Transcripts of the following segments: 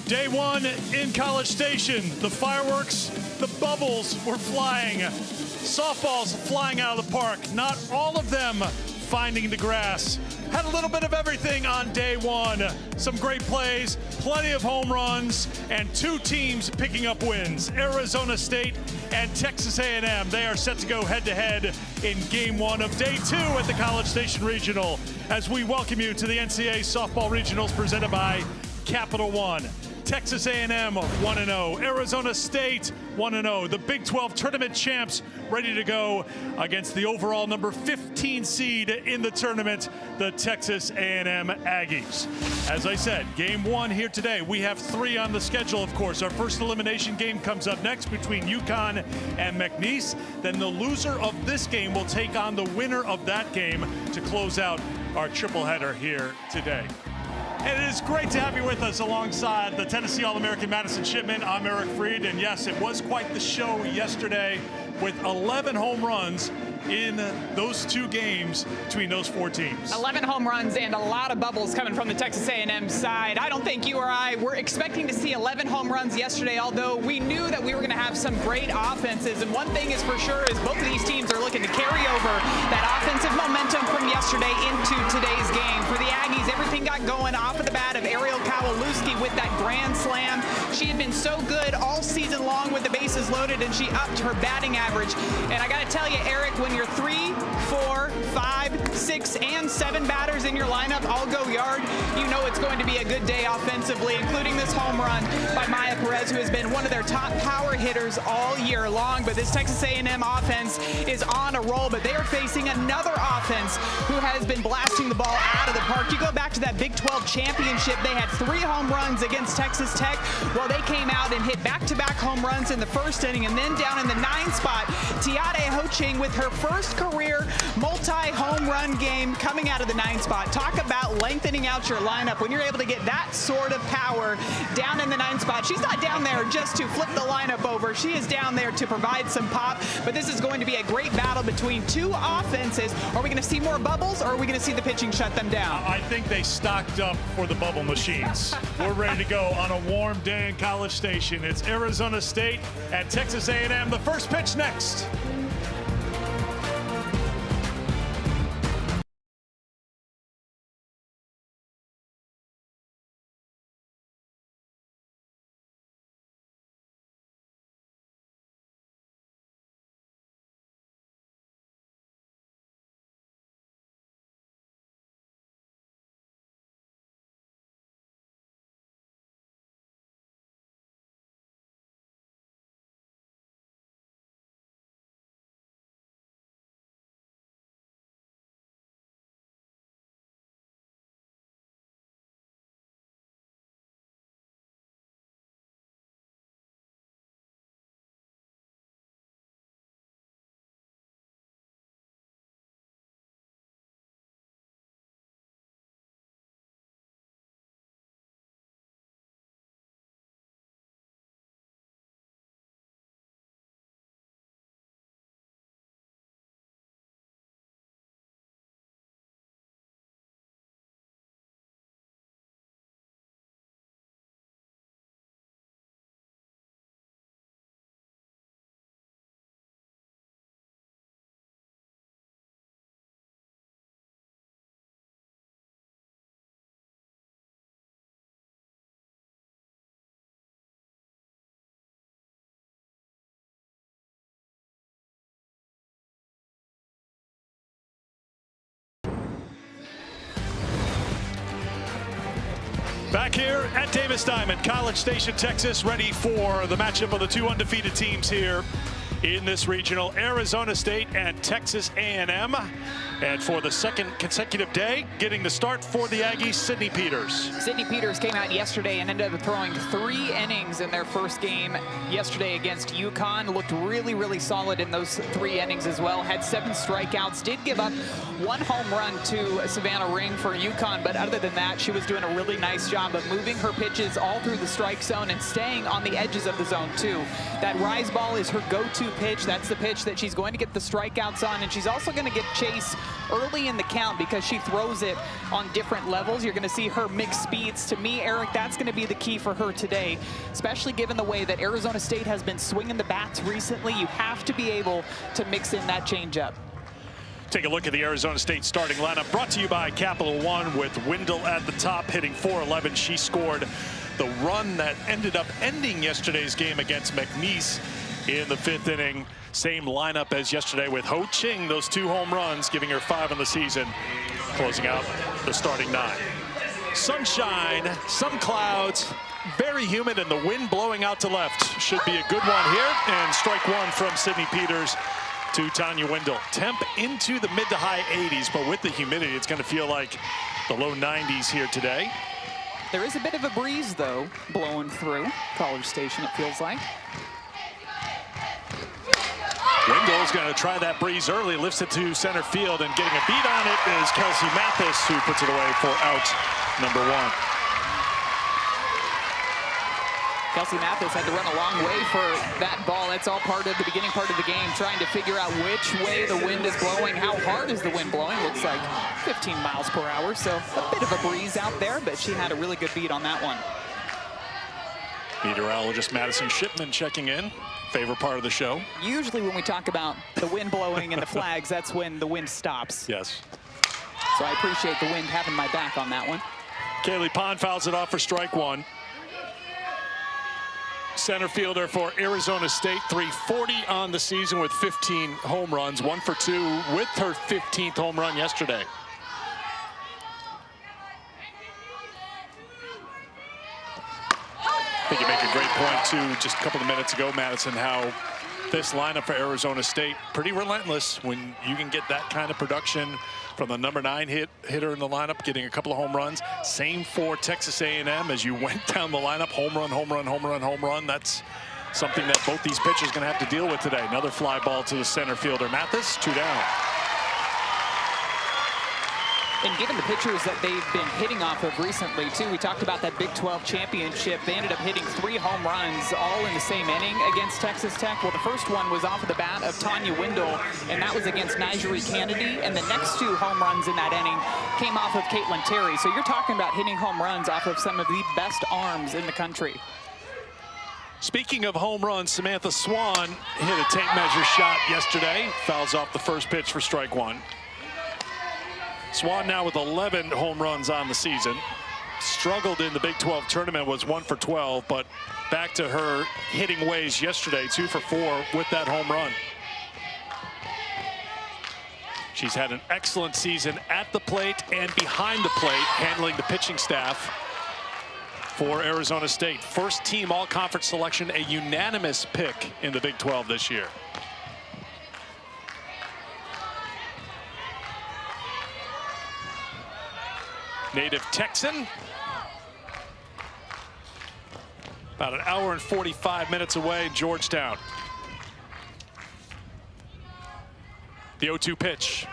Day one in College Station. The fireworks, the bubbles were flying. Softballs flying out of the park. Not all of them finding the grass. Had a little bit of everything on day one. Some great plays, plenty of home runs, and two teams picking up wins. Arizona State and Texas A&M. They are set to go head-to-head in game one of day two at the College Station Regional as we welcome you to the NCAA Softball Regionals presented by Capital One. Texas A&M 1-0, Arizona State 1-0. The Big 12 tournament champs ready to go against the overall number 15 seed in the tournament, the Texas A&M Aggies. As I said, game one here today. We have three on the schedule, of course. Our first elimination game comes up next between UConn and McNeese. Then the loser of this game will take on the winner of that game to close out our triple header here today. And it is great to have you with us alongside the Tennessee All-American Madison Shipman. I'm Eric Freed, and yes, it was quite the show yesterday with 11 home runs in those two games between those four teams. 11 home runs and a lot of bubbles coming from the Texas A&M side. I don't think you or I were expecting to see 11 home runs yesterday, although we knew that we were going to have some great offenses. And one thing is for sure is both of these teams are looking to carry over that offensive momentum from yesterday into today's game. For the Aggies, everything got going off of the bat of Ariel Kowalewski with that grand slam. She had been so good all season long with the bases loaded, and she upped her batting average. And I got to tell you, Eric, when you're 3, 4, 5, 6, and 7 batters in your lineup all go yard, you know it's going to be a good day offensively, including this home run by Maya Perez, who has been one of their top power hitters all year long. But this Texas A&M offense is on a roll, but they are facing another offense who has been blasting the ball out of the park. You go back to that Big 12 championship, they had 3 home runs against Texas Tech. Well, they came out and hit back-to-back home runs in the first inning, and then down in the 9th spot, Tiade Ho-Ching with her first career multi-home run game coming out of the 9th spot. Talk about lengthening out your lineup when you're able to get that sort of power down in the 9th spot. She's not down there just to flip the lineup over. She is down there to provide some pop, but this is going to be a great battle between two offenses. Are we going to see more bubbles, or are we going to see the pitching shut them down? I think they stocked up for the bubble machines. We're ready to go on a warm day in College Station. It's Arizona State and Texas A&M. The first pitch next. Back here at Davis Diamond, College Station, Texas, ready for the matchup of the two undefeated teams here in this regional, Arizona State and Texas A&M. And for the second consecutive day, getting the start for the Aggies, Sydney Peters. Sydney Peters came out yesterday and ended up throwing 3 innings in their first game yesterday against UConn. Looked really, really solid in those 3 innings as well. Had 7 strikeouts. Did give up 1 home run to Savannah Ring for UConn, but other than that, she was doing a really nice job of moving her pitches all through the strike zone and staying on the edges of the zone too. That rise ball is her go-to pitch. That's the pitch that she's going to get the strikeouts on, and she's also going to get chase early in the count because she throws it on different levels. You're going to see her mix speeds. To me, Eric, that's going to be the key for her today, especially given the way that Arizona State has been swinging the bats recently. You have to be able to mix in that changeup. Take a look at the Arizona State starting lineup, brought to you by Capital One, with Wendell at the top hitting .411. She scored the run that ended up ending yesterday's game against McNeese in the 5th inning. Same lineup as yesterday with Ho Ching, those 2 home runs, giving her 5 on the season, closing out the starting 9. Sunshine, some clouds, very humid, and the wind blowing out to left. Should be a good one here, and strike 1 from Sydney Peters to Tanya Wendell. Temp into the mid to high 80s, but with the humidity, it's going to feel like the low 90s here today. There is a bit of a breeze, though, blowing through College Station, it feels like. Wendell's going to try that breeze early, lifts it to center field, and getting a beat on it is Kelsey Mathis, who puts it away for out number 1. Kelsey Mathis had to run a long way for that ball. That's all part of the beginning part of the game, trying to figure out which way the wind is blowing. How hard is the wind blowing? Looks like 15 miles per hour, so a bit of a breeze out there, but she had a really good beat on that one. Meteorologist Madison Shipman checking in. Favorite part of the show. Usually when we talk about the wind blowing and the flags, that's when the wind stops. Yes. So I appreciate the wind having my back on that one. Kaylee Pond fouls it off for strike 1. Center fielder for Arizona State, 340 on the season with 15 home runs, 1 for 2 with her 15th home run yesterday. I think you make a great point too, just a couple of minutes ago, Madison, how this lineup for Arizona State, pretty relentless when you can get that kind of production from the number 9 hitter in the lineup, getting a couple of home runs. Same for Texas A&M as you went down the lineup, home run, home run, home run, home run. That's something that both these pitchers are going to have to deal with today. Another fly ball to the center fielder, Mathis, 2 down. And given the pitchers that they've been hitting off of recently, too, we talked about that Big 12 championship. They ended up hitting 3 home runs all in the same inning against Texas Tech. Well, the first one was off of the bat of Tanya Wendell, and that was against Nigeri Kennedy. And the next 2 home runs in that inning came off of Caitlin Terry. So you're talking about hitting home runs off of some of the best arms in the country. Speaking of home runs, Samantha Swan hit a tape measure shot yesterday. Fouls off the first pitch for strike 1. Swan now with 11 home runs on the season. Struggled in the Big 12 tournament, was 1 for 12, but back to her hitting ways yesterday, 2 for 4 with that home run. She's had an excellent season at the plate and behind the plate, handling the pitching staff for Arizona State. First team all-conference selection, a unanimous pick in the Big 12 this year. Native Texan. About an hour and 45 minutes away in Georgetown. The 0-2 pitch.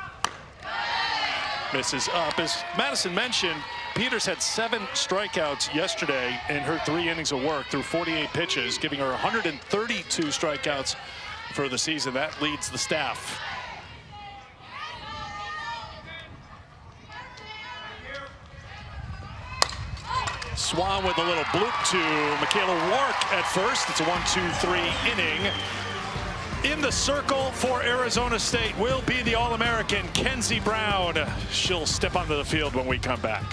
Misses up. As Madison mentioned, Peters had 7 strikeouts yesterday in her 3 innings of work through 48 pitches, giving her 132 strikeouts for the season. That leads the staff. Swan with a little bloop to Michaela Wark at first. It's a 1-2-3 inning. In the circle for Arizona State will be the All-American Kenzie Brown. She'll step onto the field when we come back.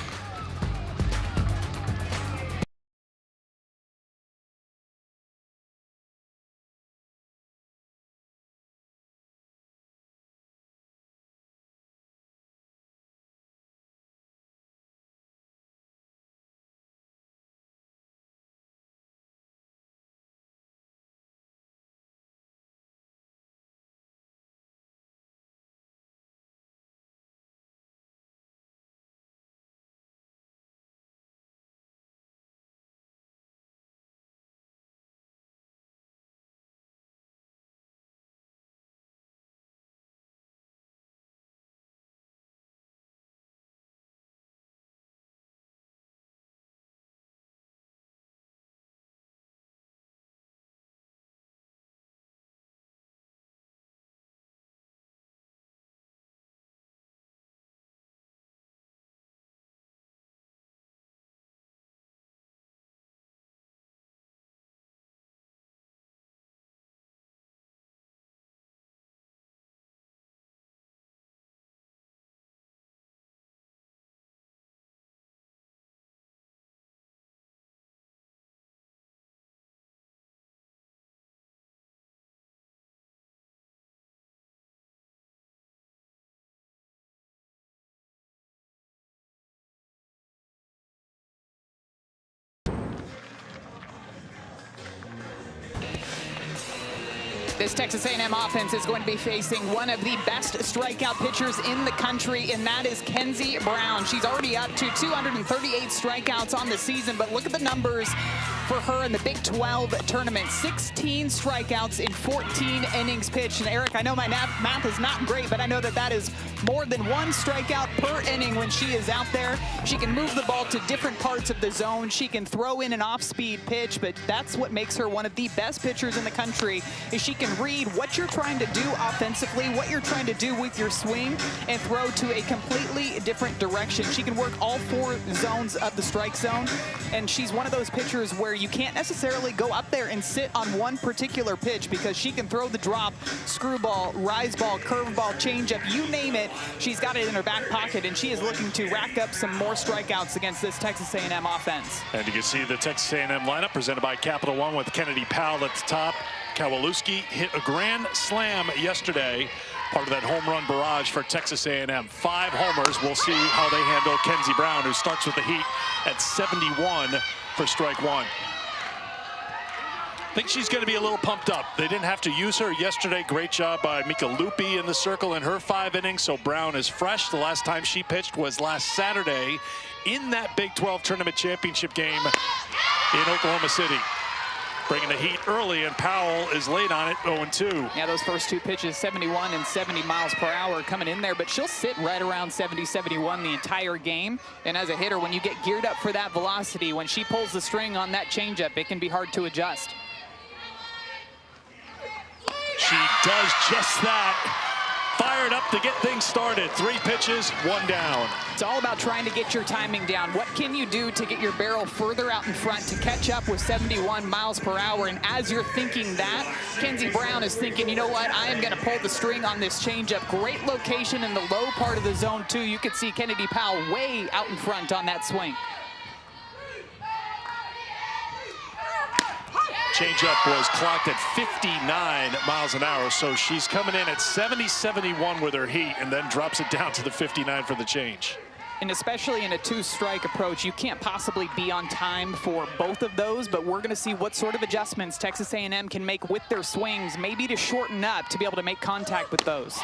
This Texas A&M offense is going to be facing one of the best strikeout pitchers in the country, and that is Kenzie Brown. She's already up to 238 strikeouts on the season, but look at the numbers for her in the Big 12 tournament. 16 strikeouts in 14 innings pitched. And Eric, I know my math is not great, but I know that that is more than one strikeout per inning when she is out there. She can move the ball to different parts of the zone. She can throw in an off-speed pitch, but that's what makes her one of the best pitchers in the country, is she can read what you're trying to do offensively, what you're trying to do with your swing, and throw to a completely different direction. She can work all four zones of the strike zone, and she's one of those pitchers where you can't necessarily go up there and sit on one particular pitch, because she can throw the drop, screwball, rise ball, curveball, changeup, you name it, she's got it in her back pocket, and she is looking to rack up some more strikeouts against this Texas A&M offense. And you can see the Texas A&M lineup presented by Capital One with Kennedy Powell at the top. Kowalewski hit a grand slam yesterday, part of that home run barrage for Texas A&M. 5 homers. We'll see how they handle Kenzie Brown, who starts with the heat at 71 for strike one. I think she's going to be a little pumped up. They didn't have to use her yesterday. Great job by Mika Lupi in the circle in her 5 innings, so Brown is fresh. The last time she pitched was last Saturday in that Big 12 tournament championship game in Oklahoma City. Bringing the heat early, and Powell is late on it, 0-2. Yeah, those first 2 pitches, 71 and 70 miles per hour coming in there, but she'll sit right around 70, 71 the entire game. And as a hitter, when you get geared up for that velocity, when she pulls the string on that changeup, it can be hard to adjust. She does just that. Fired up to get things started. 3 pitches, 1 down. It's all about trying to get your timing down. What can you do to get your barrel further out in front to catch up with 71 miles per hour? And as you're thinking that, Kenzie Brown is thinking, you know what, I am going to pull the string on this changeup. Great location in the low part of the zone, too. You could see Kennedy Powell way out in front on that swing. Changeup was clocked at 59 miles an hour, so she's coming in at 70-71 with her heat, and then drops it down to the 59 for the change. And especially in a 2-strike approach, you can't possibly be on time for both of those, but we're going to see what sort of adjustments Texas A&M can make with their swings, maybe to shorten up to be able to make contact with those.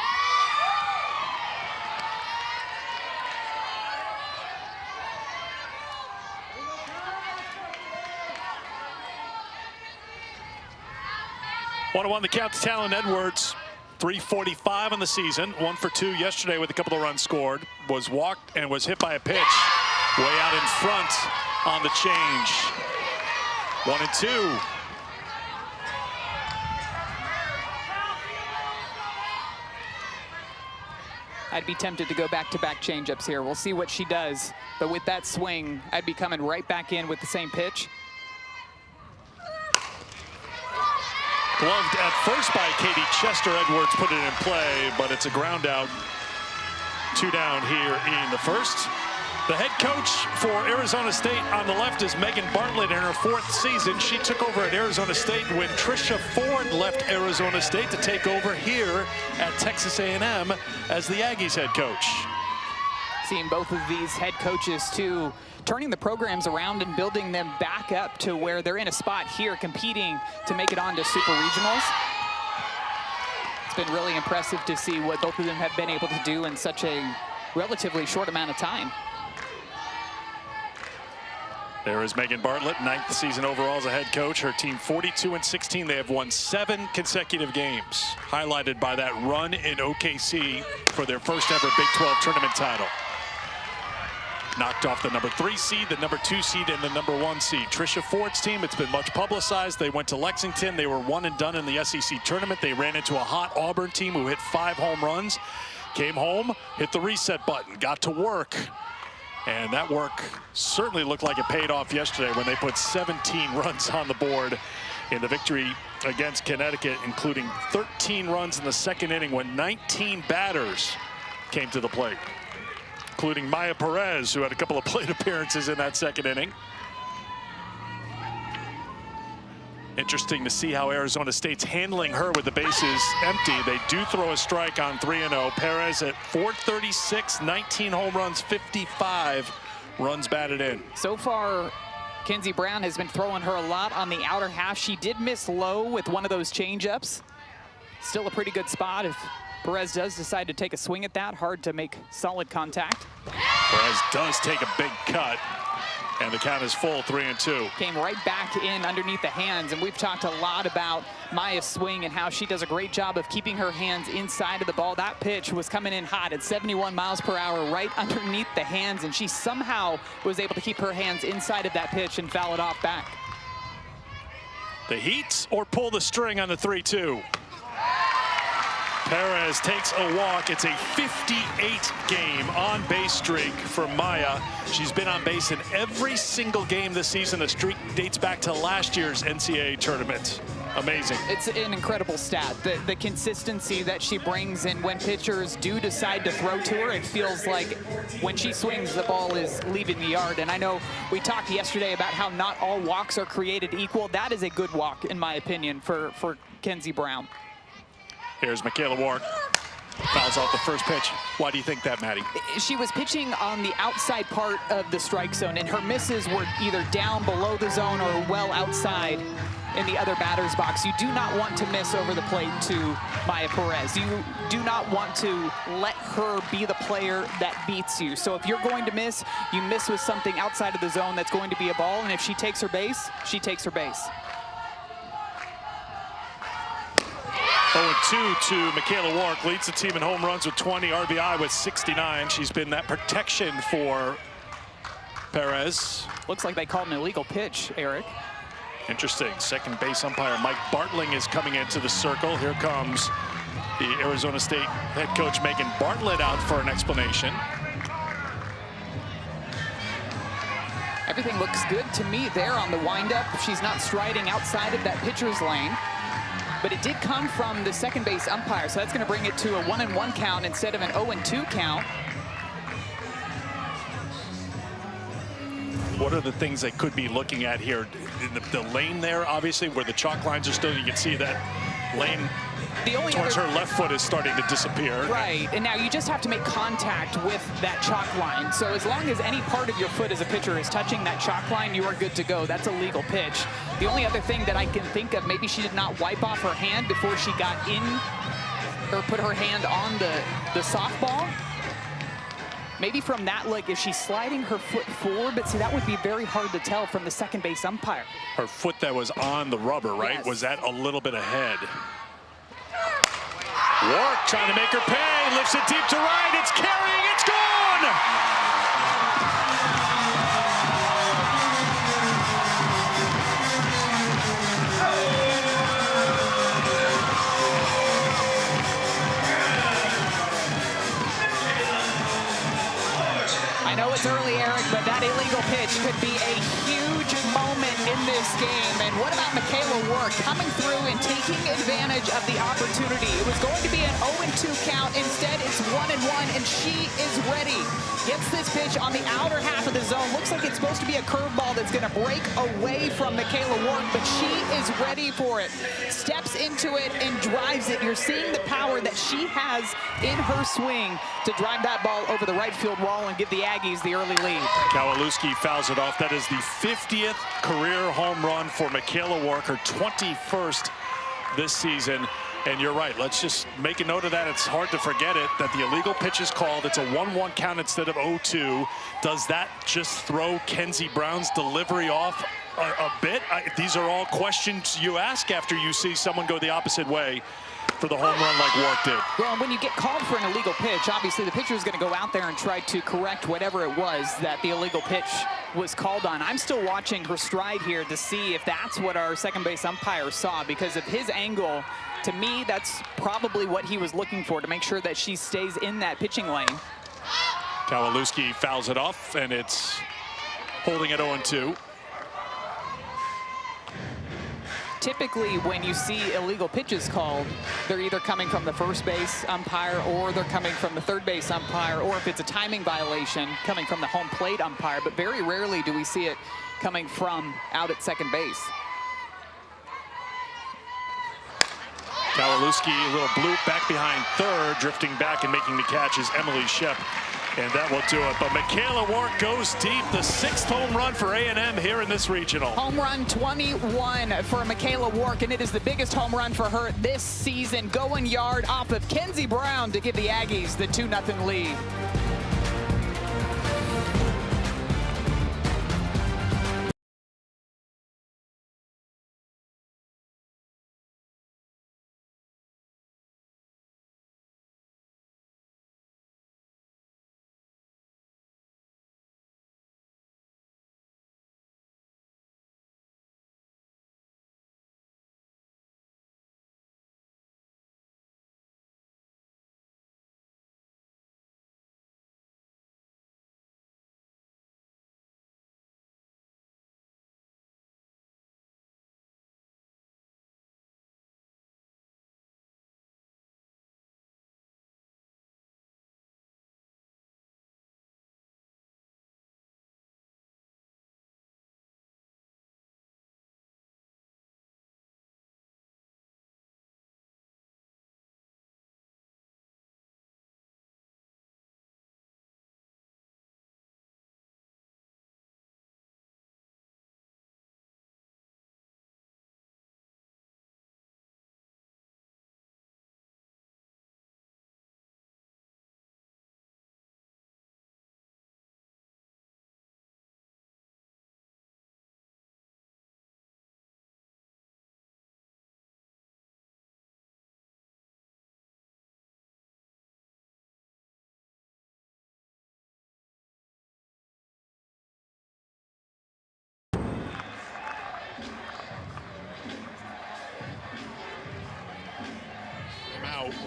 One the count to Talon Edwards. 345 on the season. 1 for 2 yesterday with a couple of runs scored. Was walked and was hit by a pitch way out in front on the change. 1-2. I'd be tempted to go back-to-back changeups here. We'll see what she does. But with that swing, I'd be coming right back in with the same pitch. Gloved at first by Katie Chester. Edwards put it in play, but it's a ground out. 2 down here in the first. The head coach for Arizona State on the left is Megan Bartlett in her 4th season. She took over at Arizona State when Trisha Ford left Arizona State to take over here at Texas A&M as the Aggies head coach. Seeing both of these head coaches, too, turning the programs around and building them back up to where they're in a spot here competing to make it on to super regionals. It's been really impressive to see what both of them have been able to do in such a relatively short amount of time. There is Megan Bartlett, 9th season overall as a head coach. Her team 42-16. They have won 7 consecutive games, highlighted by that run in OKC for their first ever Big 12 tournament title. Knocked off the number 3 seed, the number 2 seed, and the number 1 seed. Trisha Ford's team, it's been much publicized. They went to Lexington. They were 1 and done in the SEC tournament. They ran into a hot Auburn team who hit 5 home runs. Came home, hit the reset button, got to work. And that work certainly looked like it paid off yesterday when they put 17 runs on the board in the victory against Connecticut, including 13 runs in the 2nd inning when 19 batters came to the plate, including Maya Perez, who had a couple of plate appearances in that 2nd inning. Interesting to see how Arizona State's handling her with the bases empty. They do throw a strike on 3-0. Perez at .436, 19 home runs, 55 runs batted in. So far, Kenzie Brown has been throwing her a lot on the outer half. She did miss low with one of those changeups. Still a pretty good spot if Perez does decide to take a swing at that. Hard to make solid contact. Perez does take a big cut, and the count is full, 3-2. Came right back in underneath the hands, and we've talked a lot about Maya's swing and how she does a great job of keeping her hands inside of the ball. That pitch was coming in hot at 71 miles per hour right underneath the hands, and she somehow was able to keep her hands inside of that pitch and foul it off back. The heat or pull the string on the 3-2. Perez takes a walk. It's a 58-game on-base streak for Maya. She's been on base in every single game this season. The streak dates back to last year's NCAA tournament. Amazing. It's an incredible stat. The consistency that she brings, and when pitchers do decide to throw to her, it feels like when she swings, the ball is leaving the yard. And I know we talked yesterday about how not all walks are created equal. That is a good walk, in my opinion, for Kenzie Brown. Here's Michaela Wark. Fouls off the first pitch. Why do you think that, Maddie? She was pitching on the outside part of the strike zone, and her misses were either down below the zone or well outside in the other batter's box. You do not want to miss over the plate to Maya Perez. You do not want to let her be the player that beats you. So if you're going to miss, you miss with something outside of the zone that's going to be a ball, and if she takes her base, she takes her base. 0-2 to Michaela Wark, leads the team in home runs with 20, RBI with 69. She's been that protection for Perez. Looks like they called an illegal pitch, Eric. Interesting. Second base umpire Mike Bartling is coming into the circle. Here comes the Arizona State head coach Megan Bartlett out for an explanation. Everything looks good to me there on the windup. She's not striding outside of that pitcher's lane. But it did come from the second base umpire, so that's going to bring it to a 1-1 count instead of an 0-2 count. What are the things they could be looking at here? In the lane there, obviously, where the chalk lines are still, you can see that lane towards her left foot is starting to disappear. Right, and now you just have to make contact with that chalk line. So as long as any part of your foot as a pitcher is touching that chalk line, you are good to go. That's a legal pitch. The only other thing that I can think of, maybe she did not wipe off her hand before she got in, or put her hand on the softball. Maybe from that, like, is she sliding her foot forward? But see, that would be very hard to tell from the second base umpire. Her foot that was on the rubber, right? Yes. Was that a little bit ahead? Wark trying to make her pay, lifts it deep to right, it's carrying, it's gone! I know it's early, Eric, but that illegal pitch could be a huge moment in this game. And what about Michaela Wark coming through and taking advantage of the opportunity? It was going to be an 0-2 count. Instead, it's 1-1, and she is ready. Gets this pitch on the outer half of the zone. Looks like it's supposed to be a curveball that's going to break away from Michaela Wark, but she is ready for it. Steps into it and drives it. You're seeing the power that she has in her swing to drive that ball over the right field wall and give the Aggies the early lead. Kowalewski fouls it off. That is the 50th career home run for Michaela Wark, her 21st this season. And you're right, let's just make a note of that. It's hard to forget it, that the illegal pitch is called. It's a 1-1 count instead of 0-2. Does that just throw Kenzie Brown's delivery off a bit? These are all questions you ask after you see someone go the opposite way for the home run like Wark did. Well, when you get called for an illegal pitch, obviously the pitcher is going to go out there and try to correct whatever it was that the illegal pitch was called on. I'm still watching her stride here to see if that's what our second base umpire saw, because of his angle, to me, that's probably what he was looking for, to make sure that she stays in that pitching lane. Kowalewski fouls it off, and it's holding at 0-2. Typically, when you see illegal pitches called, they're either coming from the first base umpire, or they're coming from the third base umpire, or if it's a timing violation, coming from the home plate umpire. But very rarely do we see it coming from out at second base. Kowalewski, a little bloop back behind third, drifting back and making the catch is Emily Shep. And that will do it. But Michaela Wark goes deep. The 6th home run for A&M here in this regional. Home run 21 for Michaela Wark, and it is the biggest home run for her this season. Going yard off of Kenzie Brown to give the Aggies the 2-0 lead.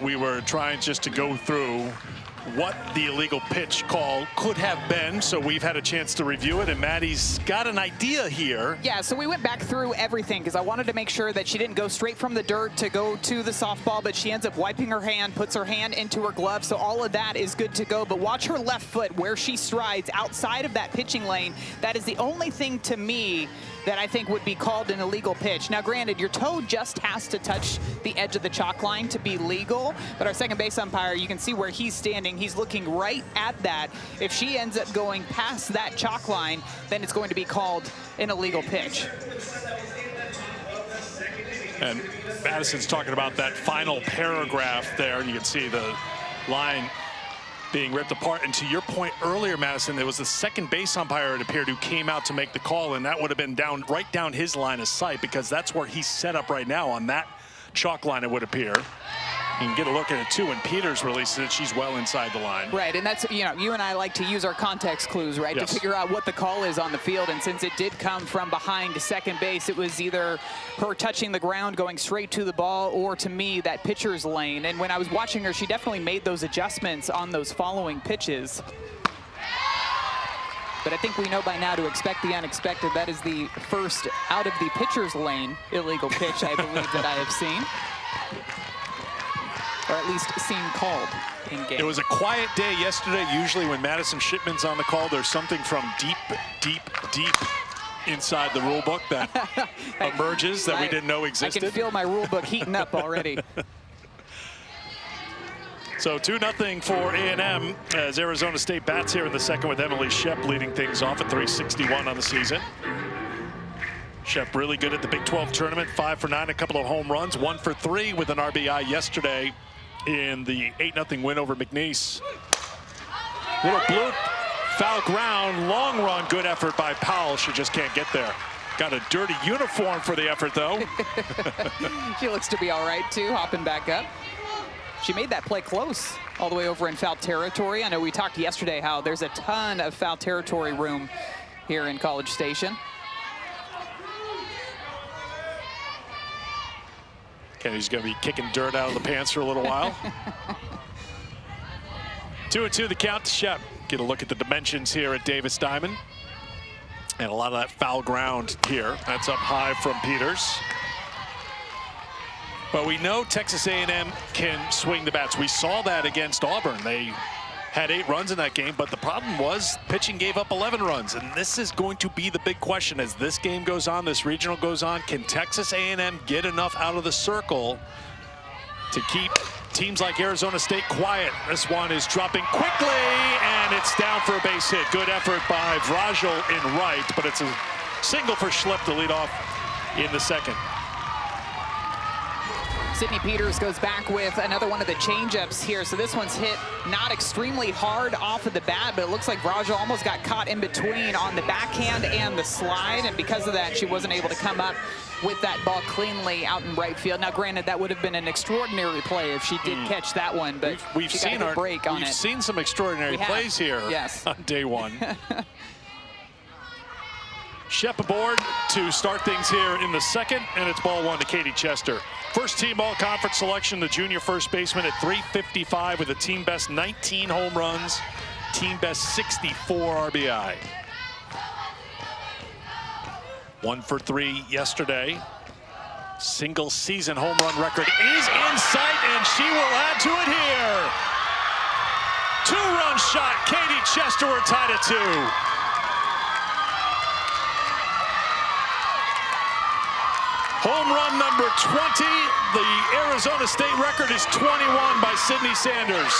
We were trying just to go through what the illegal pitch call could have been, so we've had a chance to review it, and Maddie's got an idea here. Yeah, so we went back through everything because I wanted to make sure that she didn't go straight from the dirt to go to the softball, but she ends up wiping her hand, puts her hand into her glove, so all of that is good to go. But watch her left foot where she strides outside of that pitching lane. That is the only thing to me that I think would be called an illegal pitch. Now, granted, your toe just has to touch the edge of the chalk line to be legal, but our second base umpire, you can see where he's standing. He's looking right at that. If she ends up going past that chalk line, then it's going to be called an illegal pitch. And Madison's talking about that final paragraph there. You can see the line being ripped apart. And to your point earlier, Madison, there was the second base umpire, it appeared, who came out to make the call, and that would have been down right down his line of sight, because that's where he's set up right now on that chalk line, it would appear. You can get a look at it too. When Peters releases it, she's well inside the line. Right, and that's, you know, you and I like to use our context clues, right, yes, to figure out what the call is on the field. And since it did come from behind second base, it was either her touching the ground, going straight to the ball, or to me, that pitcher's lane. And when I was watching her, she definitely made those adjustments on those following pitches. But I think we know by now to expect the unexpected. That is the first out of the pitcher's lane illegal pitch, I believe, that I have seen. Or at least seen called in game. It was a quiet day yesterday. Usually when Madison Shipman's on the call, there's something from deep inside the rule book that emerges that we didn't know existed. I can feel my rule book heating up already. So 2-0 for A&M as Arizona State bats here in the second with Emily Shep leading things off at 361 on the season. Shep really good at the Big 12 tournament, 5 for 9, a couple of home runs, 1 for 3 with an RBI yesterday in the 8-0 win over McNeese. Little bloop, foul ground, long run, good effort by Powell. She just can't get there. Got a dirty uniform for the effort, though. She looks to be all right, too, hopping back up. She made that play close all the way over in foul territory. I know we talked yesterday how there's a ton of foul territory room here in College Station. Kenny's going to be kicking dirt out of the pants for a little while. 2-2 the count to Shep. Get a look at the dimensions here at Davis Diamond. And a lot of that foul ground here. That's up high from Peters. But we know Texas A&M can swing the bats. We saw that against Auburn. They had 8 runs in that game, but the problem was pitching gave up 11 runs. And this is going to be the big question as this game goes on, this regional goes on. Can Texas A&M get enough out of the circle to keep Teams like Arizona State quiet. This one is dropping quickly, and it's down for a base hit. Good effort by Vrajel in right, but it's a single for Schlepp to lead off in the second. Sydney Peters goes back with another one of the changeups here. So this one's hit not extremely hard off of the bat, but it looks like Vrajel almost got caught in between on the backhand and the slide. And because of that, she wasn't able to come up with that ball cleanly out in right field. Now, granted, that would have been an extraordinary play if she did catch that one, but we've seen a break on it. We've seen some extraordinary plays here on day one. Schlepp aboard to start things here in the second, and it's ball one to Katie Chester. First team all-conference selection, the junior first baseman at 355 with a team best 19 home runs, team best 64 RBI. 1 for 3 yesterday. Single season home run record is in sight, and she will add to it here. 2-run shot, Katie Chester, we're tied at 2. Home run number 20. The Arizona State record is 21 by Sydney Sanders.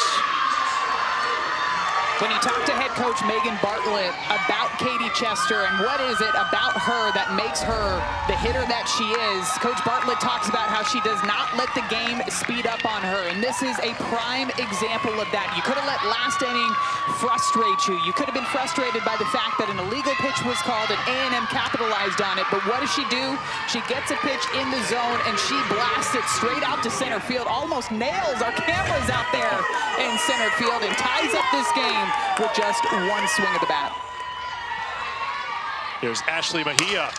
When you talk to head coach Megan Bartlett about Katie Chester and what is it about her that makes her the hitter that she is, Coach Bartlett talks about how she does not let the game speed up on her, and this is a prime example of that. You could have let last inning frustrate you. You could have been frustrated by the fact that an illegal pitch was called and A&M capitalized on it, but what does she do? She gets a pitch in the zone and she blasts it straight out to center field, almost nails our cameras out there in center field and ties up this game with just one swing of the bat. Here's Ashley Mejia.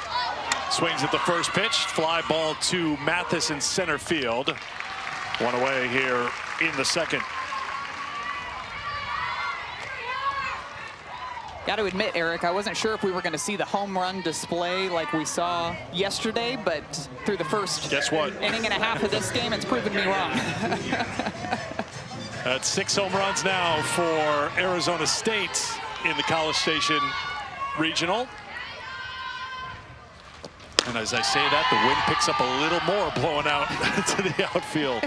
Swings at the first pitch. Fly ball to Mathis in center field. One away here in the second. Got to admit, Eric, I wasn't sure if we were going to see the home run display like we saw yesterday, but through the first inning and a half of this game, it's proven me wrong. That's 6 home runs now for Arizona State in the College Station Regional. And as I say that, the wind picks up a little more blowing out to the outfield.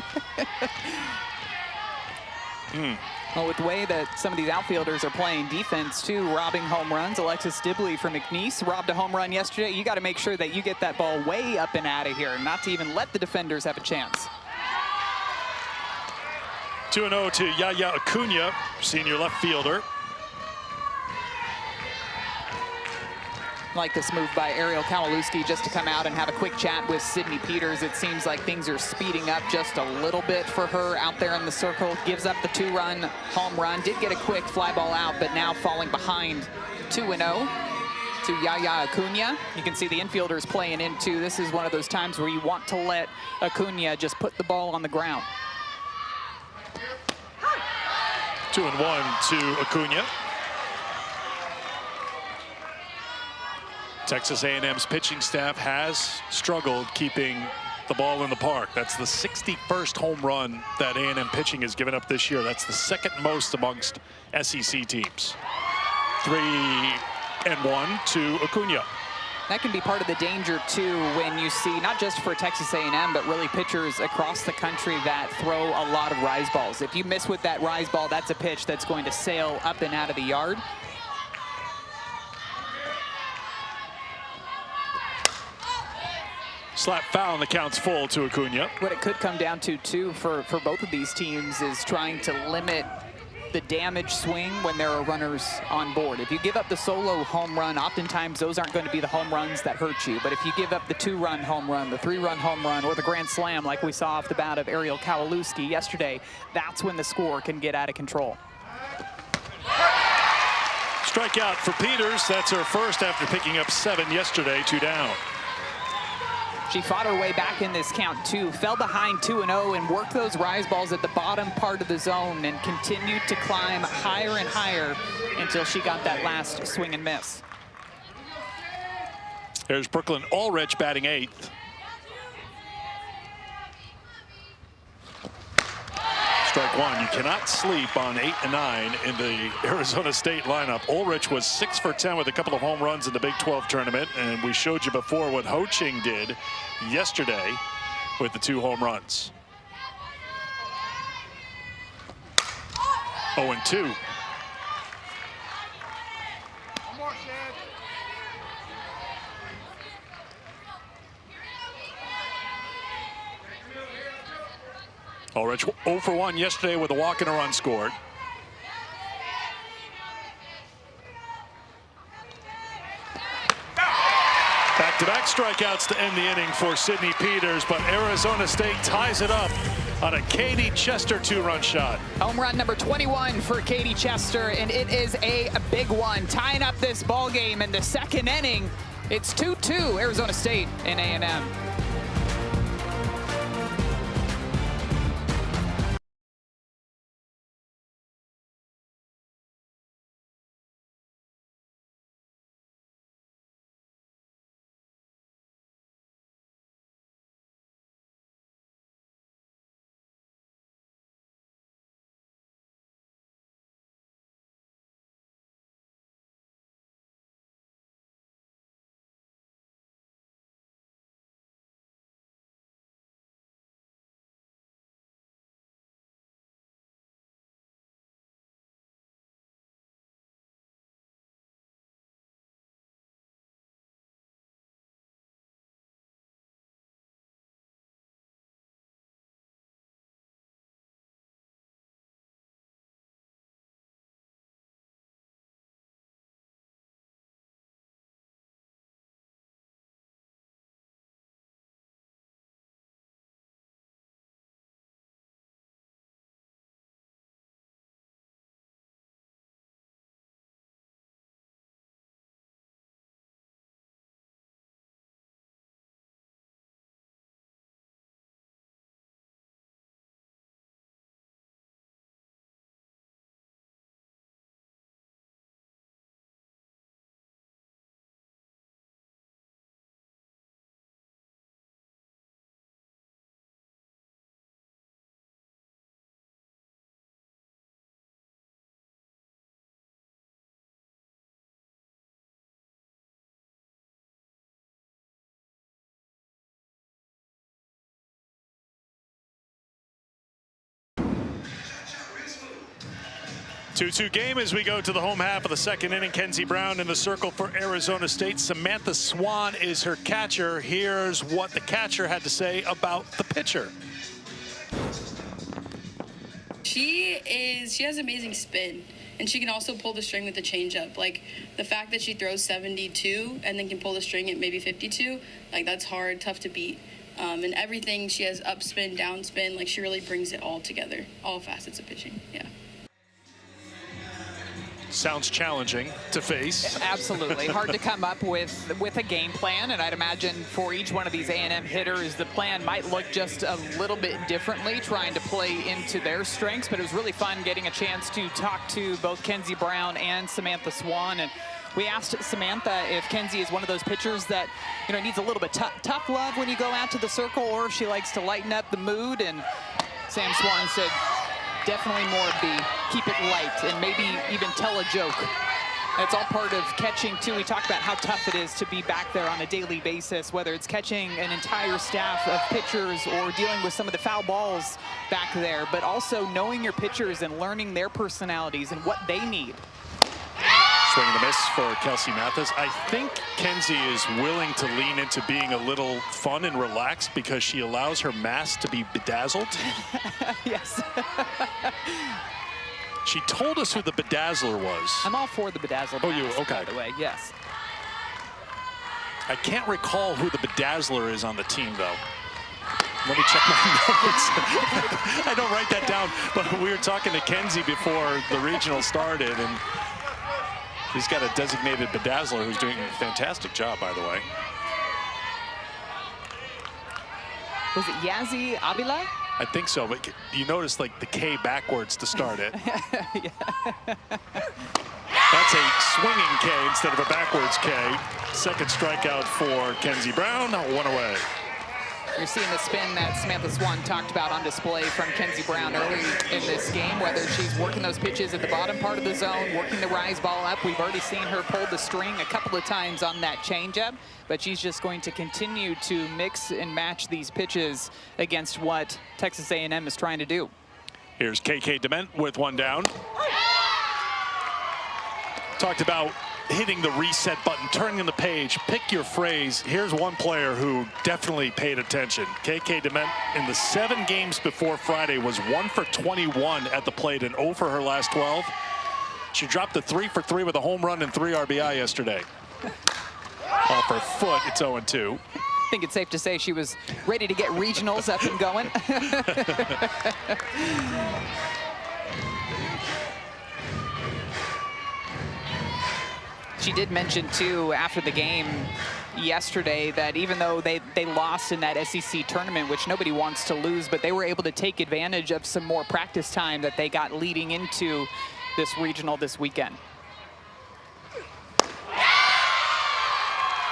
Well, with the way that some of these outfielders are playing defense, too, robbing home runs. Alexis Dibley from McNeese robbed a home run yesterday. You got to make sure that you get that ball way up and out of here, not to even let the defenders have a chance. 2-0 to Yaya Acuna, senior left fielder. Like this move by Ariel Kowalewski just to come out and have a quick chat with Sydney Peters. It seems like things are speeding up just a little bit for her out there in the circle. Gives up the 2-run home run. Did get a quick fly ball out, but now falling behind 2-0 to Yaya Acuna. You can see the infielders playing into. This is one of those times where you want to let Acuna just put the ball on the ground. 2-1 to Acuna. Texas A&M's pitching staff has struggled keeping the ball in the park. That's the 61st home run that A&M pitching has given up this year. That's the second most amongst SEC teams. 3-1 to Acuna. That can be part of the danger, too, when you see, not just for Texas A&M, but really pitchers across the country that throw a lot of rise balls. If you miss with that rise ball, that's a pitch that's going to sail up and out of the yard. Slap foul, and the count's full to Acuna. What it could come down to, too, for both of these teams is trying to limit the damage swing when there are runners on board. If you give up the solo home run, oftentimes those aren't going to be the home runs that hurt you. But if you give up the 2-run home run, the 3-run home run, or the grand slam like we saw off the bat of Ariel Kowalewski yesterday, that's when the score can get out of control. Strikeout for Peters. That's her first after picking up 7 yesterday, 2 down. She fought her way back in this count, too. Fell behind 2-0 and worked those rise balls at the bottom part of the zone and continued to climb higher and higher until she got that last swing and miss. There's Brooklyn Ulrich batting 8th. Strike one. You cannot sleep on 8 and 9 in the Arizona State lineup. Ulrich was 6 for 10 with a couple of home runs in the Big 12 tournament, and we showed you before what Ho Ching did yesterday with the 2 home runs. 0-2. Ulrich 0 for 1 yesterday with a walk and a run scored. Back-to-back strikeouts to end the inning for Sydney Peters, but Arizona State ties it up on a Katie Chester 2-run shot. Home run number 21 for Katie Chester, and it is a big one, tying up this ball game in the second inning. It's 2-2 Arizona State and A&M. Two game as we go to the home half of the second inning. Kenzie Brown in the circle for Arizona State. Samantha Swan is her catcher. Here's what the catcher had to say about the pitcher. She has amazing spin, and she can also pull the string with the changeup. Like, the fact that she throws 72 and then can pull the string at maybe 52, like, that's hard, tough to beat. And everything, she has up spin, down spin, like, she really brings it all together, all facets of pitching. Yeah. Sounds challenging to face. Absolutely. Hard to come up with a game plan, and I'd imagine for each one of these A&M hitters, the plan might look just a little bit differently, trying to play into their strengths. But it was really fun getting a chance to talk to both Kenzie Brown and Samantha Swan. And we asked Samantha if Kenzie is one of those pitchers that, you know, needs a little bit tough love when you go out to the circle, or if she likes to lighten up the mood. And Sam Swan said, definitely more of the keep it light and maybe even tell a joke. That's all part of catching too. We talked about how tough it is to be back there on a daily basis, whether it's catching an entire staff of pitchers or dealing with some of the foul balls back there, but also knowing your pitchers and learning their personalities and what they need. Swing and a miss for Kelsey Mathis. I think Kenzie is willing to lean into being a little fun and relaxed because she allows her mask to be bedazzled. Yes. She told us who the bedazzler was. I'm all for the bedazzled. Oh, you okay? By the way, yes. I can't recall who the bedazzler is on the team, though. Let me check my notes. I don't write that down, but we were talking to Kenzie before the regional started, and he's got a designated bedazzler who's doing a fantastic job, by the way. Was it Yazzie Avila? I think so, but you notice like the K backwards to start it. Yeah. That's a swinging K instead of a backwards K. Second strikeout for Kenzie Brown, one away. You're seeing the spin that Samantha Swan talked about on display from Kenzie Brown early in this game, whether she's working those pitches at the bottom part of the zone, working the rise ball up. We've already seen her pull the string a couple of times on that changeup, but she's just going to continue to mix and match these pitches against what Texas A&M is trying to do. Here's KK Dement with one down. talked about hitting the reset button, turning the page, pick your phrase. Here's one player who definitely paid attention. KK Dement in the 7 games before Friday was 1 for 21 at the plate and 0 for her last 12. She dropped a 3 for 3 with a home run and 3 RBI yesterday. Off her foot, it's 0-2. I think it's safe to say she was ready to get regionals up and going. She did mention, too, after the game yesterday that even though they lost in that SEC tournament, which nobody wants to lose, but they were able to take advantage of some more practice time that they got leading into this regional this weekend.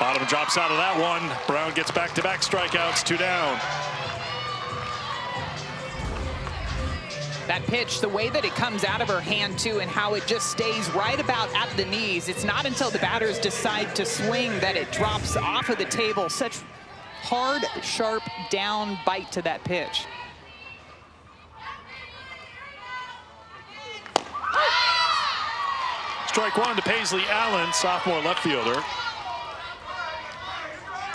Bottom drops out of that one. Brown gets back-to-back strikeouts, 2 down. That pitch, the way that it comes out of her hand, too, and how it just stays right about at the knees. It's not until the batters decide to swing that it drops off of the table. Such hard, sharp down bite to that pitch. Strike 1 to Paisley Allen, sophomore left fielder.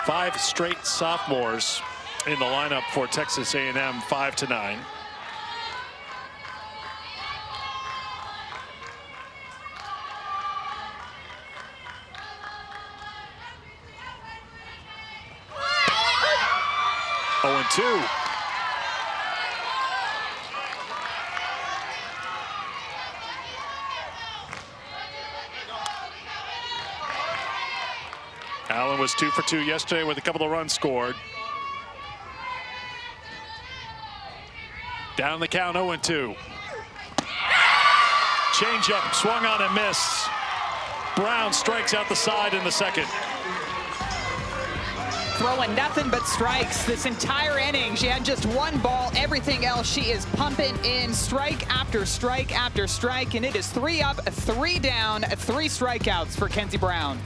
5 straight sophomores in the lineup for Texas A&M, 5-9. Oh, and 2. Allen was 2 for 2 yesterday with a couple of runs scored. Down the count, 0-2. Changeup, swung on and missed. Brown strikes out the side in the second. Throwing nothing but strikes this entire inning. She had just 1 ball. Everything else she is pumping in strike after strike after strike, and it is 3 up, 3 down, 3 strikeouts for Kenzie Brown.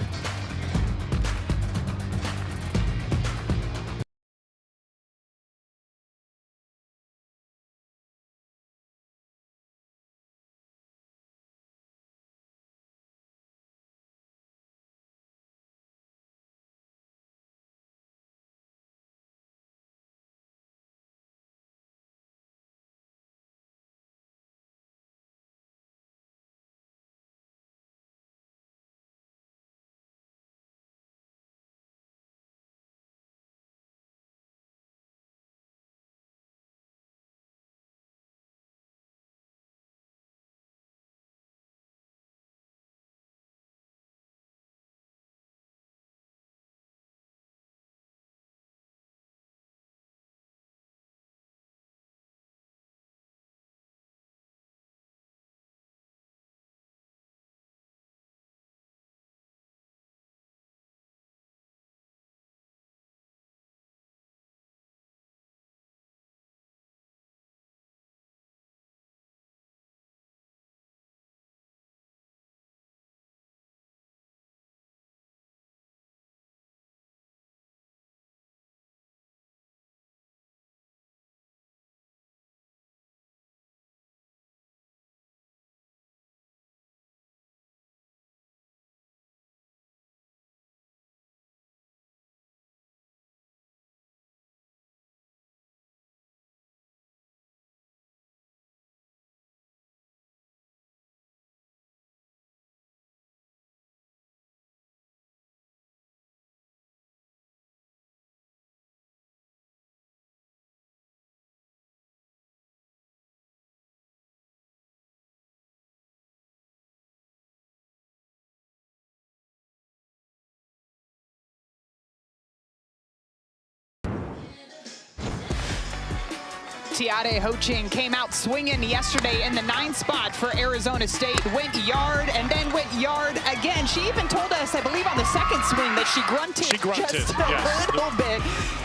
Tiade Ho-Ching came out swinging yesterday in the 9th spot for Arizona State. Went yard and then went yard again. She even told us, I believe on the 2nd swing, that she grunted just a little bit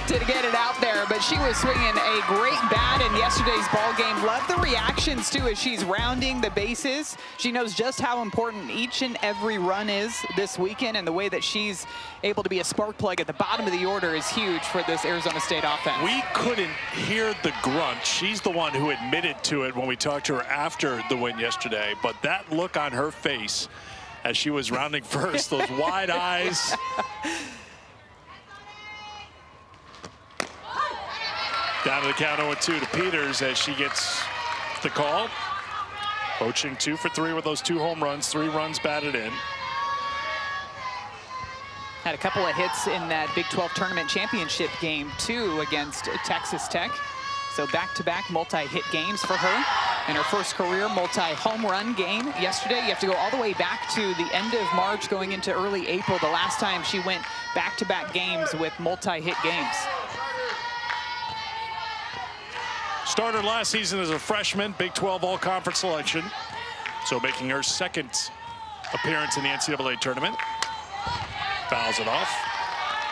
to get it out there. But she was swinging a great bat in yesterday's ball game. Love the reactions, too, as she's rounding the bases. She knows just how important each and every run is this weekend, and the way that she's able to be a spark plug at the bottom of the order is huge for this Arizona State offense. We couldn't hear the grunt. She's the one who admitted to it when we talked to her after the win yesterday. But that look on her face as she was rounding first. Those wide eyes. Down to the count 0-2 to Peters as she gets the call. Poaching 2 for 3 with those 2 home runs, 3 runs batted in. Had a couple of hits in that Big 12 tournament championship game, too, against Texas Tech. So back-to-back multi-hit games for her. And her first career multi-home run game yesterday. You have to go all the way back to the end of March, going into early April, the last time she went back-to-back games with multi-hit games. Started last season as a freshman, Big 12 All-Conference selection. So making her second appearance in the NCAA tournament. Fouls it off.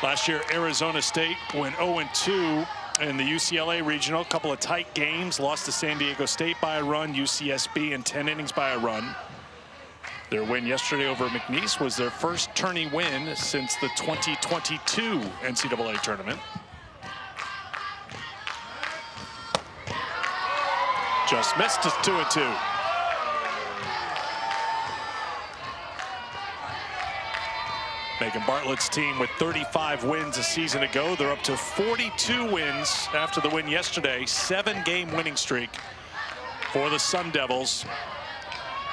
Last year, Arizona State went 0-2 in the UCLA regional. A couple of tight games. Lost to San Diego State by a run. UCSB in 10 innings by a run. Their win yesterday over McNeese was their first tourney win since the 2022 NCAA tournament. Just missed. It's 2-2. Megan Bartlett's team with 35 wins a season ago. They're up to 42 wins after the win yesterday. 7-game winning streak for the Sun Devils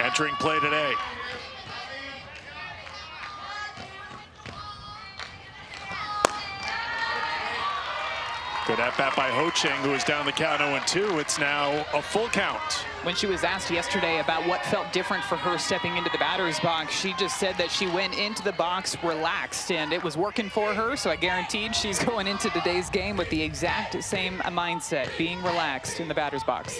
entering play today. Good at-bat by Ho Ching, who is down the count 0-2. It's now a full count. When she was asked yesterday about what felt different for her stepping into the batter's box, she just said that she went into the box relaxed, and it was working for her, so I guaranteed she's going into today's game with the exact same mindset, being relaxed in the batter's box.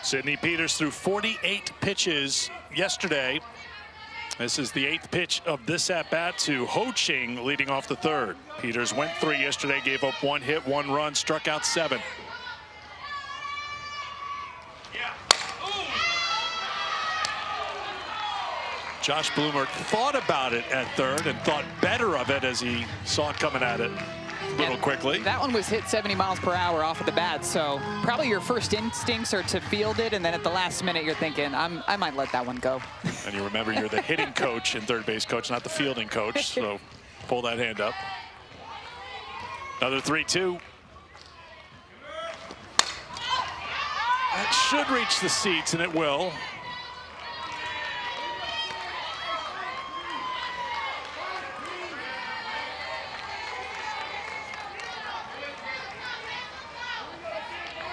Sydney Peters threw 48 pitches yesterday. This is the 8th pitch of this at-bat to Ho Ching leading off the 3rd. Peters went 3 yesterday, gave up 1 hit, 1 run, struck out 7. Josh Bloomer thought about it at 3rd and thought better of it as he saw it coming at it a little quickly. That one was hit 70 miles per hour off of the bat, so probably your first instincts are to field it, and then at the last minute you're thinking, I might let that one go. And you remember you're the hitting coach and third base coach, not the fielding coach, so pull that hand up. Another 3-2. That should reach the seats, and it will.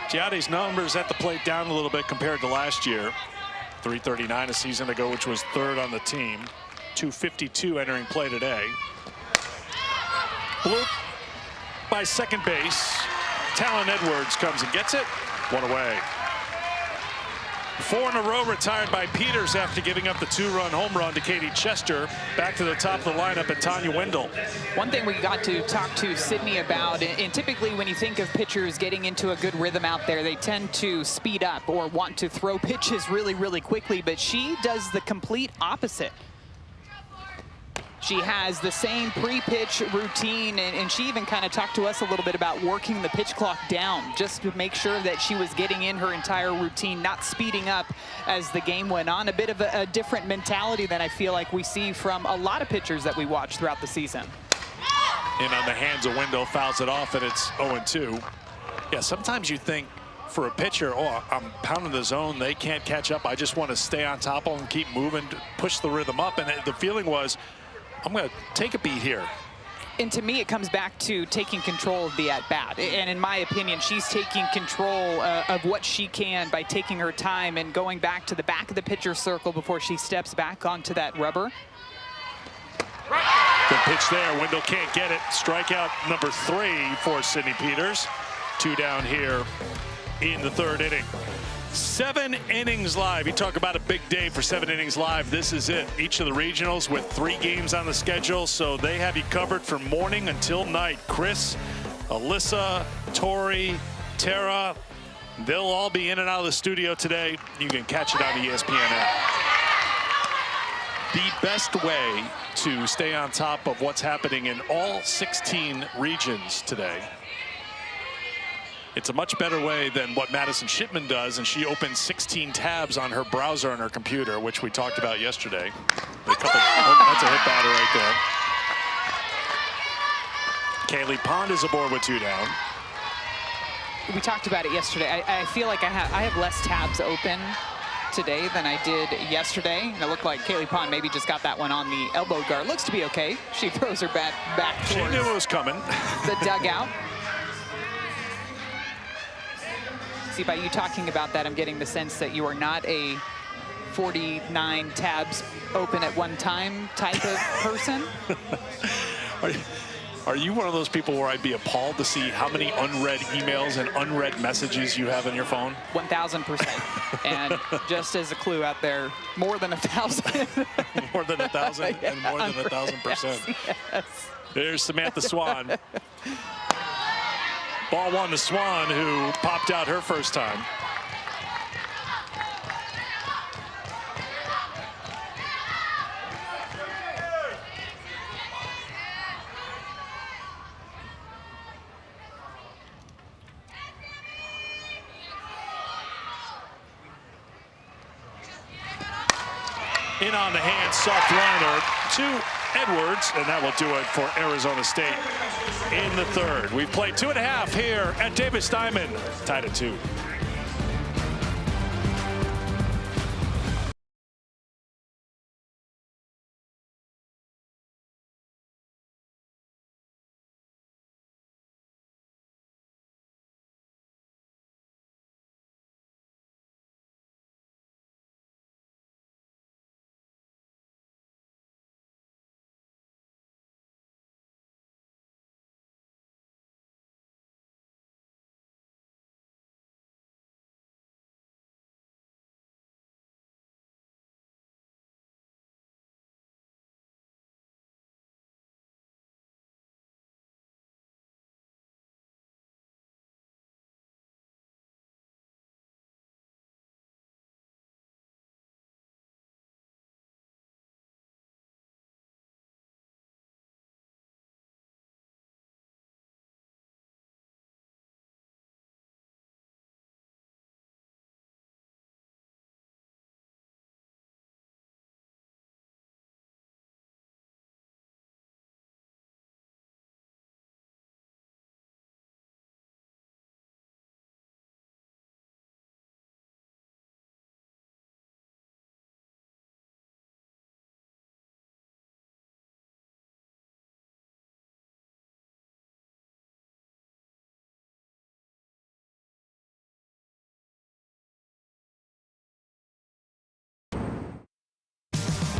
Giotti's numbers at the plate down a little bit compared to last year. 339 a season ago, which was 3rd on the team. 252 entering play today. Bloop by second base. Talon Edwards comes and gets it. 1 away. 4 in a row retired by Peters after giving up the 2-run home run to Katie Chester. Back to the top of the lineup at Tanya Wendell. One thing we got to talk to Sydney about, and typically when you think of pitchers getting into a good rhythm out there, they tend to speed up or want to throw pitches really, really quickly, but she does the complete opposite. She has the same pre-pitch routine, and she even kind of talked to us a little bit about working the pitch clock down just to make sure that she was getting in her entire routine, not speeding up as the game went on. A bit of a different mentality than I feel like we see from a lot of pitchers that we watch throughout the season. In on the hands of Wendell, fouls it off, and it's 0-2. Yeah, sometimes you think for a pitcher, oh, I'm pounding the zone, they can't catch up. I just want to stay on top of them, keep moving, push the rhythm up. And the feeling was, I'm going to take a beat here. And to me, it comes back to taking control of the at-bat. And in my opinion, she's taking control of what she can by taking her time and going back to the back of the pitcher's circle before she steps back onto that rubber. Good pitch there. Wendell can't get it. Strikeout number 3 for Sydney Peters. 2 down here in the 3rd inning. 7 innings live. You talk about a big day for 7 innings live. This is it. Each of the regionals with 3 games on the schedule, so they have you covered from morning until night. Chris, Alyssa, Tori, Tara, they'll all be in and out of the studio today. You can catch it on the ESPN app. the best way to stay on top of what's happening in all 16 regions today. It's a much better way than what Madison Shipman does, and she opens 16 tabs on her browser on her computer, which we talked about yesterday. That's a hit batter right there. Kaylee Pond is aboard with 2 down. We talked about it yesterday. I feel like I have less tabs open today than I did yesterday. And it looked like Kaylee Pond maybe just got that one on the elbow guard. Looks to be okay. She throws her bat back towards she knew it was coming. The dugout. See, by you talking about that, I'm getting the sense that you are not a 49 tabs open at one time type of person. Are you one of those people where I'd be appalled to see how many unread emails and unread messages you have in your phone? 1,000%. And just as a clue out there, more than 1,000. More than 1,000 and more than 1,000%. Yes. There's Samantha Swan. Ball 1 to Swan, who popped out her first time. In on the hand, soft liner to Edwards, and that will do it for Arizona State in the third. We've played 2.5 here at Davis Diamond, tied at 2.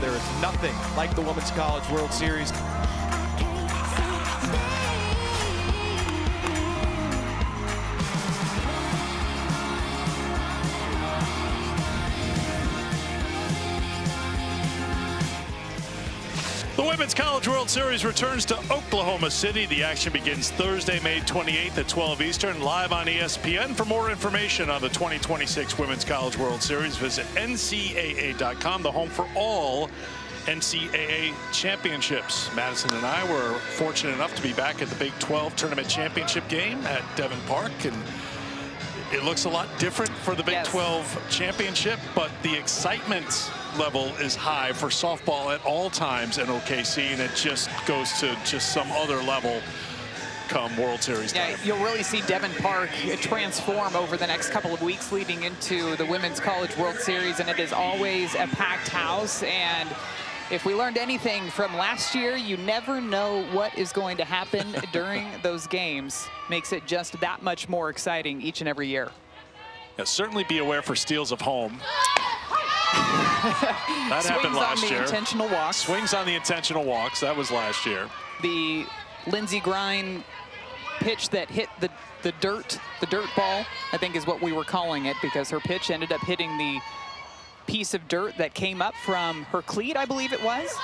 There is nothing like the Women's College World Series. The Women's College World Series returns to Oklahoma City. The action begins Thursday, May 28th at 12 Eastern, live on ESPN. For more information on the 2026 Women's College World Series, visit NCAA.com, the home for all NCAA championships. Madison and I were fortunate enough to be back at the Big 12 Tournament Championship game at Devon Park, and it looks a lot different for the Big 12 Championship, but the excitement level is high for softball at all times in OKC, and it just goes to just some other level come World Series time. Yeah, you'll really see Devon Park transform over the next couple of weeks leading into the Women's College World Series, and it is always a packed house. And if we learned anything from last year, you never know what is going to happen during those games. Makes it just that much more exciting each and every year. Yeah, certainly be aware for steals of home. That happened last year. Intentional walks. Swings on the intentional walks. That was last year. The Lindsey Grine pitch that hit the dirt ball, I think is what we were calling it, because her pitch ended up hitting the piece of dirt that came up from her cleat, I believe it was.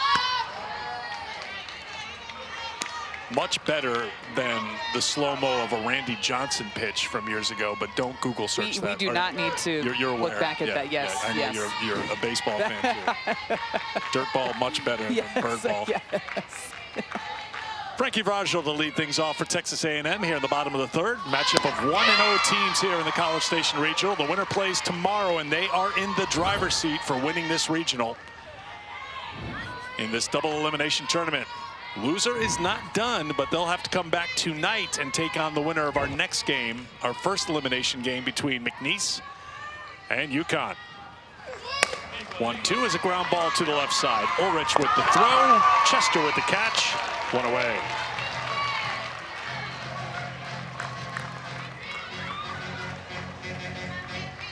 Much better than the slow-mo of a Randy Johnson pitch from years ago, but don't Google search that. We do not need to look back at that. Yes, I know yes. you're a baseball fan too. Dirt ball much better than bird ball. Yes. Frankie Vrajel to lead things off for Texas A&M here in the bottom of the third. Matchup of 1-0 teams here in the College Station Regional. The winner plays tomorrow, and they are in the driver's seat for winning this regional in this double elimination tournament. Loser is not done, but they'll have to come back tonight and take on the winner of our next game, our first elimination game between McNeese and UConn. 1-2 is a ground ball to the left side. Ulrich with the throw, Chester with the catch, one away.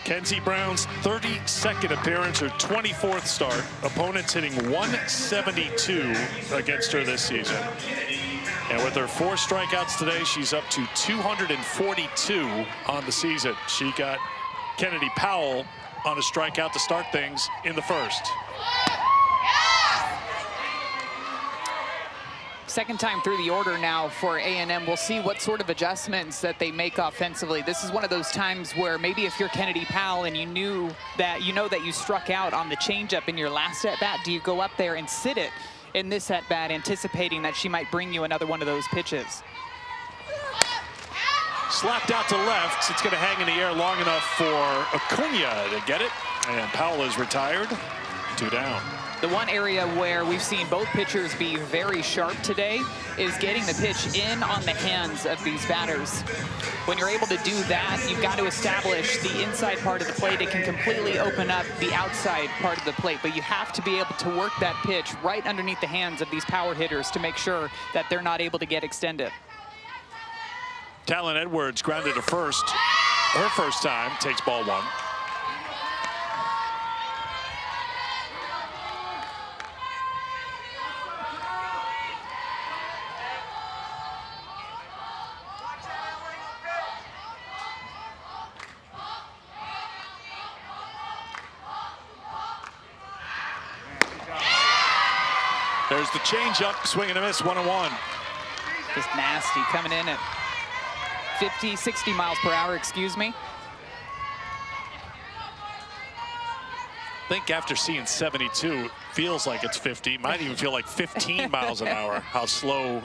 Kenzie Brown's 32nd appearance, her 24th start. Opponents hitting 172 against her this season. And with her 4 strikeouts today, she's up to 242 on the season. She got Kennedy Powell on a strikeout to start things in the first. Second time through the order now for A&M. We'll see what sort of adjustments that they make offensively. This is one of those times where maybe if you're Kennedy Powell and you know that you struck out on the changeup in your last at-bat, do you go up there and sit it in this at-bat, anticipating that she might bring you another one of those pitches? Slapped out to left. It's going to hang in the air long enough for Acuna to get it. And Powell is retired. 2 down. The one area where we've seen both pitchers be very sharp today is getting the pitch in on the hands of these batters. When you're able to do that, you've got to establish the inside part of the plate. It can completely open up the outside part of the plate, but you have to be able to work that pitch right underneath the hands of these power hitters to make sure that they're not able to get extended. Talon Edwards grounded to first. Her first time, takes ball 1. There's the changeup, swing and a miss, 1-1. Just nasty, coming in at 50, 60 miles per hour, excuse me. I think after seeing 72, feels like it's 50. Might even feel like 15 miles an hour, how slow.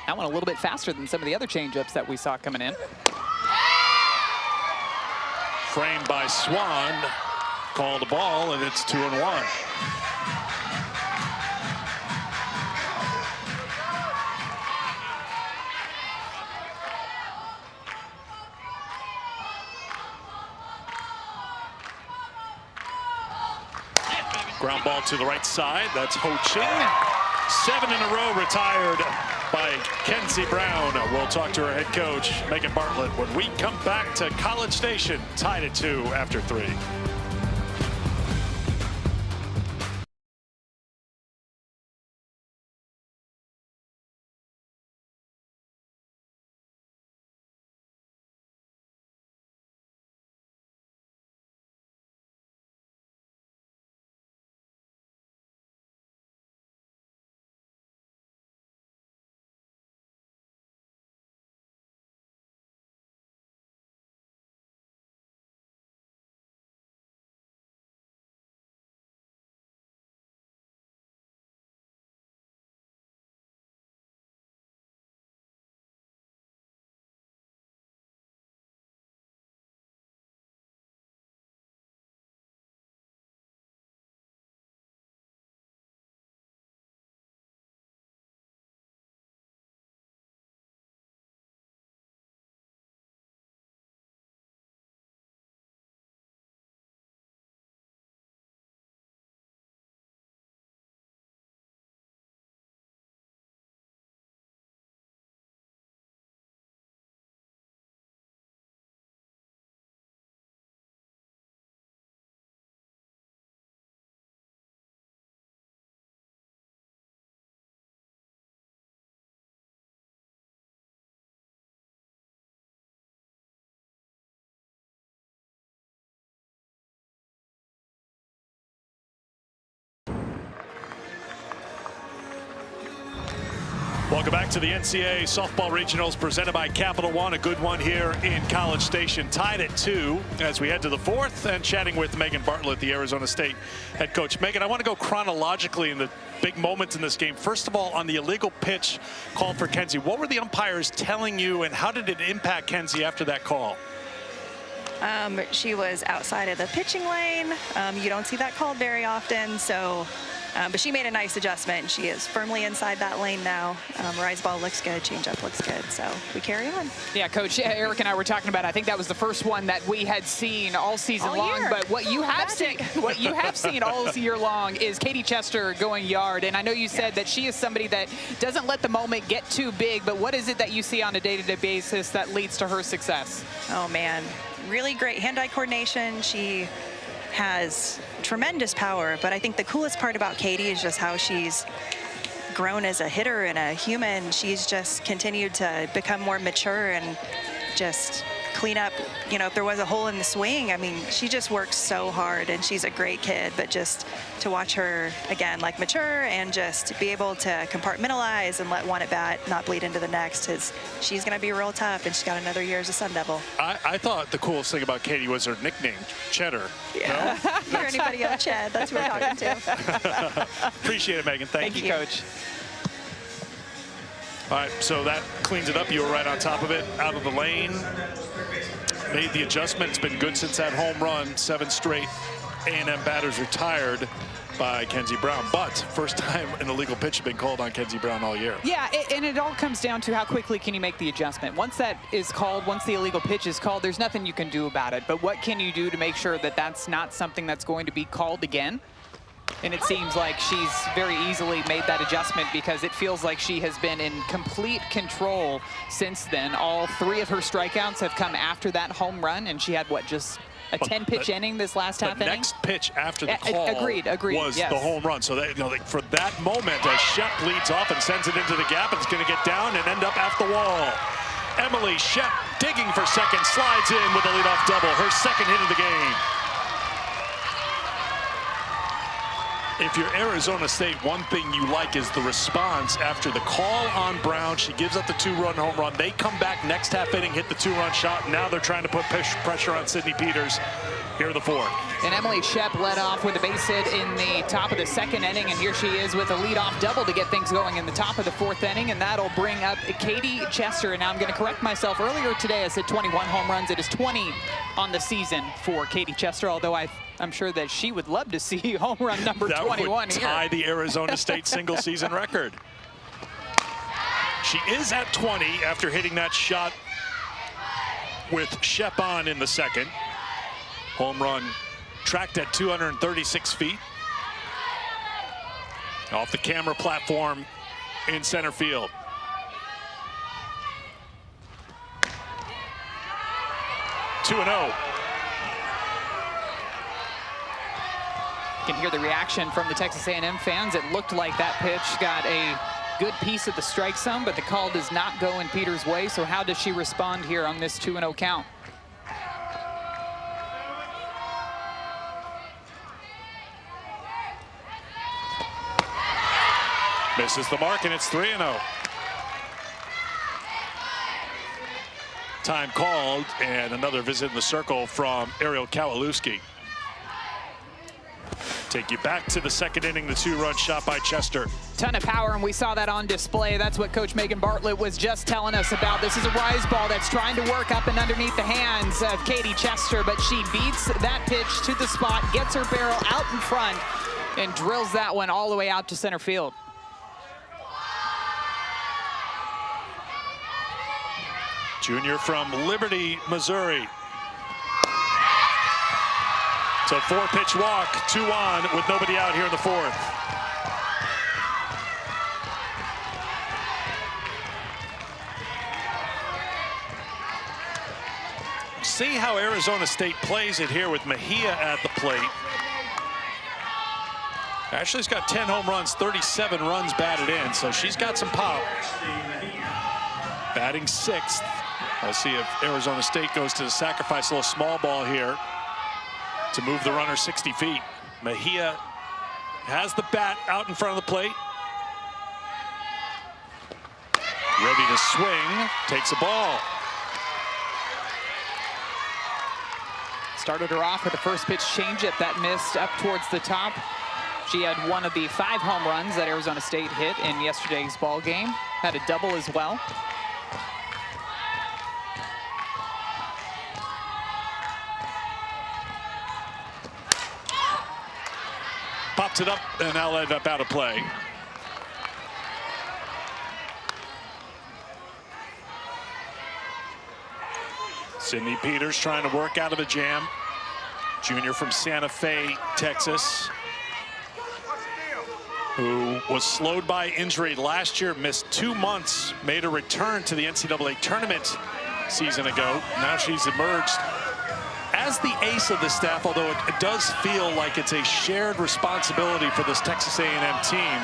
That one a little bit faster than some of the other changeups that we saw coming in. Framed by Swan, call the ball, and it's 2-1. Ground ball to the right side. That's Ho Ching. 7 in a row retired by Kenzie Brown. We'll talk to her head coach, Megan Bartlett, when we come back to College Station, tied at 2 after 3. Welcome back to the NCAA Softball Regionals presented by Capital One. A good one here in College Station. Tied at 2 as we head to the 4th, and chatting with Megan Bartlett, the Arizona State head coach. Megan, I want to go chronologically in the big moments in this game. First of all, on the illegal pitch called for Kenzie, what were the umpires telling you, and how did it impact Kenzie after that call? She was outside of the pitching lane. You don't see that called very often, so but she made a nice adjustment. She is firmly inside that lane now. Rise ball looks good, changeup looks good, so we carry on. Yeah, Coach, Eric and I were talking about, I think that was the first one that we had seen all season long. But what you have seen all year long is Katie Chester going yard. And I know you said that she is somebody that doesn't let the moment get too big, but what is it that you see on a day-to-day basis that leads to her success? Oh man, really great hand-eye coordination. She has tremendous power, but I think the coolest part about Katie is just how she's grown as a hitter and a human. She's just continued to become more mature and just clean up, you know, if there was a hole in the swing. I mean, she just works so hard, and she's a great kid, but just to watch her again, like, mature and just be able to compartmentalize and let one at bat not bleed into the next, is she's going to be real tough, and she's got another year as a Sun Devil. I thought the coolest thing about Katie was her nickname, Cheddar. Yeah. No? Hear anybody on Ched, that's who we're talking to. Appreciate it, Megan. Thank you, Coach. All right, so that cleans it up. You were right on top of it, out of the lane. Made the adjustment. It's been good since that home run. 7 straight A&M batters retired by Kenzie Brown. But first time an illegal pitch has been called on Kenzie Brown all year. Yeah, and it all comes down to how quickly can you make the adjustment. Once that is called, once the illegal pitch is called, there's nothing you can do about it. But what can you do to make sure that that's not something that's going to be called again? And it seems like she's very easily made that adjustment, because it feels like she has been in complete control since then. All 3 of her strikeouts have come after that home run, and she had, what, just a 10-pitch inning this last half inning? The next pitch after the call was yes. the home run. So that, you know, like, for that moment, as Shep leads off and sends it into the gap, and it's going to get down and end up at the wall. Emily Shep digging for second, slides in with a leadoff double, her second hit of the game. If you're Arizona State, one thing you like is the response after the call on Brown. She gives up the 2-run home run. They come back next half inning, hit the 2-run shot. Now they're trying to put pressure on Sydney Peters here in the 4th. And Emily Shep led off with a base hit in the top of the 2nd inning, and here she is with a leadoff double to get things going in the top of the 4th inning, and that'll bring up Katie Chester. And now I'm going to correct myself. Earlier today I said 21 home runs. It is 20 on the season for Katie Chester, although I'm sure that she would love to see home run number 21 here. That would tie the Arizona State single season record. She is at 20 after hitting that shot with Shep on in the 2nd. Home run tracked at 236 feet. Off the camera platform in center field. Two and 0. You can hear the reaction from the Texas A&M fans. It looked like that pitch got a good piece of the strike zone, but the call does not go in Peters' way. So how does she respond here on this 2-0 count? Misses the mark, and it's 3-0. Time called, and another visit in the circle from Ariel Kowalewski. Take you back to the 2nd inning, the 2-run shot by Chester. Ton of power, and we saw that on display. That's what Coach Megan Bartlett was just telling us about. This is a rise ball that's trying to work up and underneath the hands of Katie Chester, but she beats that pitch to the spot, gets her barrel out in front, and drills that one all the way out to center field. Junior from Liberty, Missouri. So 4-pitch walk, 2 on with nobody out here in the 4th. See how Arizona State plays it here with Mejia at the plate. Ashley's got 10 home runs, 37 runs batted in, so she's got some pop. Batting 6th. We'll see if Arizona State goes to sacrifice a little small ball here to move the runner 60 feet. Mejia has the bat out in front of the plate. Ready to swing, takes a ball. Started her off with the first pitch changeup that missed up towards the top. She had one of the 5 home runs that Arizona State hit in yesterday's ball game. Had a double as well. Pops it up and now led up out of play. Sydney Peters trying to work out of a jam. Junior from Santa Fe, Texas, who was slowed by injury last year, missed 2 months, made a return to the NCAA tournament season ago. Now she's emerged as the ace of the staff, although it does feel like it's a shared responsibility for this Texas A&M team.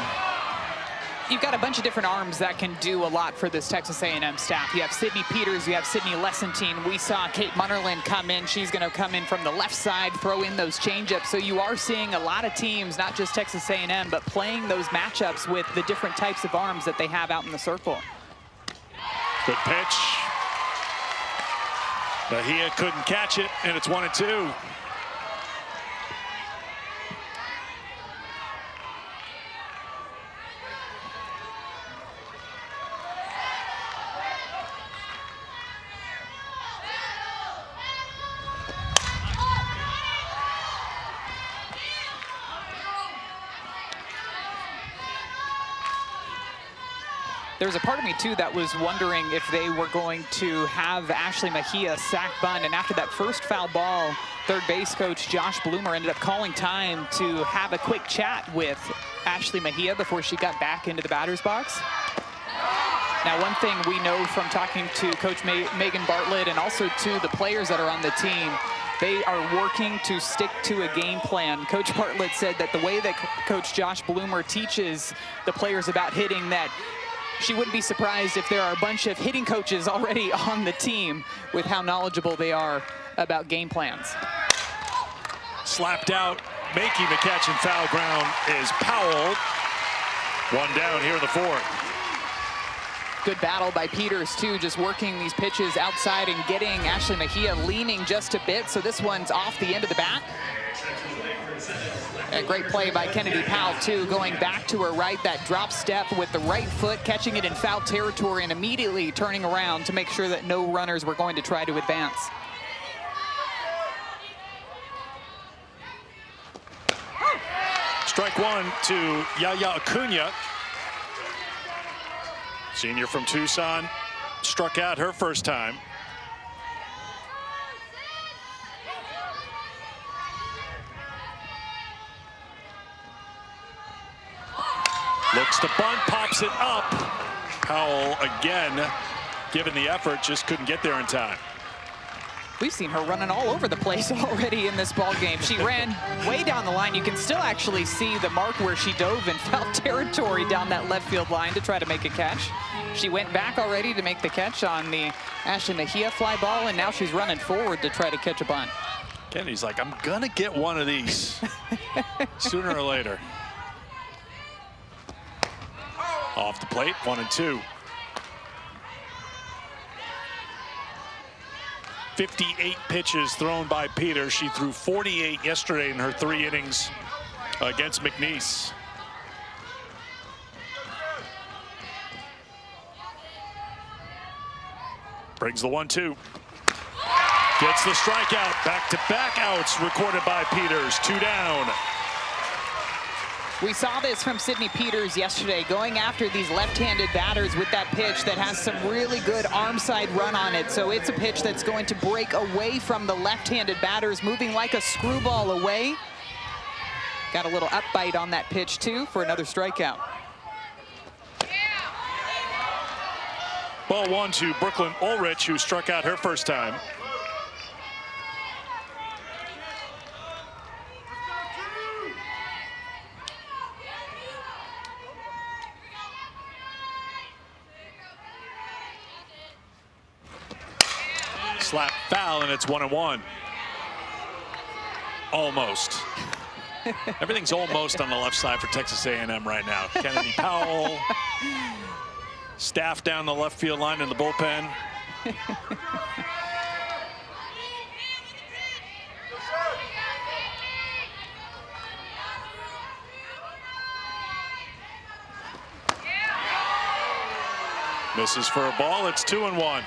You've got a bunch of different arms that can do a lot for this Texas A&M staff. You have Sydney Peters, you have Sydney Lessentine. We saw Kate Munnerlyn come in. She's going to come in from the left side, throw in those changeups. So you are seeing a lot of teams, not just Texas A&M, but playing those matchups with the different types of arms that they have out in the circle. Good pitch. Mejia couldn't catch it, and it's 1-2. There's a part of me, too, that was wondering if they were going to have Ashley Mejia sack bunt. And after that first foul ball, third base coach Josh Bloomer ended up calling time to have a quick chat with Ashley Mejia before she got back into the batter's box. Now, one thing we know from talking to Coach Megan Bartlett and also to the players that are on the team, they are working to stick to a game plan. Coach Bartlett said that the way that Coach Josh Bloomer teaches the players about hitting, that she wouldn't be surprised if there are a bunch of hitting coaches already on the team with how knowledgeable they are about game plans. Slapped out, making the catch in foul ground is Powell. One down here in the 4th. Good battle by Peters, too, just working these pitches outside and getting Ashley Mejia leaning just a bit. So this one's off the end of the bat. A great play by Kennedy Powell, too, going back to her right, that drop step with the right foot, catching it in foul territory and immediately turning around to make sure that no runners were going to try to advance. Strike one to Yaya Acuna. Senior from Tucson, struck out her first time. Looks to bunt, pops it up. Powell again, given the effort, just couldn't get there in time. We've seen her running all over the place already in this ball game. She ran way down the line. You can still actually see the mark where she dove in foul territory down that left field line to try to make a catch. She went back already to make the catch on the Ashley Mejia fly ball, and now she's running forward to try to catch a bunt. Kennedy's like, I'm gonna get one of these sooner or later. Off the plate, 1-2. 58 pitches thrown by Peters. She threw 48 yesterday in her 3 innings against McNeese. Brings the 1-2. Gets the strikeout. Back-to-back outs recorded by Peters. 2 down. We saw this from Sydney Peters yesterday, going after these left-handed batters with that pitch that has some really good arm side run on it. So it's a pitch that's going to break away from the left-handed batters, moving like a screwball away. Got a little up bite on that pitch, too, for another strikeout. Ball 1 to Brooklyn Ulrich, who struck out her first time. Slap foul, and it's 1-1. Almost. Everything's almost on the left side for Texas A&M right now. Kennedy Powell Staff down the left field line in the bullpen. Misses for a ball. It's 2-1.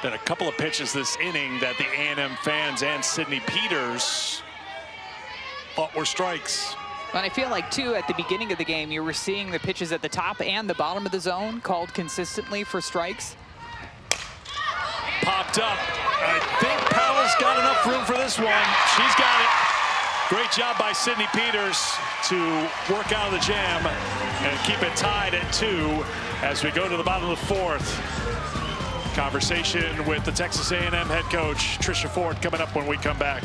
Been a couple of pitches this inning that the A&M fans and Sydney Peters thought were strikes. And I feel like, too, at the beginning of the game, you were seeing the pitches at the top and the bottom of the zone called consistently for strikes. Popped up. I think Powell's got enough room for this one. She's got it. Great job by Sydney Peters to work out of the jam and keep it tied at 2 as we go to the bottom of the 4th. Conversation with the Texas A&M head coach, Tricia Ford, coming up when we come back.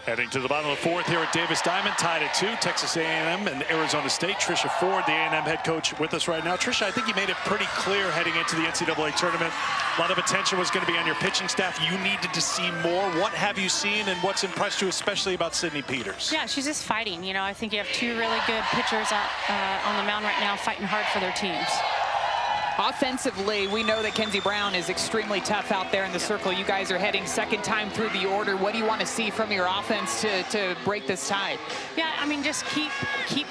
Heading to the bottom of the 4th here at Davis Diamond, tied at 2. Texas A&M and Arizona State. Tricia Ford, the A&M head coach, with us right now. Tricia, I think you made it pretty clear heading into the NCAA tournament. A lot of attention was going to be on your pitching staff. You needed to see more. What have you seen, and what's impressed you, especially about Sydney Peters? Yeah, she's just fighting. You know, I think you have 2 really good pitchers on the mound right now fighting hard for their teams. Offensively, we know that Kenzie Brown is extremely tough out there in the circle. You guys are heading second time through the order. What do you want to see from your offense to break this tie? Yeah, I mean, just keep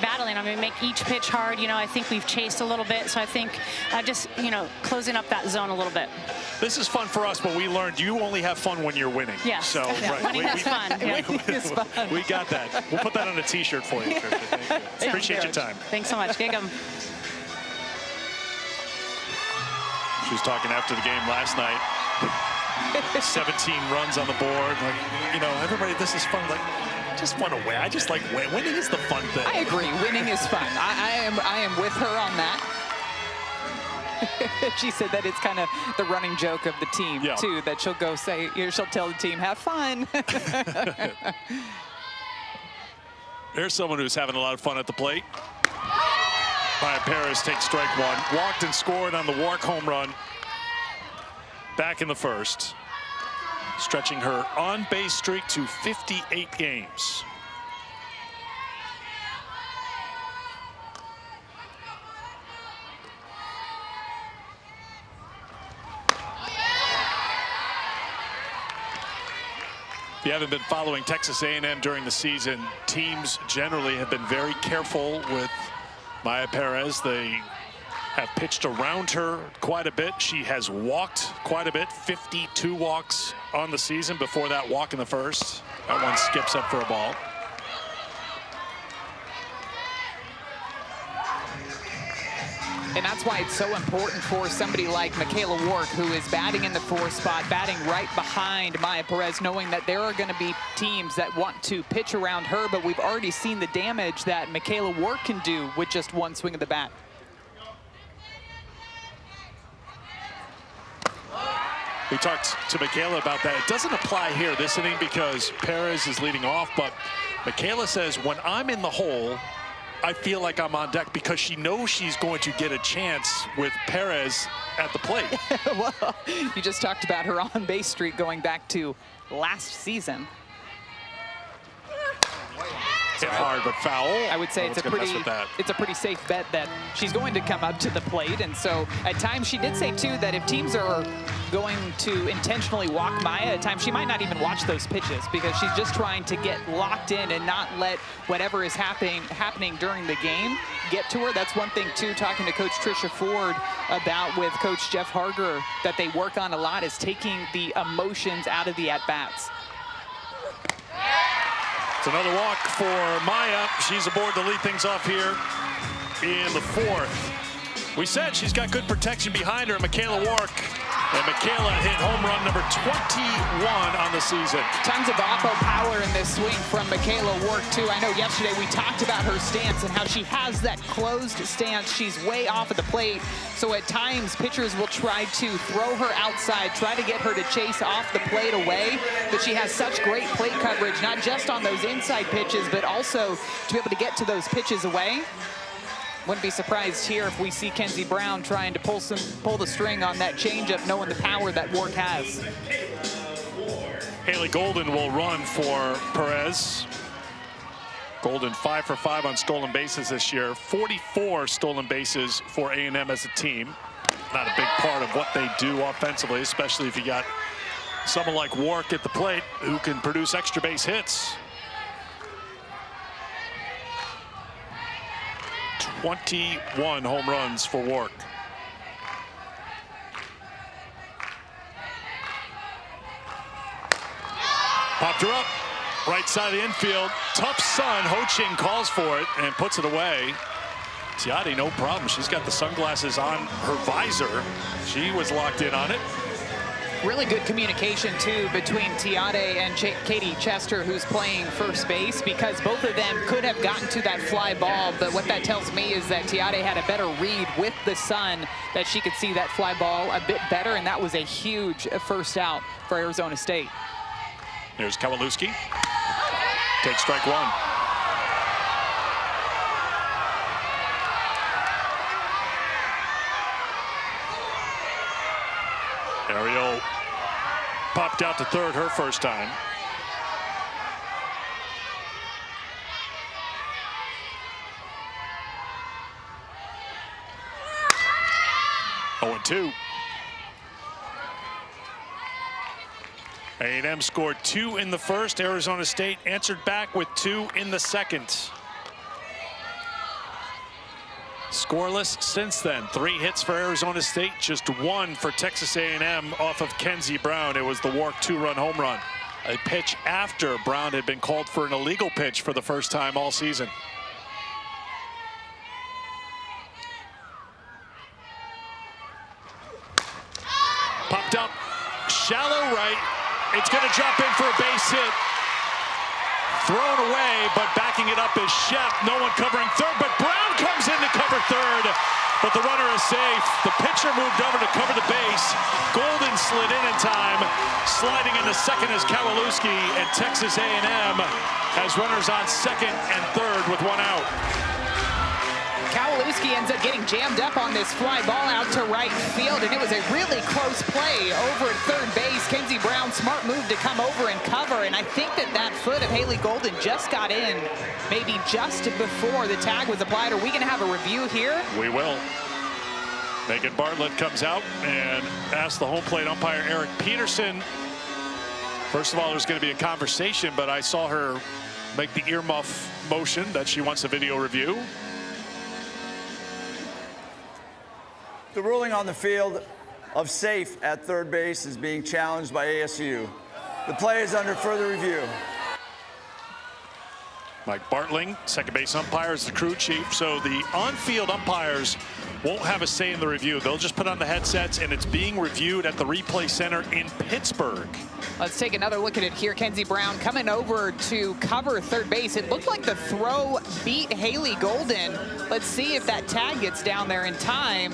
battling. I mean, make each pitch hard. You know, I think we've chased a little bit, so I think just, you know, closing up that zone a little bit. This is fun for us, but we learned you only have fun when you're winning. Yeah. So, yeah. right. Winning is fun. Yeah. We got that. We'll put that on a T-shirt for you, Tricia. Thank you. Appreciate your time. Thanks so much. Gig 'em. She was talking after the game last night. 17 runs on the board. Like, you know, everybody, this is fun. Like, just want to win. I just like win. Winning is the fun thing. I agree. Winning is fun. I am with her on that. She said that it's kind of the running joke of the team, too, that she'll go say, she'll tell the team, have fun. There's someone who's having a lot of fun at the plate. Maya Perez takes strike 1. Walked and scored on the walk home run back in the 1st. Stretching her on-base streak to 58 games. If you haven't been following Texas A&M during the season, teams generally have been very careful with Maya Perez. They have pitched around her quite a bit. She has walked quite a bit, 52 walks on the season before that walk in the 1st. That one skips up for a ball. And that's why it's so important for somebody like Michaela Wark, who is batting in the 4th spot, batting right behind Maya Perez, knowing that there are going to be teams that want to pitch around her, but we've already seen the damage that Michaela Wark can do with just one swing of the bat. We talked to Michaela about that. It doesn't apply here this inning because Perez is leading off, but Michaela says when I'm in the hole, I feel like I'm on deck because she knows she's going to get a chance with Perez at the plate. Well, you just talked about her on-base streak going back to last season. Hit hard but foul. I would say it's a pretty safe bet that she's going to come up to the plate. And so at times she did say too that if teams are going to intentionally walk Maya, at times she might not even watch those pitches because she's just trying to get locked in and not let whatever is happening during the game get to her. That's one thing too, talking to Coach Tricia Ford about with Coach Jeff Harger that they work on a lot is taking the emotions out of the at-bats. It's another walk for Maya. She's aboard to lead things off here in the fourth. We said she's got good protection behind her, Michaela Wark. And Michaela hit home run number 21 on the season. Tons of oppo power in this swing from Michaela Wark, too. I know yesterday we talked about her stance and how she has that closed stance. She's way off of the plate. So at times, pitchers will try to throw her outside, try to get her to chase off the plate away. But she has such great plate coverage, not just on those inside pitches, but also to be able to get to those pitches away. Wouldn't be surprised here if we see Kenzie Brown trying to pull the string on that changeup, knowing the power that Wark has. Haley Golden will run for Perez. Golden 5 for 5 on stolen bases this year. 44 stolen bases for A&M as a team. Not a big part of what they do offensively, especially if you got someone like Wark at the plate who can produce extra base hits. 21 home runs for Wark. Popped her up, right side of the infield. Tough sun, Ho Ching calls for it and puts it away. Tiati, no problem. She's got the sunglasses on her visor. She was locked in on it. Really good communication, too, between Tiade and Katie Chester, who's playing first base, because both of them could have gotten to that fly ball. But what that tells me is that Tiade had a better read with the sun, that she could see that fly ball a bit better, and that was a huge first out for Arizona State. There's Kowalewski. Takes strike one. Ariel popped out to third her first time. Oh, 0-2. A&M scored 2 in the first. Arizona State answered back with 2 in the second. Scoreless since then. 3 hits for Arizona State, just 1 for Texas A&M off of Kenzie Brown. It was the Wark 2-run home run. A pitch after Brown had been called for an illegal pitch for the first time all season. Popped up, shallow right. It's going to drop in for a base hit. Thrown away, but backing it up is Shep. No one covering third, but Brown comes in to cover third. But the runner is safe. The pitcher moved over to cover the base. Golden slid in time. Sliding into second is Kowalewski, and Texas A&M has runners on second and third with 1 out. Kowalewski ends up getting jammed up on this fly ball out to right field, and it was a really close play over at third base. Kenzie Brown, smart move to come over and cover, and I think that foot of Haley Golden just got in maybe just before the tag was applied. Are we going to have a review here? We will. Megan Bartlett comes out and asks the home plate umpire, Eric Peterson. First of all, there's going to be a conversation, but I saw her make the earmuff motion that she wants a video review. The ruling on the field of safe at third base is being challenged by ASU. The play is under further review. Mike Bartling, second base umpire, is the crew chief. So the on-field umpires won't have a say in the review. They'll just put on the headsets, and it's being reviewed at the replay center in Pittsburgh. Let's take another look at it here. Kenzie Brown coming over to cover third base. It looked like the throw beat Haley Golden. Let's see if that tag gets down there in time.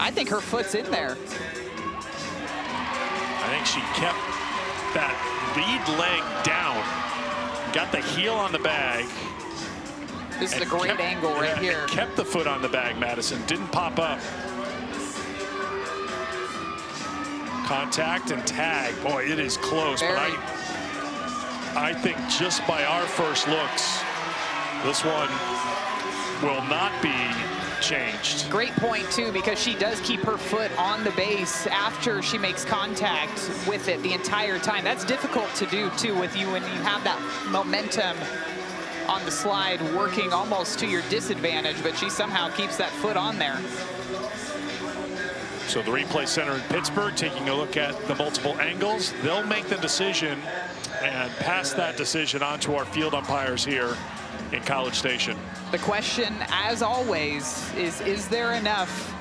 I think her foot's in there. I think she kept that lead leg down, got the heel on the bag. This is a great angle right here. Kept the foot on the bag, Madison. Didn't pop up. Contact and tag. Boy, it is close. But I think just by our first looks, this one will not be changed. Great point, too, because she does keep her foot on the base after she makes contact with it the entire time. That's difficult to do, too, with you when you have that momentum on the slide working almost to your disadvantage, but she somehow keeps that foot on there. So the replay center in Pittsburgh taking a look at the multiple angles. They'll make the decision and pass that decision on to our field umpires here in College Station. The question, as always, is there enough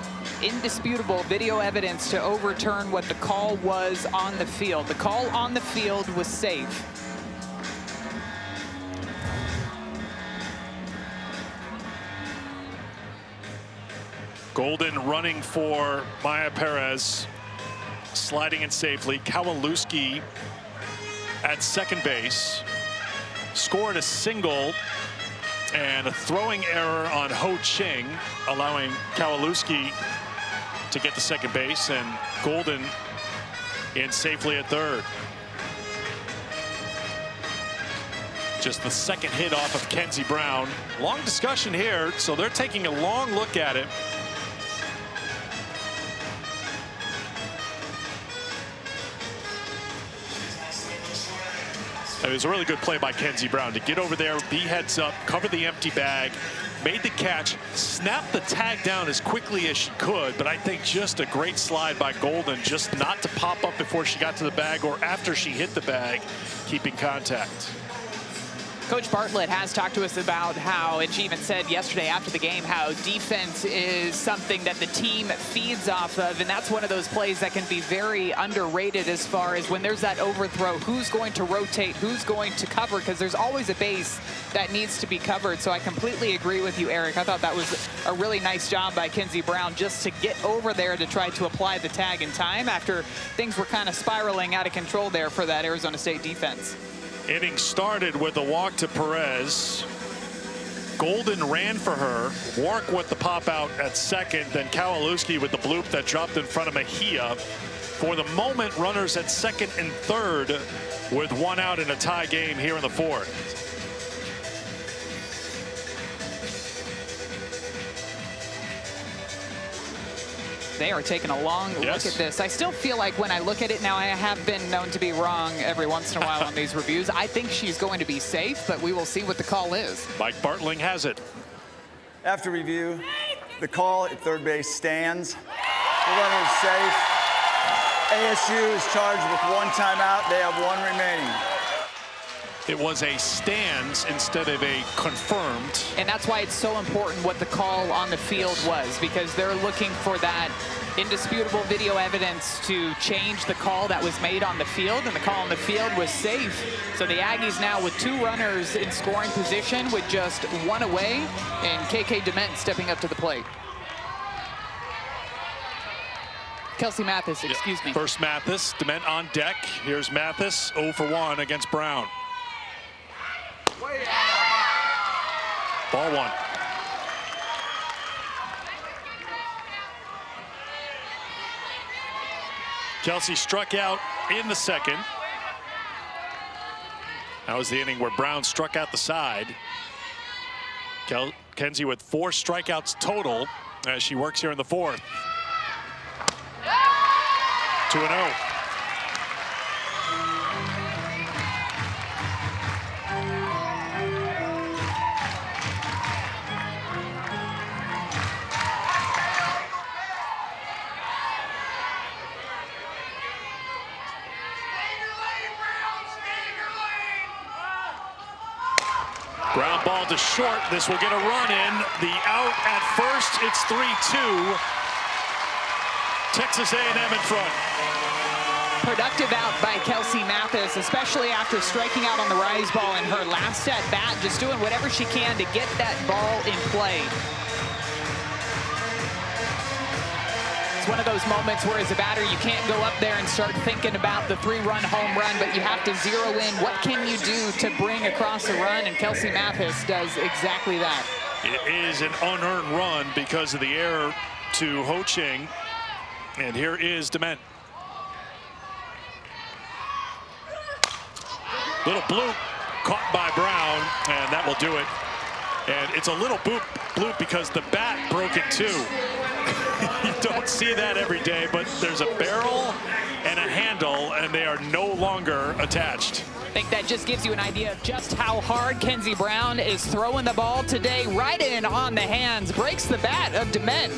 indisputable video evidence to overturn what the call was on the field? The call on the field was safe. Golden running for Maya Perez, sliding in safely. Kowalewski at second base, scored a single and a throwing error on Ho Ching, allowing Kowalewski to get to second base, and Golden in safely at third. Just the second hit off of Kenzie Brown. Long discussion here, so they're taking a long look at it. It was a really good play by Kenzie Brown to get over there, be heads up, cover the empty bag, made the catch, snapped the tag down as quickly as she could, but I think just a great slide by Golden, just not to pop up before she got to the bag or after she hit the bag, keeping contact. Coach Bartlett has talked to us about how, and she even said yesterday after the game, how defense is something that the team feeds off of, and that's one of those plays that can be very underrated as far as when there's that overthrow, who's going to rotate, who's going to cover, because there's always a base that needs to be covered. So I completely agree with you, Eric. I thought that was a really nice job by Kenzie Brown just to get over there to try to apply the tag in time after things were kind of spiraling out of control there for that Arizona State defense. Inning started with a walk to Perez. Golden ran for her. Warwick with the pop out at second. Then Kowalewski with the bloop that dropped in front of Mejia. For the moment, runners at second and third with one out in a tie game here in the fourth. They are taking a long look at this. I still feel like when I look at it now, I have been known to be wrong every once in a while on these reviews. I think she's going to be safe, but we will see what the call is. Mike Bartling has it. After review, the call at third base stands. The runner is safe. ASU is charged with one timeout. They have one remaining. It was a stands instead of a confirmed. And that's why it's so important what the call on the field was, because they're looking for that indisputable video evidence to change the call that was made on the field, and the call on the field was safe. So the Aggies now with two runners in scoring position with just one away, and KK Dement stepping up to the plate. Kelsey Mathis, excuse me. First Mathis, Dement on deck. Here's Mathis, 0 for 1 against Brown. Ball one. Kelsey struck out in the second. That was the inning where Brown struck out the side. Kenzie with 4 strikeouts total as she works here in the fourth. 2-0. Ground ball to short. This will get a run in. The out at first. It's 3-2. Texas A&M in front. Productive out by Kelsey Mathis, especially after striking out on the rise ball in her last at bat, just doing whatever she can to get that ball in play. is one of those moments where as a batter, you can't go up there and start thinking about the 3-run home run, but you have to zero in. What can you do to bring across a run? And Kelsey Mathis does exactly that. It is an unearned run because of the error to Ho Ching. And here is Dement. Little bloop caught by Brown, and that will do it. And it's a little bloop because the bat broke it too. You don't see that every day, but there's a barrel and a handle, and they are no longer attached. I think that just gives you an idea of just how hard Kenzie Brown is throwing the ball today. Right in on the hands, breaks the bat of Dement.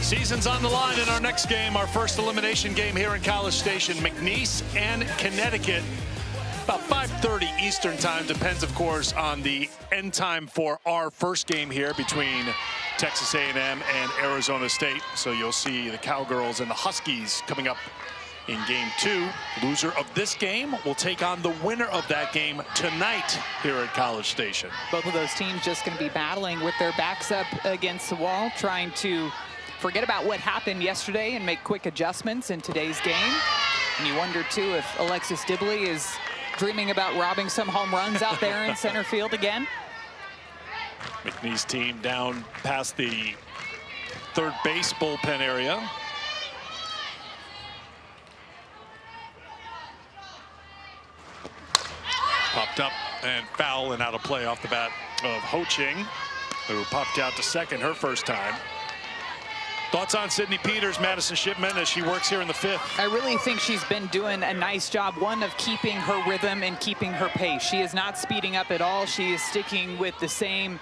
Season's on the line in our next game, our first elimination game here in College Station. McNeese and Connecticut. About 5:30 Eastern time. Depends, of course, on the end time for our first game here between Texas A&M and Arizona State. So you'll see the Cowgirls and the Huskies coming up in game 2. Loser of this game will take on the winner of that game tonight here at College Station. Both of those teams just going to be battling with their backs up against the wall, trying to forget about what happened yesterday and make quick adjustments in today's game. And you wonder, too, if Alexis Dibley is dreaming about robbing some home runs out there in center field again. McNeese team down past the third base bullpen area. Popped up and foul and out of play off the bat of Ho Ching, who popped out to second her first time. Thoughts on Sydney Peters, Madison Shipman, as she works here in the 5th? I really think she's been doing a nice job, one, of keeping her rhythm and keeping her pace. She is not speeding up at all. She is sticking with the same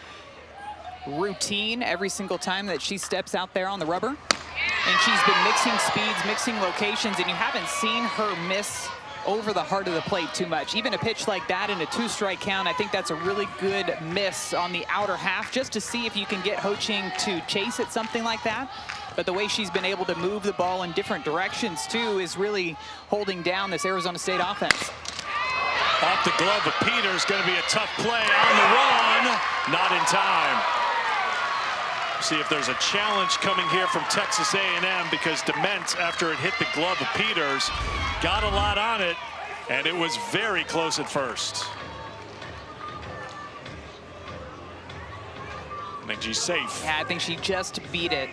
routine every single time that she steps out there on the rubber. And she's been mixing speeds, mixing locations, and you haven't seen her miss over the heart of the plate too much. Even a pitch like that in a 2-strike count, I think that's a really good miss on the outer half, just to see if you can get Ho Ching to chase at something like that. But the way she's been able to move the ball in different directions, too, is really holding down this Arizona State offense. Off the glove of Peters, going to be a tough play on the run. Not in time. See if there's a challenge coming here from Texas A&M, because Dement, after it hit the glove of Peters, got a lot on it. And it was very close at first. I think she's safe. Yeah, I think she just beat it.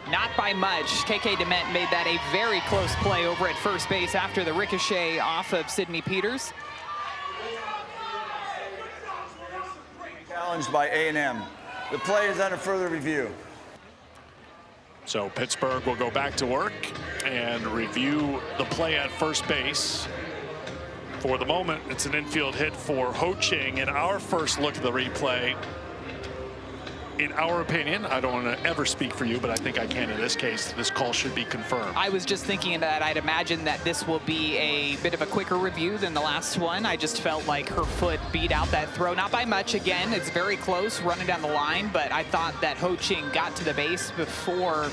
Not by much. KK Dement made that a very close play over at first base after the ricochet off of Sydney Peters. Challenged by A&M. The play is under further review. So Pittsburgh will go back to work and review the play at first base. For the moment, it's an infield hit for Ho Ching. In our first look at the replay, in our opinion, I don't want to ever speak for you, but I think I can in this case, this call should be confirmed. I was just thinking that I'd imagine that this will be a bit of a quicker review than the last one. I just felt like her foot beat out that throw, not by much. Again, it's very close running down the line, but I thought that Ho Ching got to the base before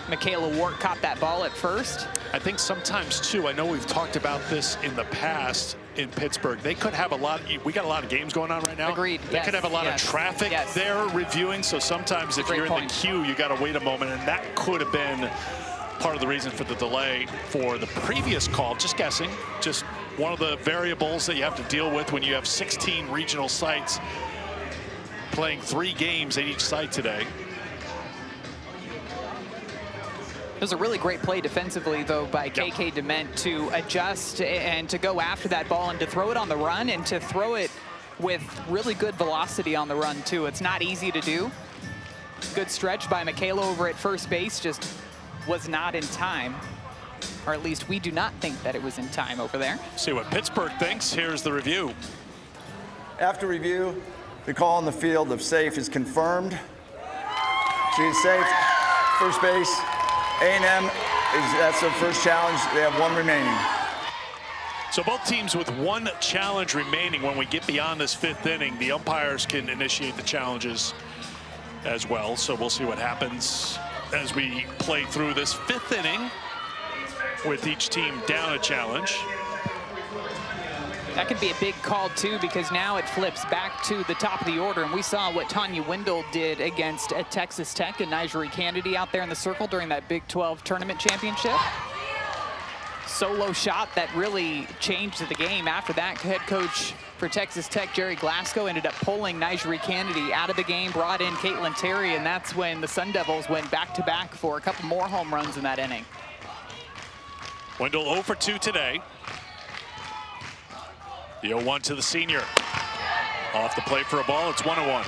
Michaela Wart caught that ball at first. I think sometimes too, I know we've talked about this in the past in Pittsburgh. They could have a lot, we got a lot of games going on right now. Agreed. They could have a lot of traffic there reviewing. So sometimes if you're in the queue, you got to wait a moment. And that could have been part of the reason for the delay for the previous call. Just guessing, just one of the variables that you have to deal with when you have 16 regional sites playing 3 games at each site today. It was a really great play defensively, though, by KK Dement to adjust and to go after that ball and to throw it on the run and to throw it with really good velocity on the run, too. It's not easy to do. Good stretch by Michaela over at first base, just was not in time. Or at least we do not think that it was in time over there. See what Pittsburgh thinks. Here's the review. After review, the call on the field of safe is confirmed. She is safe. First base. A&M, that's their first challenge. They have 1 remaining. So both teams with 1 challenge remaining. When we get beyond this 5th inning, the umpires can initiate the challenges as well. So we'll see what happens as we play through this 5th inning with each team down a challenge. That could be a big call, too, because now it flips back to the top of the order. And we saw what Tanya Wendell did against Texas Tech and Nigeri Kennedy out there in the circle during that Big 12 tournament championship. Solo shot that really changed the game. After that, head coach for Texas Tech, Jerry Glasgow, ended up pulling Nigeri Kennedy out of the game, brought in Caitlin Terry, and that's when the Sun Devils went back-to-back for a couple more home runs in that inning. Wendell 0 for 2 today. The 0-1 to the senior. Off the plate for a ball, it's 1-1.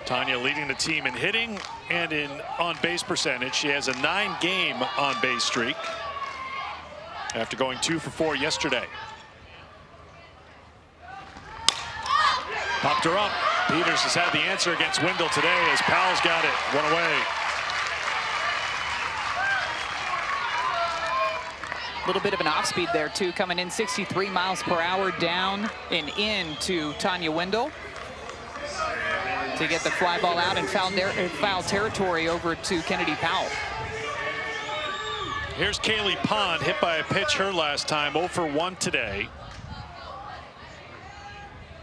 Tanya leading the team in hitting and in on-base percentage. She has a 9-game on-base streak after going 2 for 4 yesterday. Popped her up. Peters has had the answer against Wendell today as Powell's got it. 1 away. A little bit of an off-speed there, too, coming in 63 miles per hour down and in to Tanya Wendell to get the fly ball out and foul territory over to Kennedy Powell. Here's Kaylee Pond, hit by a pitch her last time, 0 for 1 today.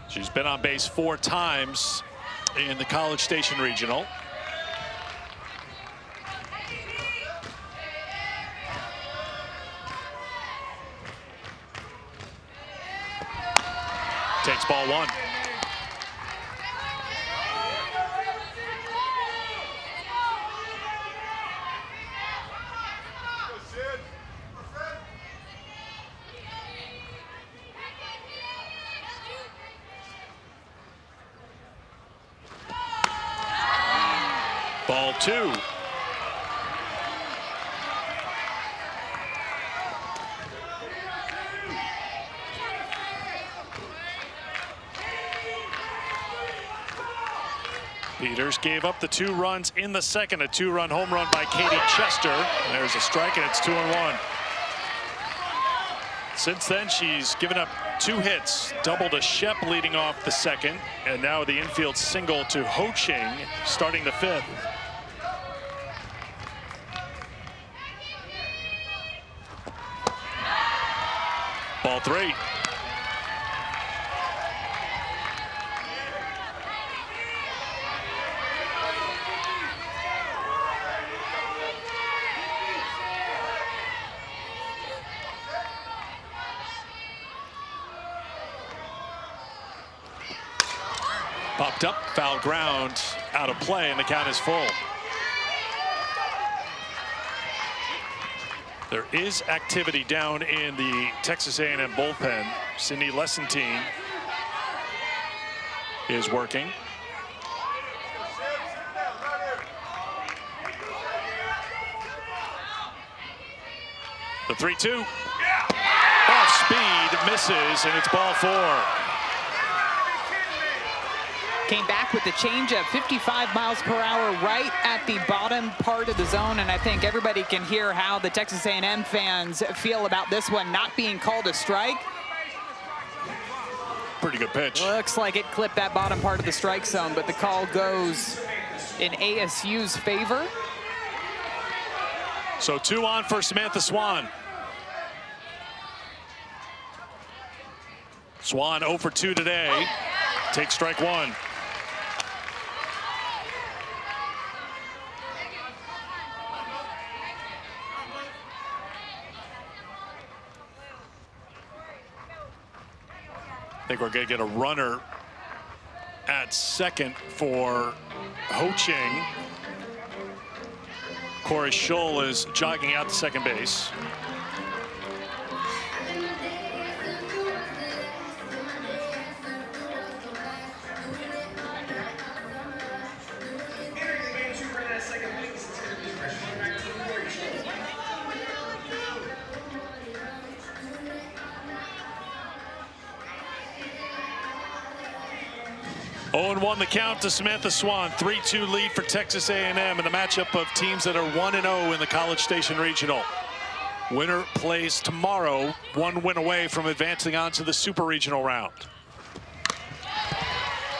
She's been on base 4 times in the College Station Regional. Takes ball 1. Ball 2. Peters gave up the 2 runs in the second. A 2-run home run by Katie Chester. There's a strike, and it's 2-1. Since then, she's given up 2 hits. Double to Shep leading off the second, and now the infield single to Ho Ching starting the 5th. Ball 3. Popped up, foul ground, out of play, and the count is full. There is activity down in the Texas A&M bullpen. Sydney Lessentine is working. The 3-2. Off speed, misses, and it's ball 4. Came back with the changeup, 55 miles per hour, right at the bottom part of the zone, and I think everybody can hear how the Texas A&M fans feel about this one not being called a strike. Pretty good pitch. Looks like it clipped that bottom part of the strike zone, but the call goes in ASU's favor. So 2 on for Samantha Swan. Swan 0 for 2 today. Takes strike 1. I think we're going to get a runner at second for Ho Ching. Corey Schull is jogging out to second base. Oh, and 1 the count to Samantha Swan. 3-2 lead for Texas A&M in a matchup of teams that are 1-0 in the College Station Regional. Winner plays tomorrow, 1 win away from advancing on to the Super Regional round.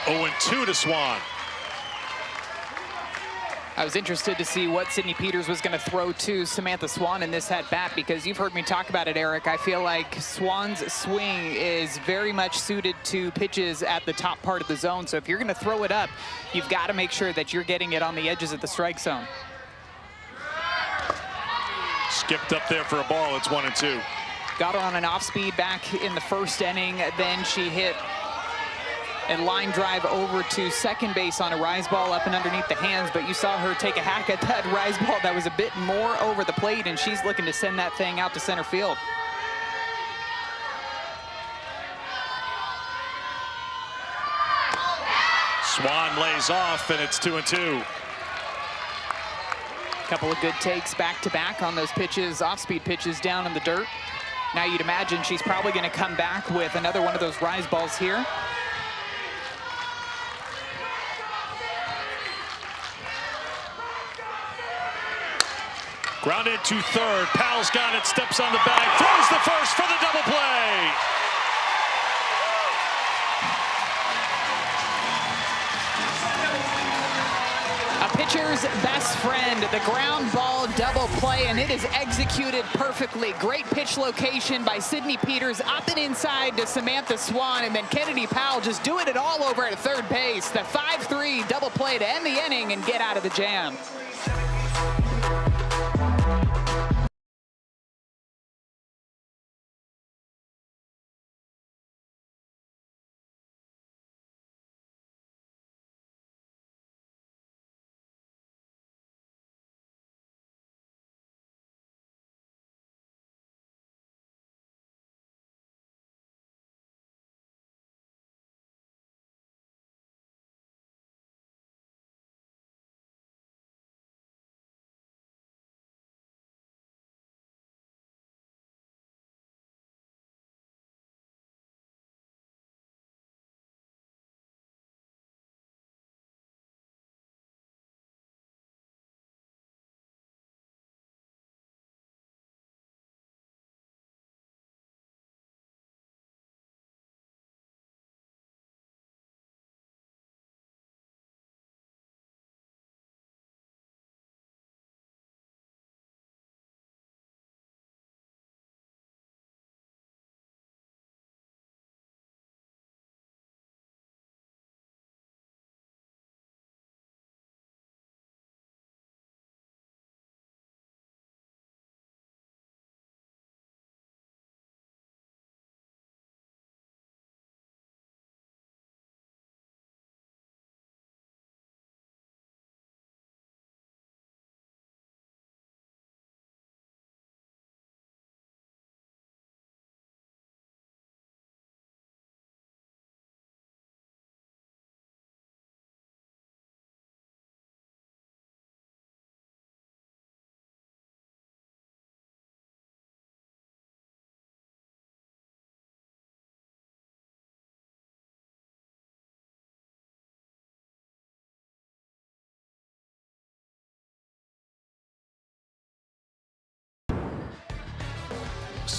0-2 to Swan. I was interested to see what Sydney Peters was going to throw to Samantha Swan in this at-bat, because you've heard me talk about it, Eric. I feel like Swan's swing is very much suited to pitches at the top part of the zone. So if you're going to throw it up, you've got to make sure that you're getting it on the edges of the strike zone. Skipped up there for a ball. It's 1-2. Got her on an off-speed back in the first inning. Then she hit and line drive over to second base on a rise ball up and underneath the hands, but you saw her take a hack at that rise ball that was a bit more over the plate, and she's looking to send that thing out to center field. Swan lays off, and it's 2-2. Couple of good takes back-to-back on those pitches, off-speed pitches down in the dirt. Now you'd imagine she's probably going to come back with another one of those rise balls here. Grounded to third. Powell's got it, steps on the bag, throws the first for the double play. A pitcher's best friend, the ground ball double play, and it is executed perfectly. Great pitch location by Sydney Peters, up and inside to Samantha Swan, and then Kennedy Powell just doing it all over at third base. The 5-3 double play to end the inning and get out of the jam.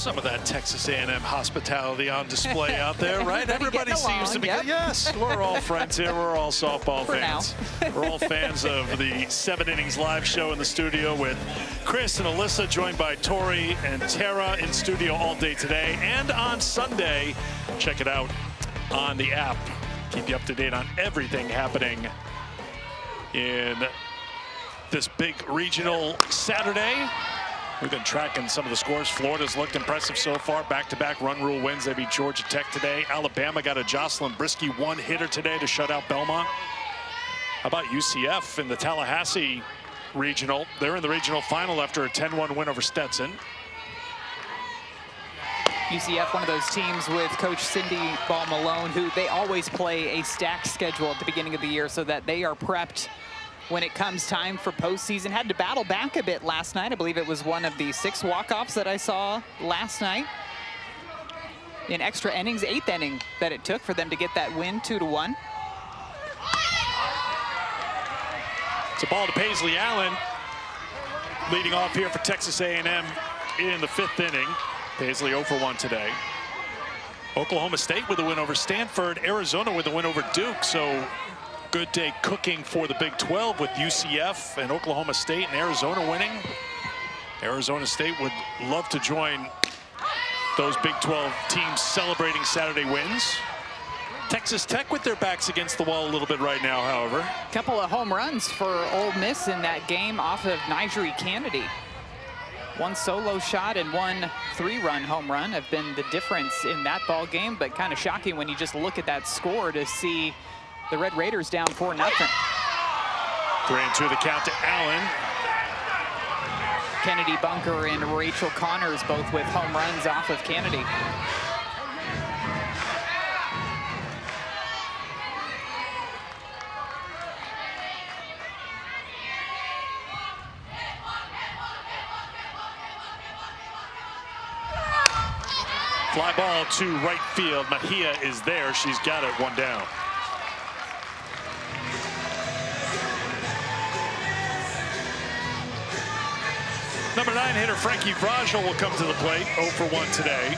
Some of that Texas A&M hospitality on display out there, right? Everybody seems to be. Yep. Yes, we're all friends here. We're all softball For fans. We're all fans of the 7 Innings live show in the studio with Chris and Alyssa, joined by Tori and Tara in studio all day today and on Sunday. Check it out on the app. Keep you up to date on everything happening in this big regional Saturday. We've been tracking some of the scores. Florida's looked impressive so far. Back-to-back run rule wins. They beat Georgia Tech today. Alabama got a Jocelyn Brisky one-hitter today to shut out Belmont. How about UCF in the Tallahassee regional? They're in the regional final after a 10-1 win over Stetson. UCF, one of those teams with Coach Cindy Ball Malone, who they always play a stacked schedule at the beginning of the year so that they are prepped when it comes time for postseason. Had to battle back a bit last night. I believe it was one of the 6 walk-offs that I saw last night. In extra innings, 8th inning that it took for them to get that win, 2-1. It's a ball to Paisley Allen, leading off here for Texas A&M in the 5th inning. Paisley 0 for 1 today. Oklahoma State with a win over Stanford. Arizona with a win over Duke. So good day cooking for the Big 12 with UCF and Oklahoma State and Arizona winning. Arizona State would love to join those Big 12 teams celebrating Saturday wins. Texas Tech with their backs against the wall a little bit right now, however. Couple of home runs for Ole Miss in that game off of Nigeri Kennedy. 1 solo shot and 1 3-run home run have been the difference in that ball game, but kind of shocking when you just look at that score to see the Red Raiders down 4-0. 3-2 the count to Allen. Kennedy Bunker and Rachel Connors both with home runs off of Kennedy. Fly ball to right field. Mejia is there. She's got it, 1 down. Number 9 hitter Frankie Vrajel will come to the plate, 0 for 1 today.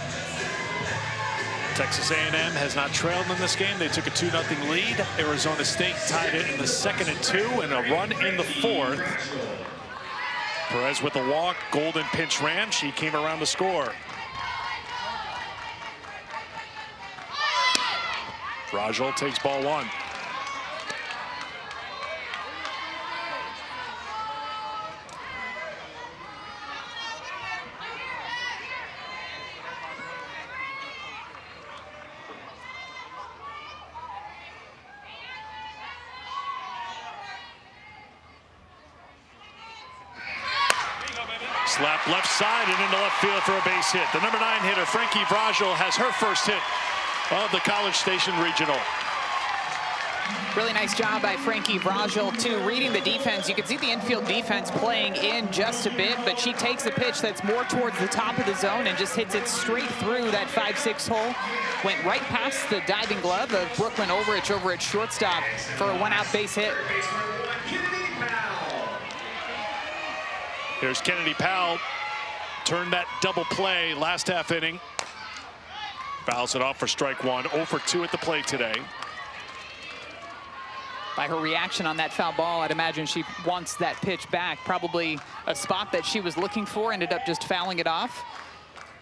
Texas A&M has not trailed in this game. They took a 2-0 lead. Arizona State tied it in the 2nd and 2 and a run in the 4th. Perez with a walk. Golden pinch ran. She came around to score. Vrajel takes ball 1. Slap left side and into left field for a base hit. The number 9 hitter, Frankie Vrajel, has her first hit of the College Station Regional. Really nice job by Frankie Vrajel, too, reading the defense. You can see the infield defense playing in just a bit, but she takes a pitch that's more towards the top of the zone and just hits it straight through that 5-6 hole. Went right past the diving glove of Brooklyn Overich over at shortstop for a 1-out base hit. Here's Kennedy Powell. Turned that double play last half inning. Fouls it off for strike 1. 0 for 2 at the plate today. By her reaction on that foul ball, I'd imagine she wants that pitch back. Probably a spot that she was looking for, ended up just fouling it off.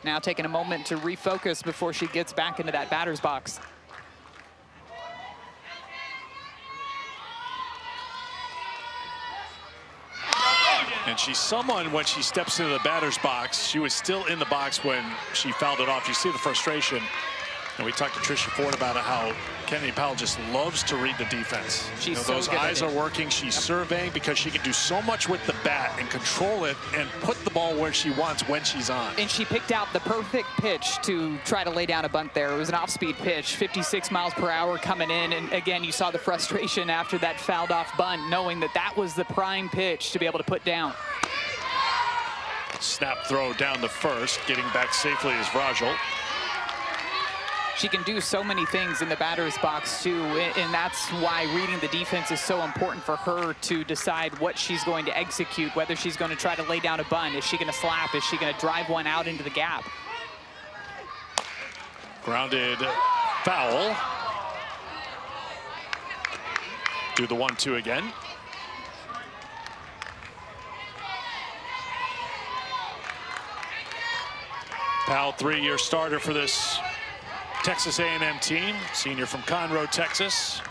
Now taking a moment to refocus before she gets back into that batter's box. And she's someone, when she steps into the batter's box, she was still in the box when she fouled it off. You see the frustration. And we talked to Tricia Ford about how Kennedy Powell just loves to read the defense. She's so so those good eyes at are it. working. She's surveying because she can do so much with the bat and control it and put the ball where she wants when she's on. And she picked out the perfect pitch to try to lay down a bunt there. It was an off-speed pitch, 56 miles per hour coming in. And again, you saw the frustration after that fouled off bunt, knowing that that was the prime pitch to be able to put down. Snap throw down the first, getting back safely is Vrajel. She can do so many things in the batter's box too, and that's why reading the defense is so important for her to decide what she's going to execute, whether she's going to try to lay down a bunt, is she going to slap, is she going to drive one out into the gap. Grounded foul. Do the 1-2 again. Powell, 3-year starter for this Texas A&M team, senior from Conroe, Texas.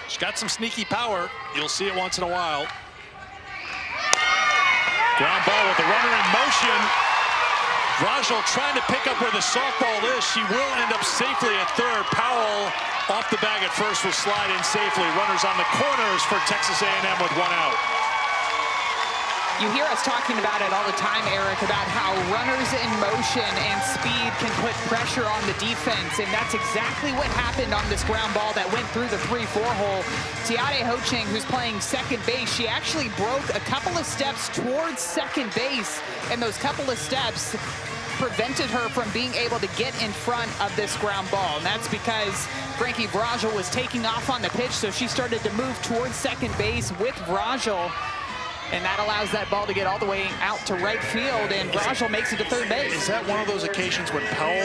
She's got some sneaky power. You'll see it once in a while. Ground ball with the runner in motion. Vrajel trying to pick up where the softball is. She will end up safely at third. Powell off the bag at first will slide in safely. Runners on the corners for Texas A&M with 1 out. You hear us talking about it all the time, Eric, about how runners in motion and speed can put pressure on the defense, and that's exactly what happened on this ground ball that went through the 3-4 hole. Tiade Ho-Ching, who's playing second base, she actually broke a couple of steps towards second base, and those couple of steps prevented her from being able to get in front of this ground ball. And that's because Frankie Vrajel was taking off on the pitch, so she started to move towards second base with Vrajel. And that allows that ball to get all the way out to right field, and Vrajel makes it to third base. Is that one of those occasions when Powell,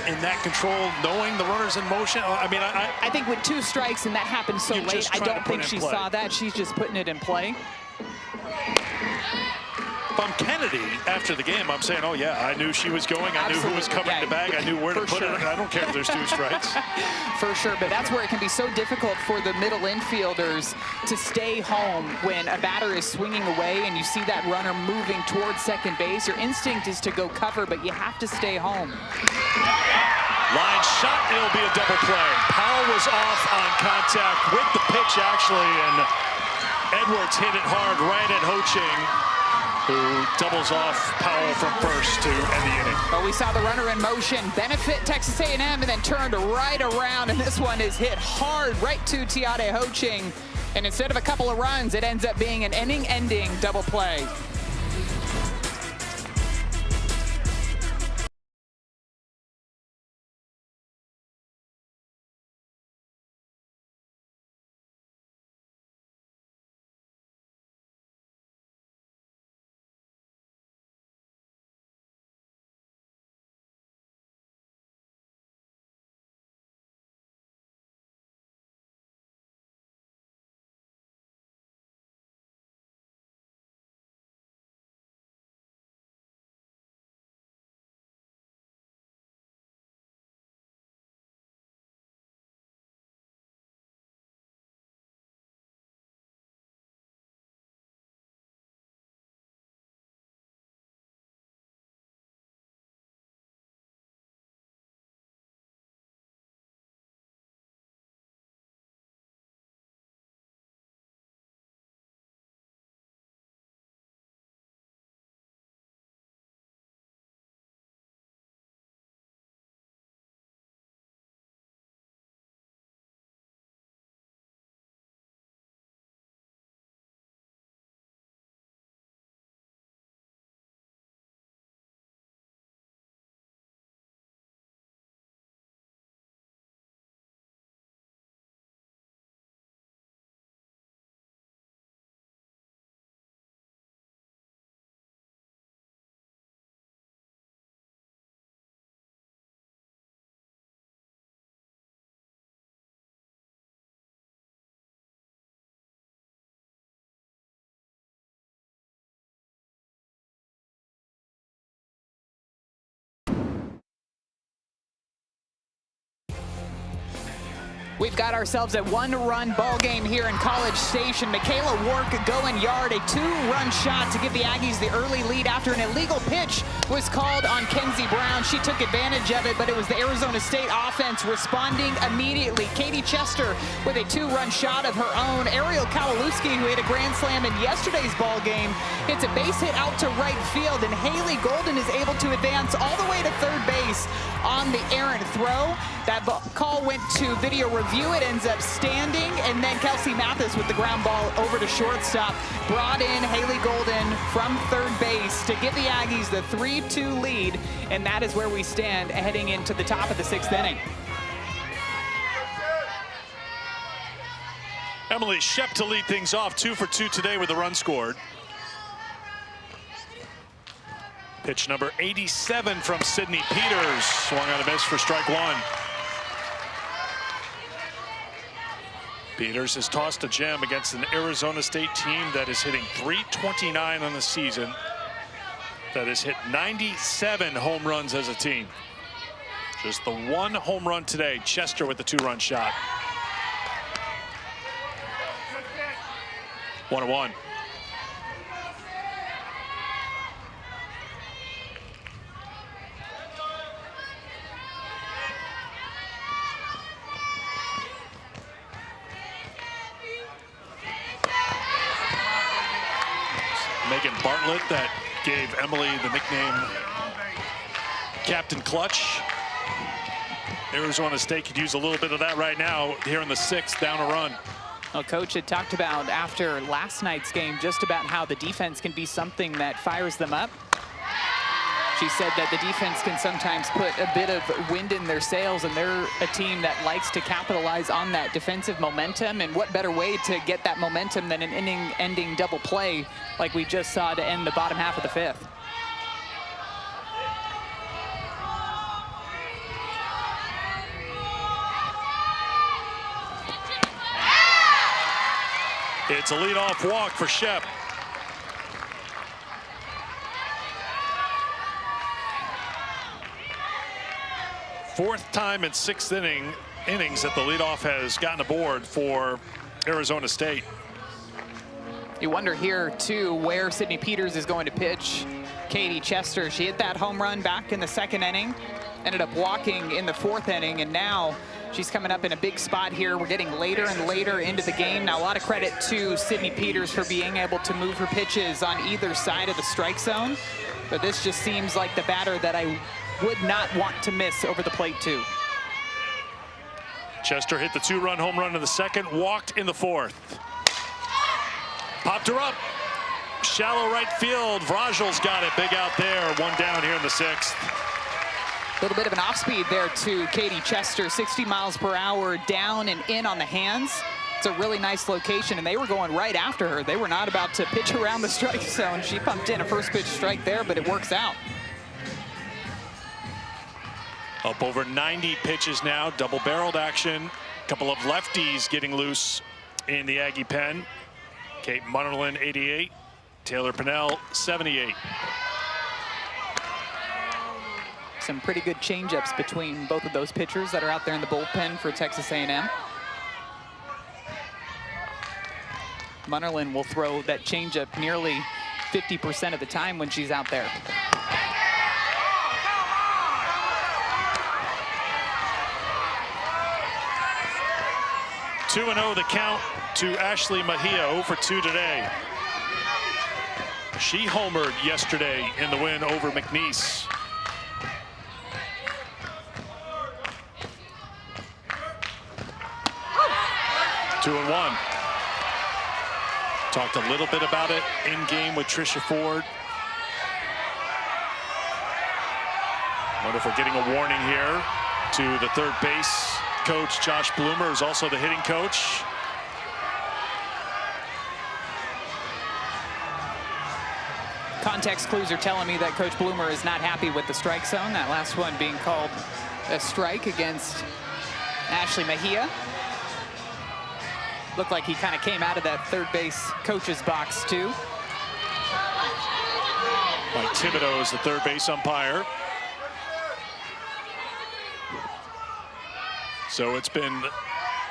in that control, knowing the runner's in motion? I mean, I think with 2 strikes and that happened so late, I don't think she saw that. She's just putting it in play. If I'm Kennedy after the game, I'm saying, oh yeah, I knew she was going. I knew who was covering the bag. I knew where to put it. I don't care if there's 2 strikes. For sure, but that's where it can be so difficult for the middle infielders to stay home when a batter is swinging away and you see that runner moving towards second base. Your instinct is to go cover, but you have to stay home. Line shot, it'll be a double play. Powell was off on contact with the pitch, actually, and Edwards hit it hard right at Ho-Ching, who doubles off Powell from first to end the inning. Well, we saw the runner in motion benefit Texas A&M and then turned right around, and this one is hit hard right to Tiade Ho-Ching. And instead of a couple of runs, it ends up being an inning-ending double play. We've got ourselves a 1-run ball game here in College Station. Michaela Wark going yard, a 2-run shot to give the Aggies the early lead after an illegal pitch was called on Kenzie Brown. She took advantage of it, but it was the Arizona State offense responding immediately. Katie Chester with a 2-run shot of her own. Ariel Kowalewski, who hit a grand slam in yesterday's ball game, hits a base hit out to right field, and Haley Golden is able to advance all the way to third base on the errant throw. That call went to video review. It ends up standing, and then Kelsey Mathis with the ground ball over to shortstop brought in Haley Golden from third base to give the Aggies the 3-2 lead, and that is where we stand heading into the top of the 6th inning. Emily Shep to lead things off, 2 for 2 today with a run scored. Pitch number 87 from Sydney Peters. Swung on a miss for strike one. Peters has tossed a gem against an Arizona State team that is hitting .329 on the season, that has hit 97 home runs as a team. Just the one home run today. Chester with the two-run shot. 1-1. Megan Bartlett that gave Emily the nickname Captain Clutch. Arizona State could use a little bit of that right now here in the sixth, down a run. Well, Coach had talked about after last night's game just about how the defense can be something that fires them up. She said that the defense can sometimes put a bit of wind in their sails, and they're a team that likes to capitalize on that defensive momentum. And what better way to get that momentum than an inning-ending double play like we just saw to end the bottom half of the fifth. It's a leadoff walk for Shep. Fourth time in sixth innings that the leadoff has gotten aboard for Arizona State. You wonder here, too, where Sydney Peters is going to pitch Katie Chester. She hit that home run back in the second inning, ended up walking in the fourth inning, and now she's coming up in a big spot here. We're getting later and later into the game. Now, a lot of credit to Sydney Peters for being able to move her pitches on either side of the strike zone, but this just seems like the batter that I would not want to miss over the plate, too. Chester hit the two-run home run in the second, walked in the fourth. Popped her up. Shallow right field. Vragel's got it. Big out there. One down here in the sixth. A little bit of an off-speed there to Katie Chester. 60 miles per hour down and in on the hands. It's a really nice location, and they were going right after her. They were not about to pitch around the strike zone. She pumped in a first pitch strike there, but it works out. Up over 90 pitches now. Double-barreled action. A couple of lefties getting loose in the Aggie pen. Kate Munnerlyn, 88. Taylor Pinnell, 78. Some pretty good changeups between both of those pitchers that are out there in the bullpen for Texas A&M. Munnerlyn will throw that changeup nearly 50% of the time when she's out there. Two 2-0 the count to Ashley Mejia, 0 for 2 today. She homered yesterday in the win over McNeese. Two and one. Talked a little bit about it in game with Tricia Ford. Wonder if we're getting a warning here to the third base coach, Josh Bloomer, who's also the hitting coach. Context clues are telling me that Coach Bloomer is not happy with the strike zone. That last one being called a strike against Ashley Mejia. Looked like he kind of came out of that third base coach's box, too. Mike Thibodeau is the third base umpire. So it's been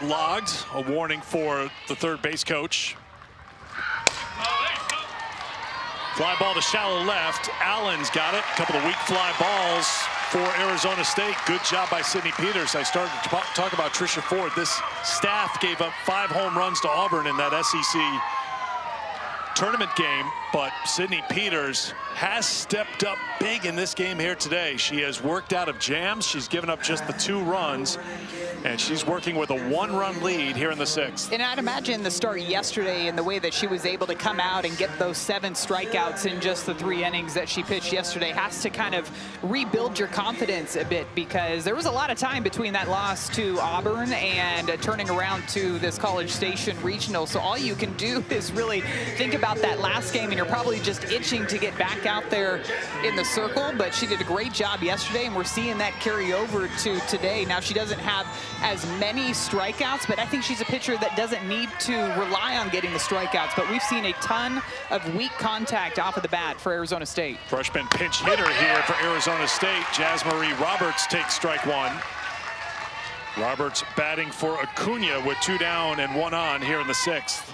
logged, a warning for the third base coach. Fly ball to shallow left. Allen's got it. A couple of weak fly balls for Arizona State. Good job by Sydney Peters. I started to talk about Tricia Ford. This staff gave up 5 home runs to Auburn in that SEC tournament game, but Sydney Peters has stepped up big in this game here today. She has worked out of jams. She's given up just the 2 runs. And she's working with a 1-run lead here in the 6th. And I'd imagine the start yesterday and the way that she was able to come out and get those 7 strikeouts in just the 3 innings that she pitched yesterday has to kind of rebuild your confidence a bit, because there was a lot of time between that loss to Auburn and turning around to this College Station regional. So all you can do is really think about that last game, and you're probably just itching to get back out there in the circle. But she did a great job yesterday, and we're seeing that carry over to today. Now, she doesn't have as many strikeouts, but I think she's a pitcher that doesn't need to rely on getting the strikeouts. But we've seen a ton of weak contact off of the bat for Arizona State. Freshman pinch hitter here for Arizona State. Jasmarie Roberts takes strike 1. Roberts batting for Acuna with 2 down and 1 on here in the 6th.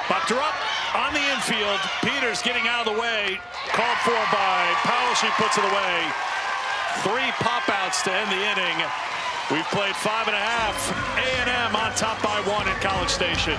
Popped her up on the infield. Peters getting out of the way. Called for by Powell. She puts it away. 3 pop-outs to end the inning. We've played 5.5. A&M on top by 1 at College Station.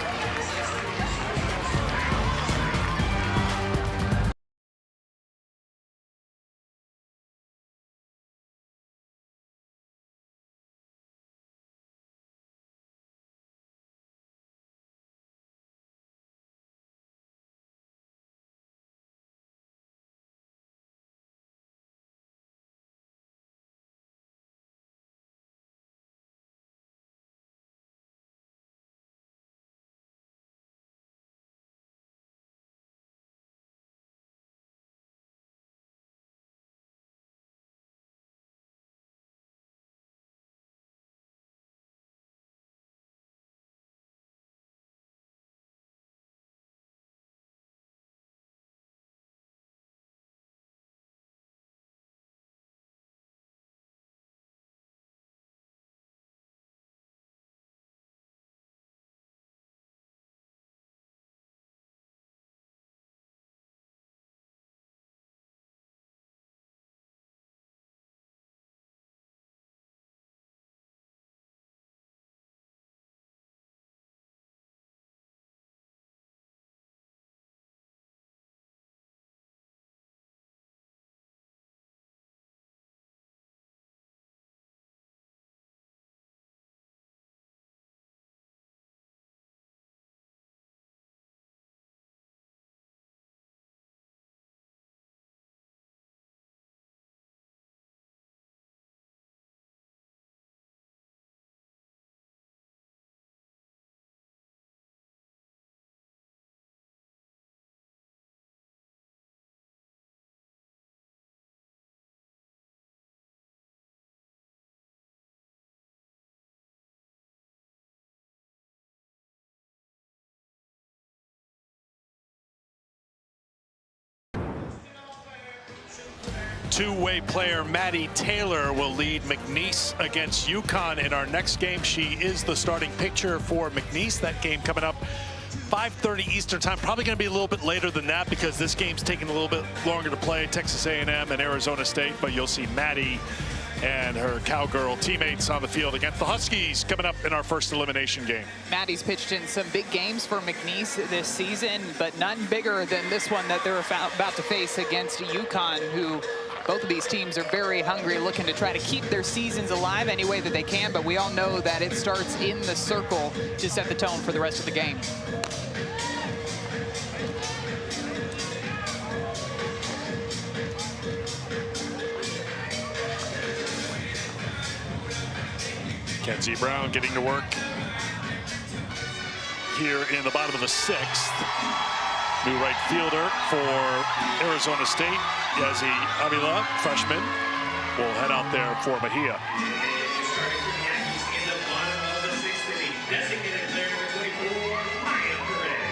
Two-way player Maddie Taylor will lead McNeese against UConn in our next game. She is the starting pitcher for McNeese. That game coming up 5:30 Eastern time. Probably going to be a little bit later than that because this game's taking a little bit longer to play. Texas A&M and Arizona State, but you'll see Maddie and her Cowgirl teammates on the field against the Huskies coming up in our first elimination game. Maddie's pitched in some big games for McNeese this season, but none bigger than this one that they're about to face against UConn, who both of these teams are very hungry, looking to try to keep their seasons alive any way that they can, but we all know that it starts in the circle to set the tone for the rest of the game. Kenzie Brown getting to work here in the bottom of the 6th. New right fielder for Arizona State, Yazi Avila, freshman, will head out there for Mejia.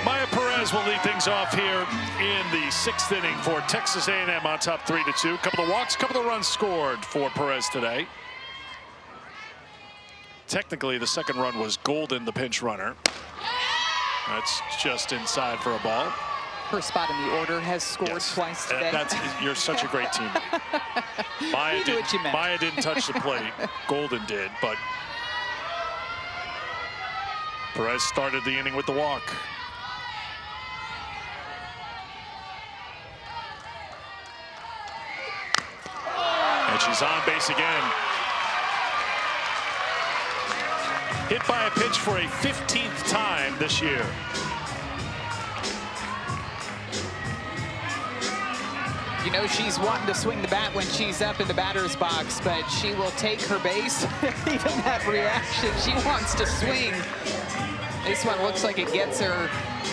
Maya Perez will lead things off here in the 6th inning for Texas A&M on top 3-2. Couple of walks, couple of runs scored for Perez today. Technically, the second run was Golden, the pinch runner. That's just inside for a ball. Her spot in the order has scored twice today. You're such a great team. Maya didn't touch the plate. Golden did, but Perez started the inning with the walk. She's on base again. Hit by a pitch for a 15th time this year. You know she's wanting to swing the bat when she's up in the batter's box, but she will take her base. Even that reaction, she wants to swing. This one looks like it gets her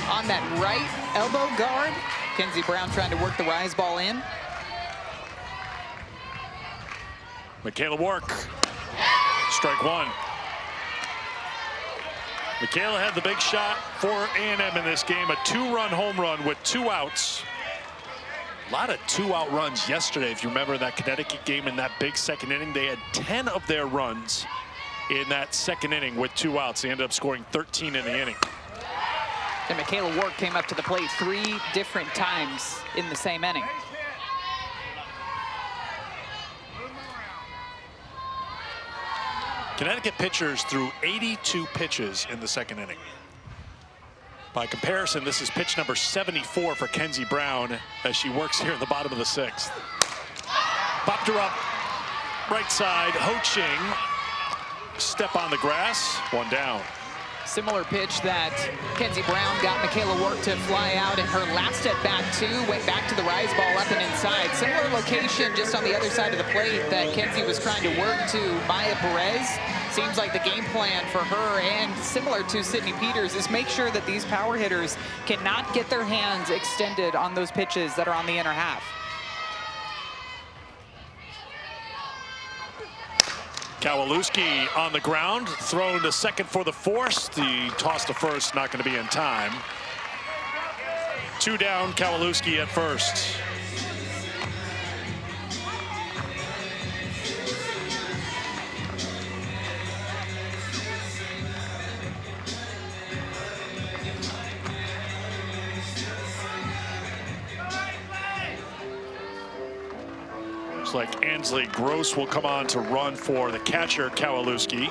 on that right elbow guard. Kenzie Brown trying to work the rise ball in. Michaela Work, strike one. Michaela had the big shot for A&M in this game, a 2-run home run with 2 outs. A lot of 2-out runs yesterday. If you remember that Connecticut game in that big second inning, they had 10 of their runs in that second inning with 2 outs. They ended up scoring 13 in the inning. And Michaela Work came up to the plate 3 different times in the same inning. Connecticut pitchers threw 82 pitches in the second inning. By comparison, this is pitch number 74 for Kenzie Brown as she works here in the bottom of the 6th. Popped her up, right side, Ho Ching. Step on the grass, 1 down. Similar pitch that Kenzie Brown got Michaela Work to fly out in her last at bat too. Went back to the rise ball up and inside. Similar location just on the other side of the plate that Kenzie was trying to work to Maya Perez. Seems like the game plan for her, and similar to Sydney Peters, is make sure that these power hitters cannot get their hands extended on those pitches that are on the inner half. Kowalewski on the ground, thrown to second for the force. The toss to first not going to be in time. 2 down, Kowalewski at first. Looks like Ansley Gross will come on to run for the catcher, Kowalewski.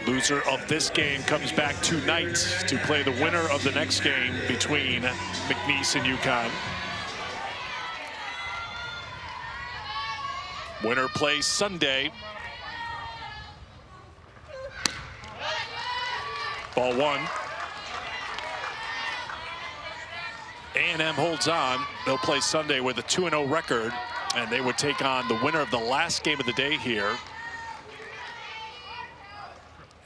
Loser of this game comes back tonight to play the winner of the next game between McNeese and UConn. Winner plays Sunday. Ball 1. A&M holds on. They'll play Sunday with a 2-0 record, and they would take on the winner of the last game of the day here.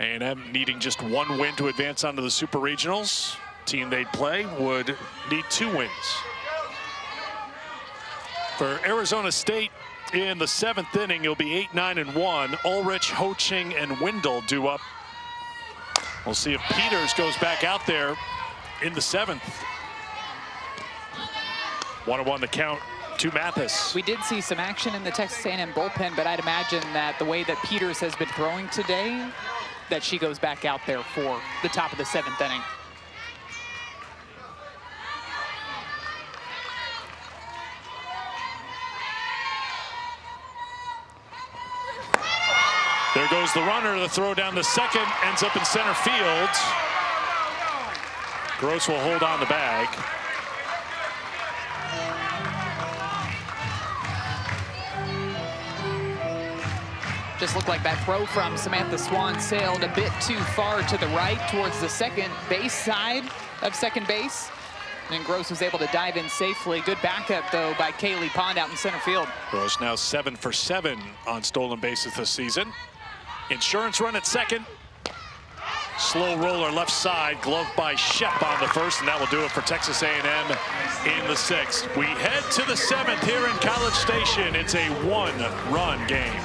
A&M needing just 1 win to advance onto the Super Regionals. Team they'd play would need 2 wins. For Arizona State, in the 7th inning, it'll be 8-9-1. Ulrich, Ho Ching, and Wendell due up. We'll see if Peters goes back out there in the 7th. 1-1 the count to Mathis. We did see some action in the Texas A&M bullpen, but I'd imagine that the way that Peters has been throwing today, that she goes back out there for the top of the 7th inning. There goes the runner. The throw down the second ends up in center field. Gross will hold on the bag. Just looked like that throw from Samantha Swan sailed a bit too far to the right towards the second base side of second base. And Gross was able to dive in safely. Good backup, though, by Kaylee Pond out in center field. Gross now 7 for 7 on stolen bases this season. Insurance run at second. Slow roller left side, glove by Shep on the first, and that will do it for Texas A&M in the 6th. We head to the 7th here in College Station. It's a 1-run game.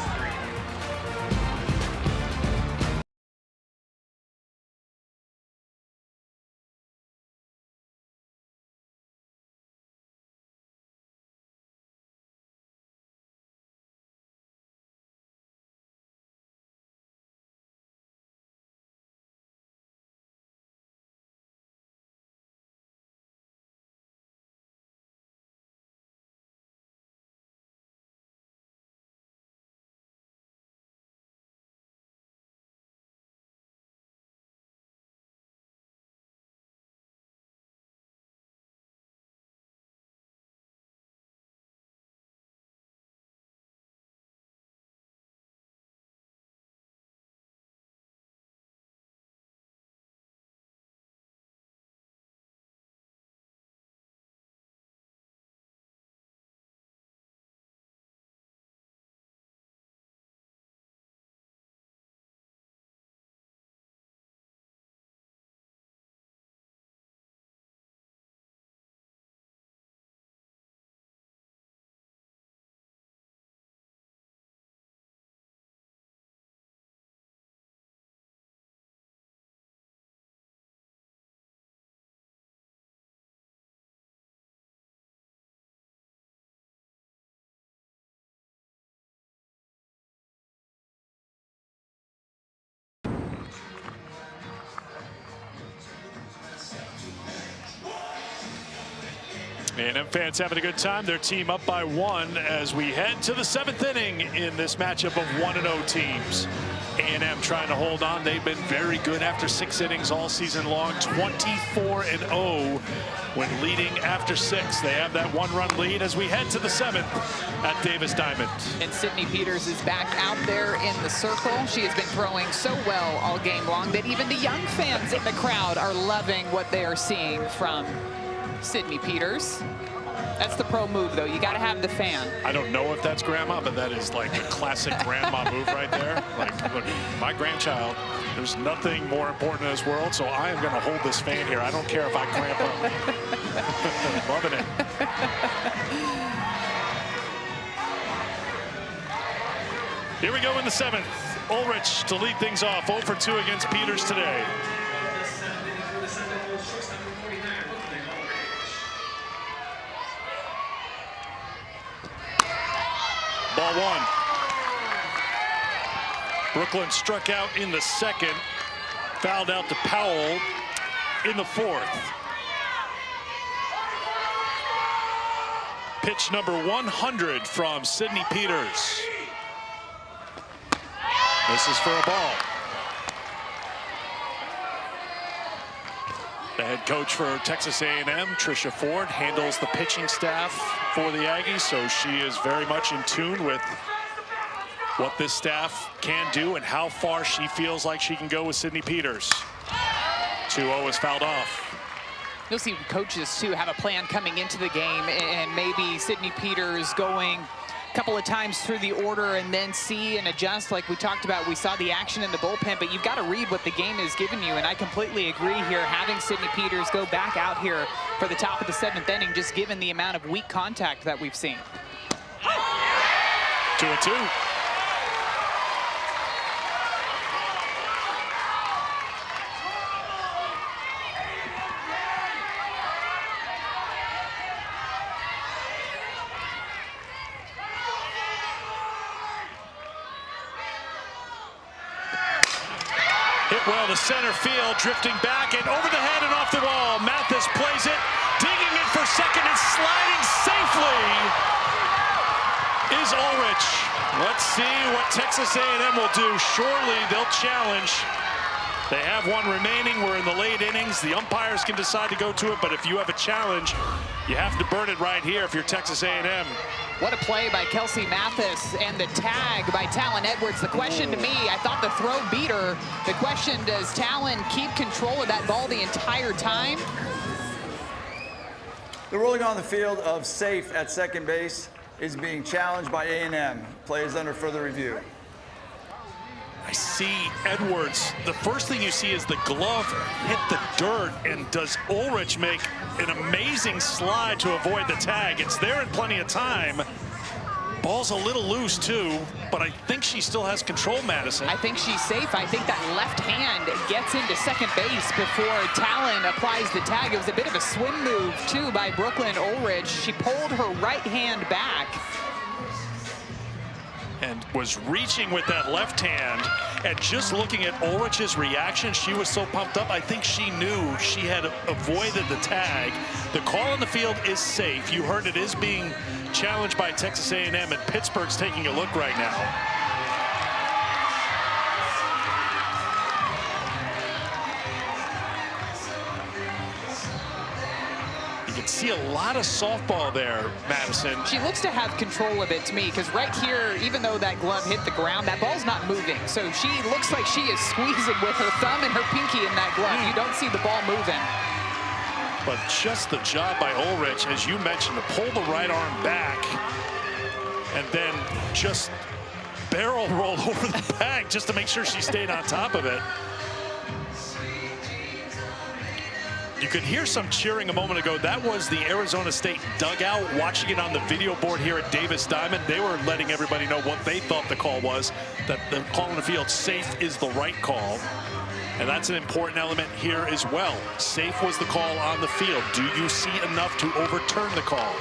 A&M fans having a good time. Their team up by 1 as we head to the 7th inning in this matchup of 1-0 teams. A&M trying to hold on. They've been very good after 6 innings all season long. 24-0 when leading after 6. They have that 1-run lead as we head to the 7th at Davis Diamond. And Sydney Peters is back out there in the circle. She has been throwing so well all game long that even the young fans in the crowd are loving what they are seeing from Sydney Peters. That's the pro move, though. You got to have the fan. I don't know if that's grandma, but that is like a classic grandma move right there. Like, look, my grandchild, there's nothing more important in this world, so I am going to hold this fan here. I don't care if I cramp up. Loving it. Here we go in the 7th. Ulrich to lead things off. 0 for 2 against Peters today. Ball 1. Brooklyn struck out in the 2nd, fouled out to Powell in the 4th. Pitch number 100 from Sydney Peters. This is for a ball. The head coach for Texas A&M, Tricia Ford, handles the pitching staff for the Aggies, so she is very much in tune with what this staff can do and how far she feels like she can go with Sydney Peters. 2-0 is fouled off. You'll see coaches, too, have a plan coming into the game, and maybe Sydney Peters going a couple of times through the order and then see and adjust. Like we talked about, we saw the action in the bullpen, but you've got to read what the game has given you, and I completely agree here. Having Sydney Peters go back out here for the top of the 7th inning, just given the amount of weak contact that we've seen. 2-2. Hit well to center field, drifting back and over the head and off the wall. Mathis plays it, digging it for second and sliding safely is Ulrich. Let's see what Texas A&M will do. Surely they'll challenge. They have 1 remaining. We're in the late innings. The umpires can decide to go to it, but if you have a challenge, you have to burn it right here if you're Texas A&M. What a play by Kelsey Mathis and the tag by Talon Edwards. The question to me, I thought the throw beat her. The question, does Talon keep control of that ball the entire time? The ruling on the field of safe at second base is being challenged by A&M. Play is under further review. I see Edwards. The first thing you see is the glove hit the dirt, and does Ulrich make an amazing slide to avoid the tag? It's there in plenty of time. Ball's a little loose too, but I think she still has control, Madison. I think she's safe. I think that left hand gets into second base before Talon applies the tag. It was a bit of a swim move too by Brooklyn Ulrich. She pulled her right hand back and was reaching with that left hand, and just looking at Ulrich's reaction, she was so pumped up. I think she knew she had avoided the tag. The call on the field is safe. You heard it is being challenged by Texas A&M, and Pittsburgh's taking a look right now. You can see a lot of softball there, Madison. She looks to have control of it to me, because right here, even though that glove hit the ground, that ball's not moving. So she looks like she is squeezing with her thumb and her pinky in that glove. You don't see the ball moving. But just the job by Ulrich, as you mentioned, to pull the right arm back and then just barrel roll over the bag just to make sure she stayed on top of it. You could hear some cheering a moment ago. That was the Arizona State dugout. Watching it on the video board here at Davis Diamond, they were letting everybody know what they thought the call was, that the call on the field, safe, is the right call. And that's an important element here as well. Safe was the call on the field. Do you see enough to overturn the call?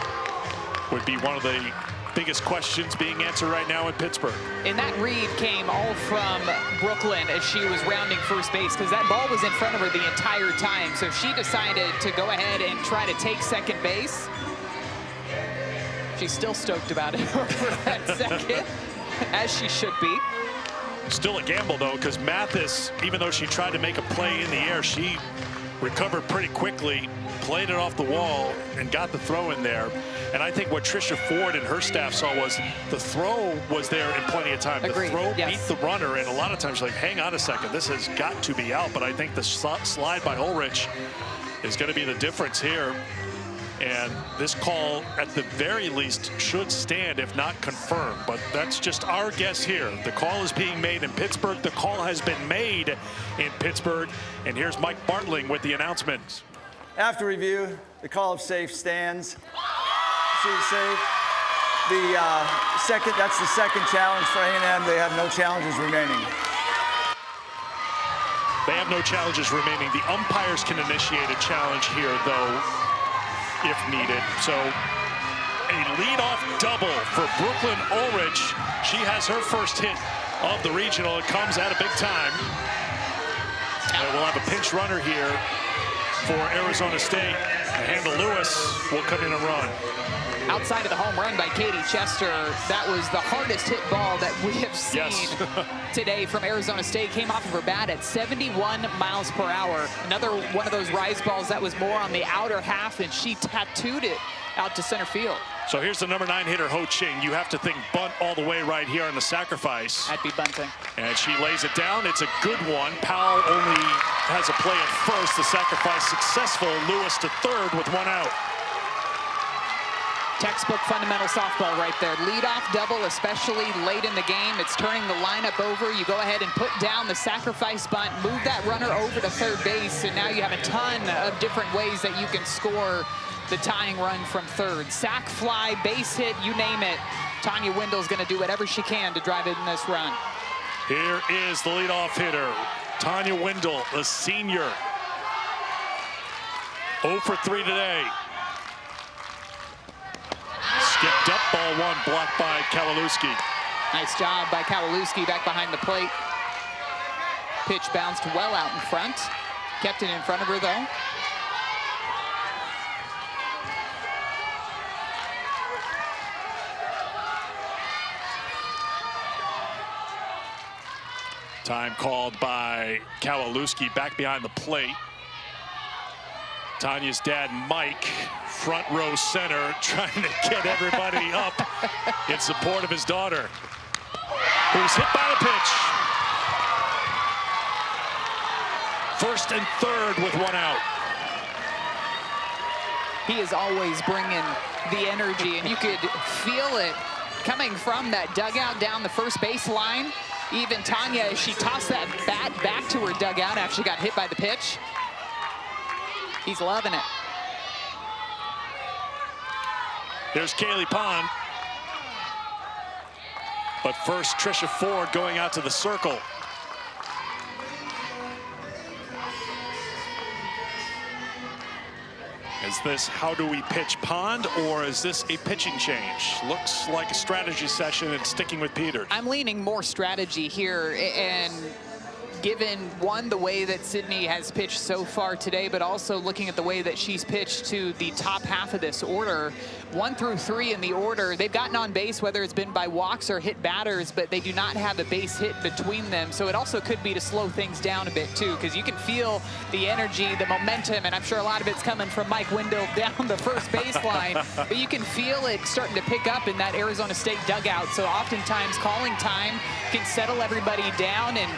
Would be one of the biggest questions being answered right now in Pittsburgh. And that read came all from Brooklyn as she was rounding first base, because that ball was in front of her the entire time. So she decided to go ahead and try to take second base. She's still stoked about it over that second, as she should be. Still a gamble, though, because Mathis, even though she tried to make a play in the air, she recovered pretty quickly, played it off the wall, and got the throw in there. And I think what Tricia Ford and her staff saw was the throw was there in plenty of time. Agreed. The throw Yes. beat the runner, and a lot of times you're like, hang on a second, this has got to be out. But I think the slide by Ulrich is going to be the difference here. And this call, at the very least, should stand, if not confirmed. But that's just our guess here. The call is being made in Pittsburgh. The call has been made in Pittsburgh. And here's Mike Bartling with the announcement. After review, the call of safe stands. She's safe. That's the second challenge for A&M. They have no challenges remaining. They have no challenges remaining. The umpires can initiate a challenge here, though, if needed. So a leadoff double for Brooklyn Ulrich. She has her first hit of the regional. It comes at a big time. And we'll have a pinch runner here for Arizona State. Amanda Lewis will come in and run. Outside of the home run by Katie Chester, that was the hardest hit ball that we have seen today from Arizona State. Came off of her bat at 71 miles per hour. Another one of those rise balls that was more on the outer half, and she tattooed it out to center field. So here's the number 9 hitter, Ho Ching. You have to think bunt all the way right here on the sacrifice. I'd be bunting. And she lays it down. It's a good one. Powell only has a play at first. The sacrifice successful. Lewis to third with one out. Textbook fundamental softball right there. Leadoff double, especially late in the game. It's turning the lineup over. You go ahead and put down the sacrifice bunt, move that runner over to third base, and now you have a ton of different ways that you can score the tying run from third. Sac fly, base hit, you name it. Tanya Wendell's going to do whatever she can to drive in this run. Here is the leadoff hitter, Tanya Wendell, the senior. 0 for 3 today. Skipped up, ball one, blocked by Kowalewski. Nice job by Kowalewski back behind the plate. Pitch bounced well out in front. Kept it in front of her, though. Time called by Kowalewski back behind the plate. Tanya's dad, Mike, front row center, trying to get everybody up in support of his daughter, who's hit by the pitch. First and third with one out. He is always bringing the energy, and you could feel it coming from that dugout down the first base line. Even Tanya, as she tossed that bat back to her dugout after she got hit by the pitch. He's loving it. Here's Kaylee Pond. But first, Tricia Ford going out to the circle. Is this how do we pitch Pond, or is this a pitching change? Looks like a strategy session and sticking with Peters. I'm leaning more strategy here, and given, one, the way that Sydney has pitched so far today, but also looking at the way that she's pitched to the top half of this order, 1 through 3 in the order, they've gotten on base, whether it's been by walks or hit batters, but they do not have a base hit between them. So it also could be to slow things down a bit too, because you can feel the energy, the momentum, and I'm sure a lot of it's coming from Mike Wendell down the first baseline, but you can feel it starting to pick up in that Arizona State dugout. So oftentimes calling time can settle everybody down and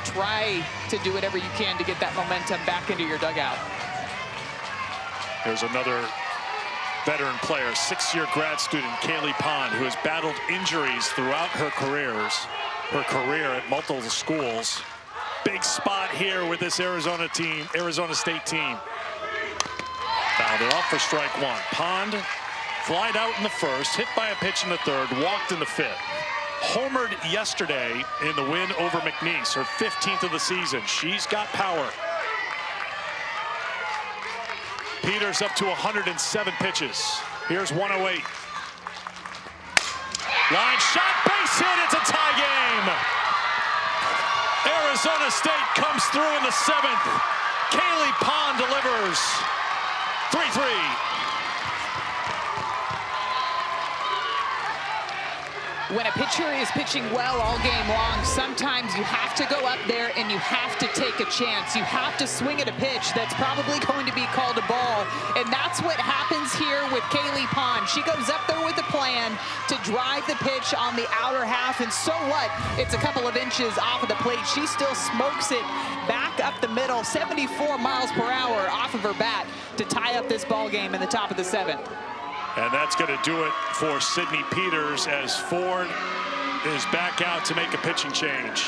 try to do whatever you can to get that momentum back into your dugout. There's another veteran player, 6-year grad student, Kaylee Pond, who has battled injuries throughout her career at multiple schools. Big spot here with this Arizona State team. Now they're off for strike one. Pond flied out in the first, hit by a pitch in the third, walked in the fifth. Homered yesterday in the win over McNeese, her 15th of the season. She's got power. Peters up to 107 pitches. Here's 108. Line shot, base hit, it's a tie game. Arizona State comes through in the 7th. Kaylee Pond delivers. 3-3. when a pitcher is pitching well all game long, sometimes you have to go up there and you have to take a chance. You have to swing at a pitch that's probably going to be called a ball. And that's what happens here with Kaylee Pond. She goes up there with a plan to drive the pitch on the outer half. And so what? It's a couple of inches off of the plate. She still smokes it back up the middle, 74 miles per hour off of her bat to tie up this ball game in the top of the 7th. And that's going to do it for Sydney Peters as Ford is back out to make a pitching change.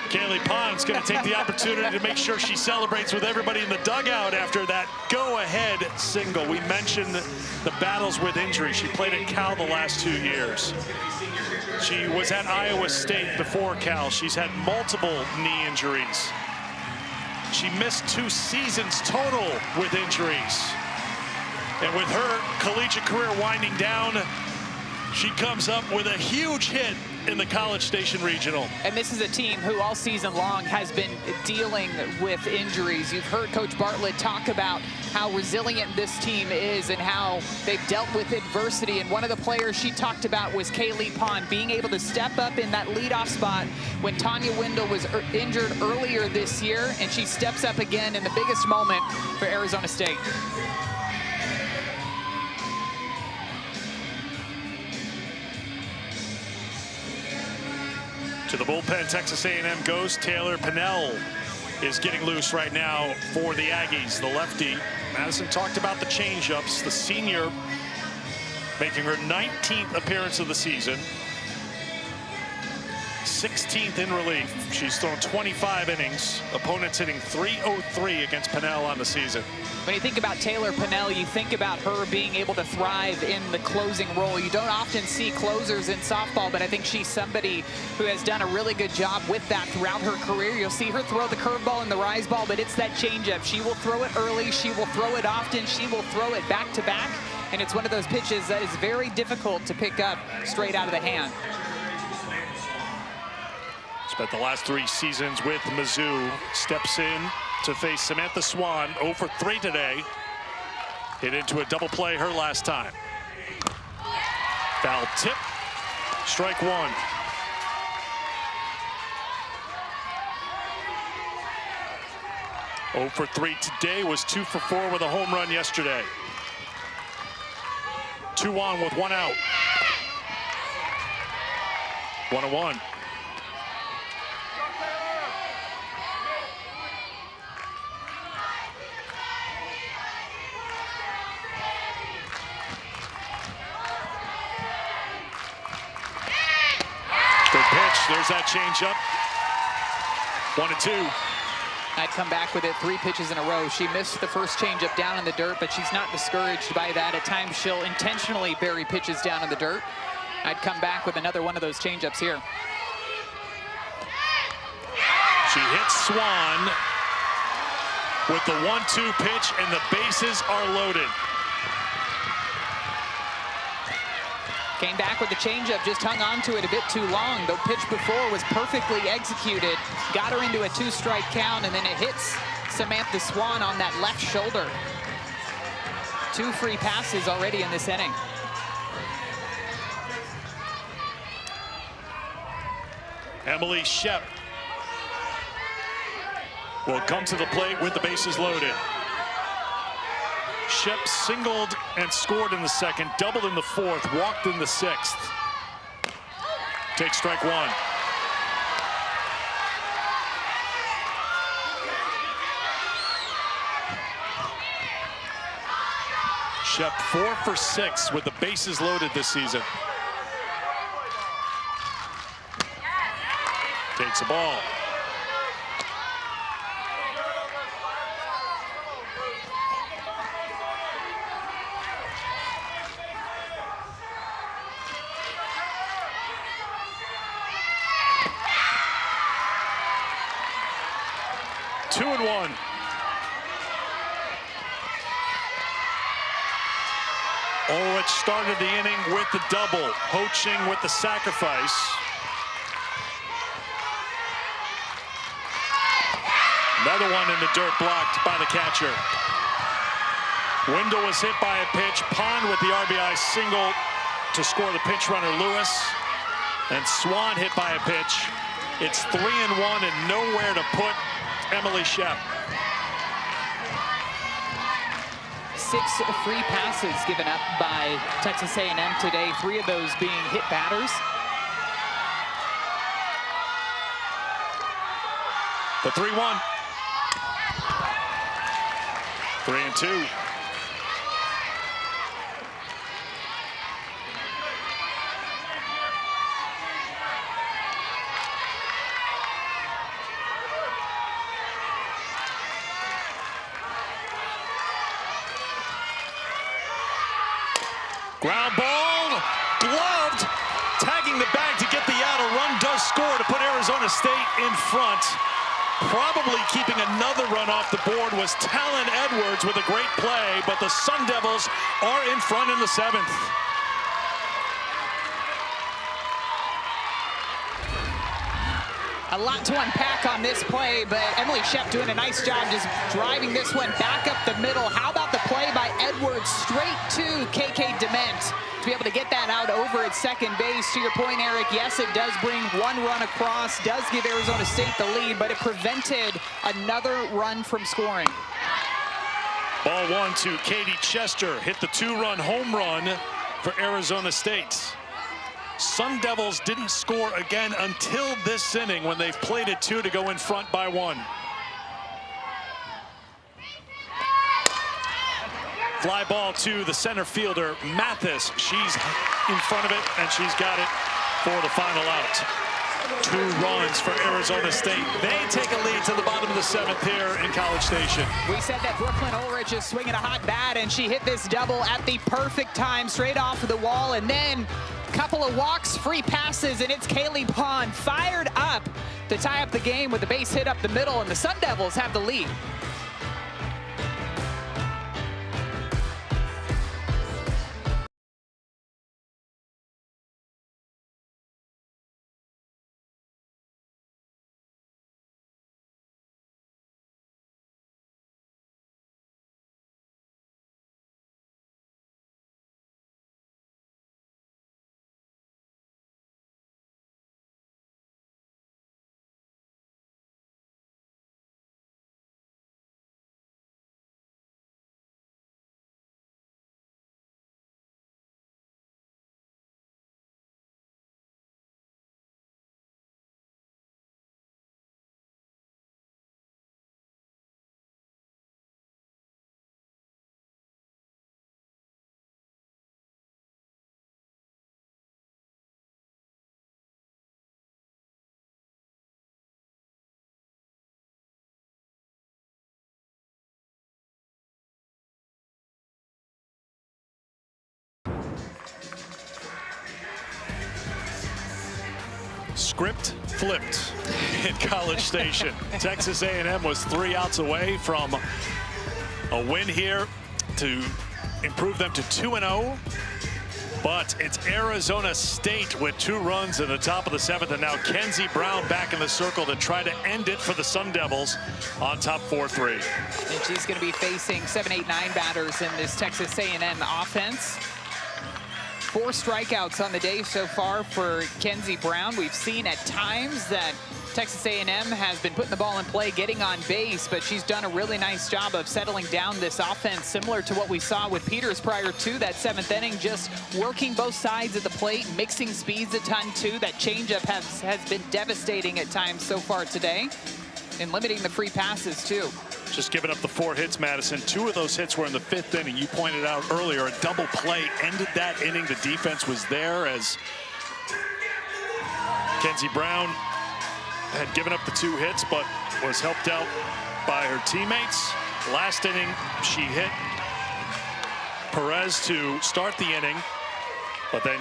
Kaylee Pond's going to take the opportunity to make sure she celebrates with everybody in the dugout after that go-ahead single. We mentioned the battles with injury. She played at Cal the last 2 years. She was at Iowa State before Cal. She's had multiple knee injuries. She missed 2 seasons total with injuries. And with her collegiate career winding down, she comes up with a huge hit in the College Station Regional. And this is a team who all season long has been dealing with injuries. You've heard Coach Bartlett talk about how resilient this team is and how they've dealt with adversity. And one of the players she talked about was Kaylee Pond, being able to step up in that leadoff spot when Tanya Wendell was injured earlier this year. And she steps up again in the biggest moment for Arizona State. To the bullpen, Texas A&M goes. Taylor Pinnell is getting loose right now for the Aggies, the lefty. Madison talked about the changeups. The senior making her 19th appearance of the season. 16th in relief. She's thrown 25 innings. Opponents hitting .303 against Pinnell on the season. When you think about Taylor Pinnell, you think about her being able to thrive in the closing role. You don't often see closers in softball, but I think she's somebody who has done a really good job with that throughout her career. You'll see her throw the curveball and the rise ball, but it's that changeup. She will throw it early. She will throw it often. She will throw it back to back. And it's one of those pitches that is very difficult to pick up straight out of the hand. Spent the last 3 seasons with Mizzou. Steps in to face Samantha Swan, 0 for 3 today. Hit into a double play her last time. Foul tip, strike 1. Oh for 3 today, was 2 for 4 with a home run yesterday. 2 on with 1 out. 1-1. Good pitch. There's that changeup. 1-2. I'd come back with it 3 pitches in a row. She missed the first changeup down in the dirt, but she's not discouraged by that. At times, she'll intentionally bury pitches down in the dirt. I'd come back with another one of those changeups here. She hits Swan with the 1-2 pitch, and the bases are loaded. Came back with the changeup, just hung on to it a bit too long. The pitch before was perfectly executed, got her into a 2-strike count, and then it hits Samantha Swan on that left shoulder. 2 free passes already in this inning. Emily Shep will come to the plate with the bases loaded. Shep singled and scored in the 2nd, doubled in the 4th, walked in the 6th. Takes strike 1. Shep 4 for 6 with the bases loaded this season. Takes a ball. Two and 1. Ulrich started the inning with the double. Hoaching with the sacrifice. Another one in the dirt, blocked by the catcher. Wendell was hit by a pitch. Pond with the RBI single to score the pinch runner Lewis, and Swan hit by a pitch. It's 3-1 and nowhere to put Emily Shep. 6 free passes given up by Texas A&M today, 3 of those being hit batters. The 3-1. 3-2. Ground ball, gloved, tagging the bag to get the out. A run does score to put Arizona State in front. Probably keeping another run off the board was Talon Edwards with a great play, but the Sun Devils are in front in the 7th. A lot to unpack on this play, but Emily Shep doing a nice job just driving this one back up the middle. How about the play by Edwards straight to KK Dement to be able to get that out over at second base? To your point, Eric, yes, it does bring 1 run across, does give Arizona State the lead, but it prevented another run from scoring. Ball 1 to Katie Chester, hit the 2-run home run for Arizona State. Sun Devils didn't score again until this inning when they've played it 2 to go in front by 1. Fly ball to the center fielder, Mathis. She's in front of it, and she's got it for the final out. 2 runs for Arizona State. They take a lead to the bottom of the 7th here in College Station. We said that Brooklyn Ulrich is swinging a hot bat, and she hit this double at the perfect time, straight off of the wall, and then couple of walks, free passes, and it's Kaylee Pond fired up to tie up the game with a base hit up the middle, and the Sun Devils have the lead. Script flipped in College Station. Texas A&M was 3 outs away from a win here to improve them to 2-0. But it's Arizona State with 2 runs in the top of the 7th, and now Kenzie Brown back in the circle to try to end it for the Sun Devils on top 4-3. And she's going to be facing 7, 8, 9 batters in this Texas A&M offense. 4 strikeouts on the day so far for Kenzie Brown. We've seen at times that Texas A&M has been putting the ball in play, getting on base, but she's done a really nice job of settling down this offense, similar to what we saw with Peters prior to that 7th inning, just working both sides of the plate, mixing speeds a ton too. That changeup has been devastating at times so far today, and limiting the free passes too. Just giving up the 4 hits, Madison. 2 of those hits were in the 5th inning. You pointed out earlier, a double play ended that inning. The defense was there as Kenzie Brown had given up the 2 hits, but was helped out by her teammates. Last inning, she hit Perez to start the inning, but then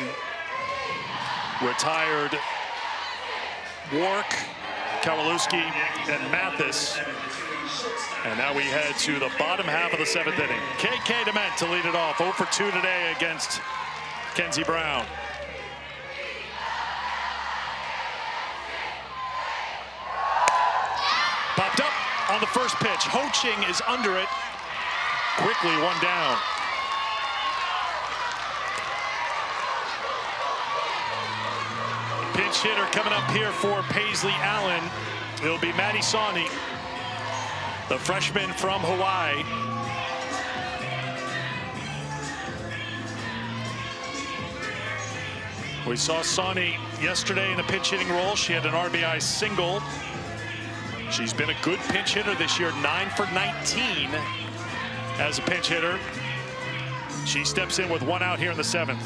retired Wark, Kowalewski, and Mathis. And now we head to the bottom half of the 7th inning. KK Dement to lead it off. 0 for 2 today against Kenzie Brown. Popped up on the first pitch. Ho Ching is under it. Quickly 1 down. Pinch hitter coming up here for Paisley Allen. It'll be Maddie Sawney, the freshman from Hawaii. We saw Sawney yesterday in a pinch hitting role. She had an RBI single. She's been a good pinch hitter this year, 9 for 19 as a pinch hitter. She steps in with 1 out here in the 7th.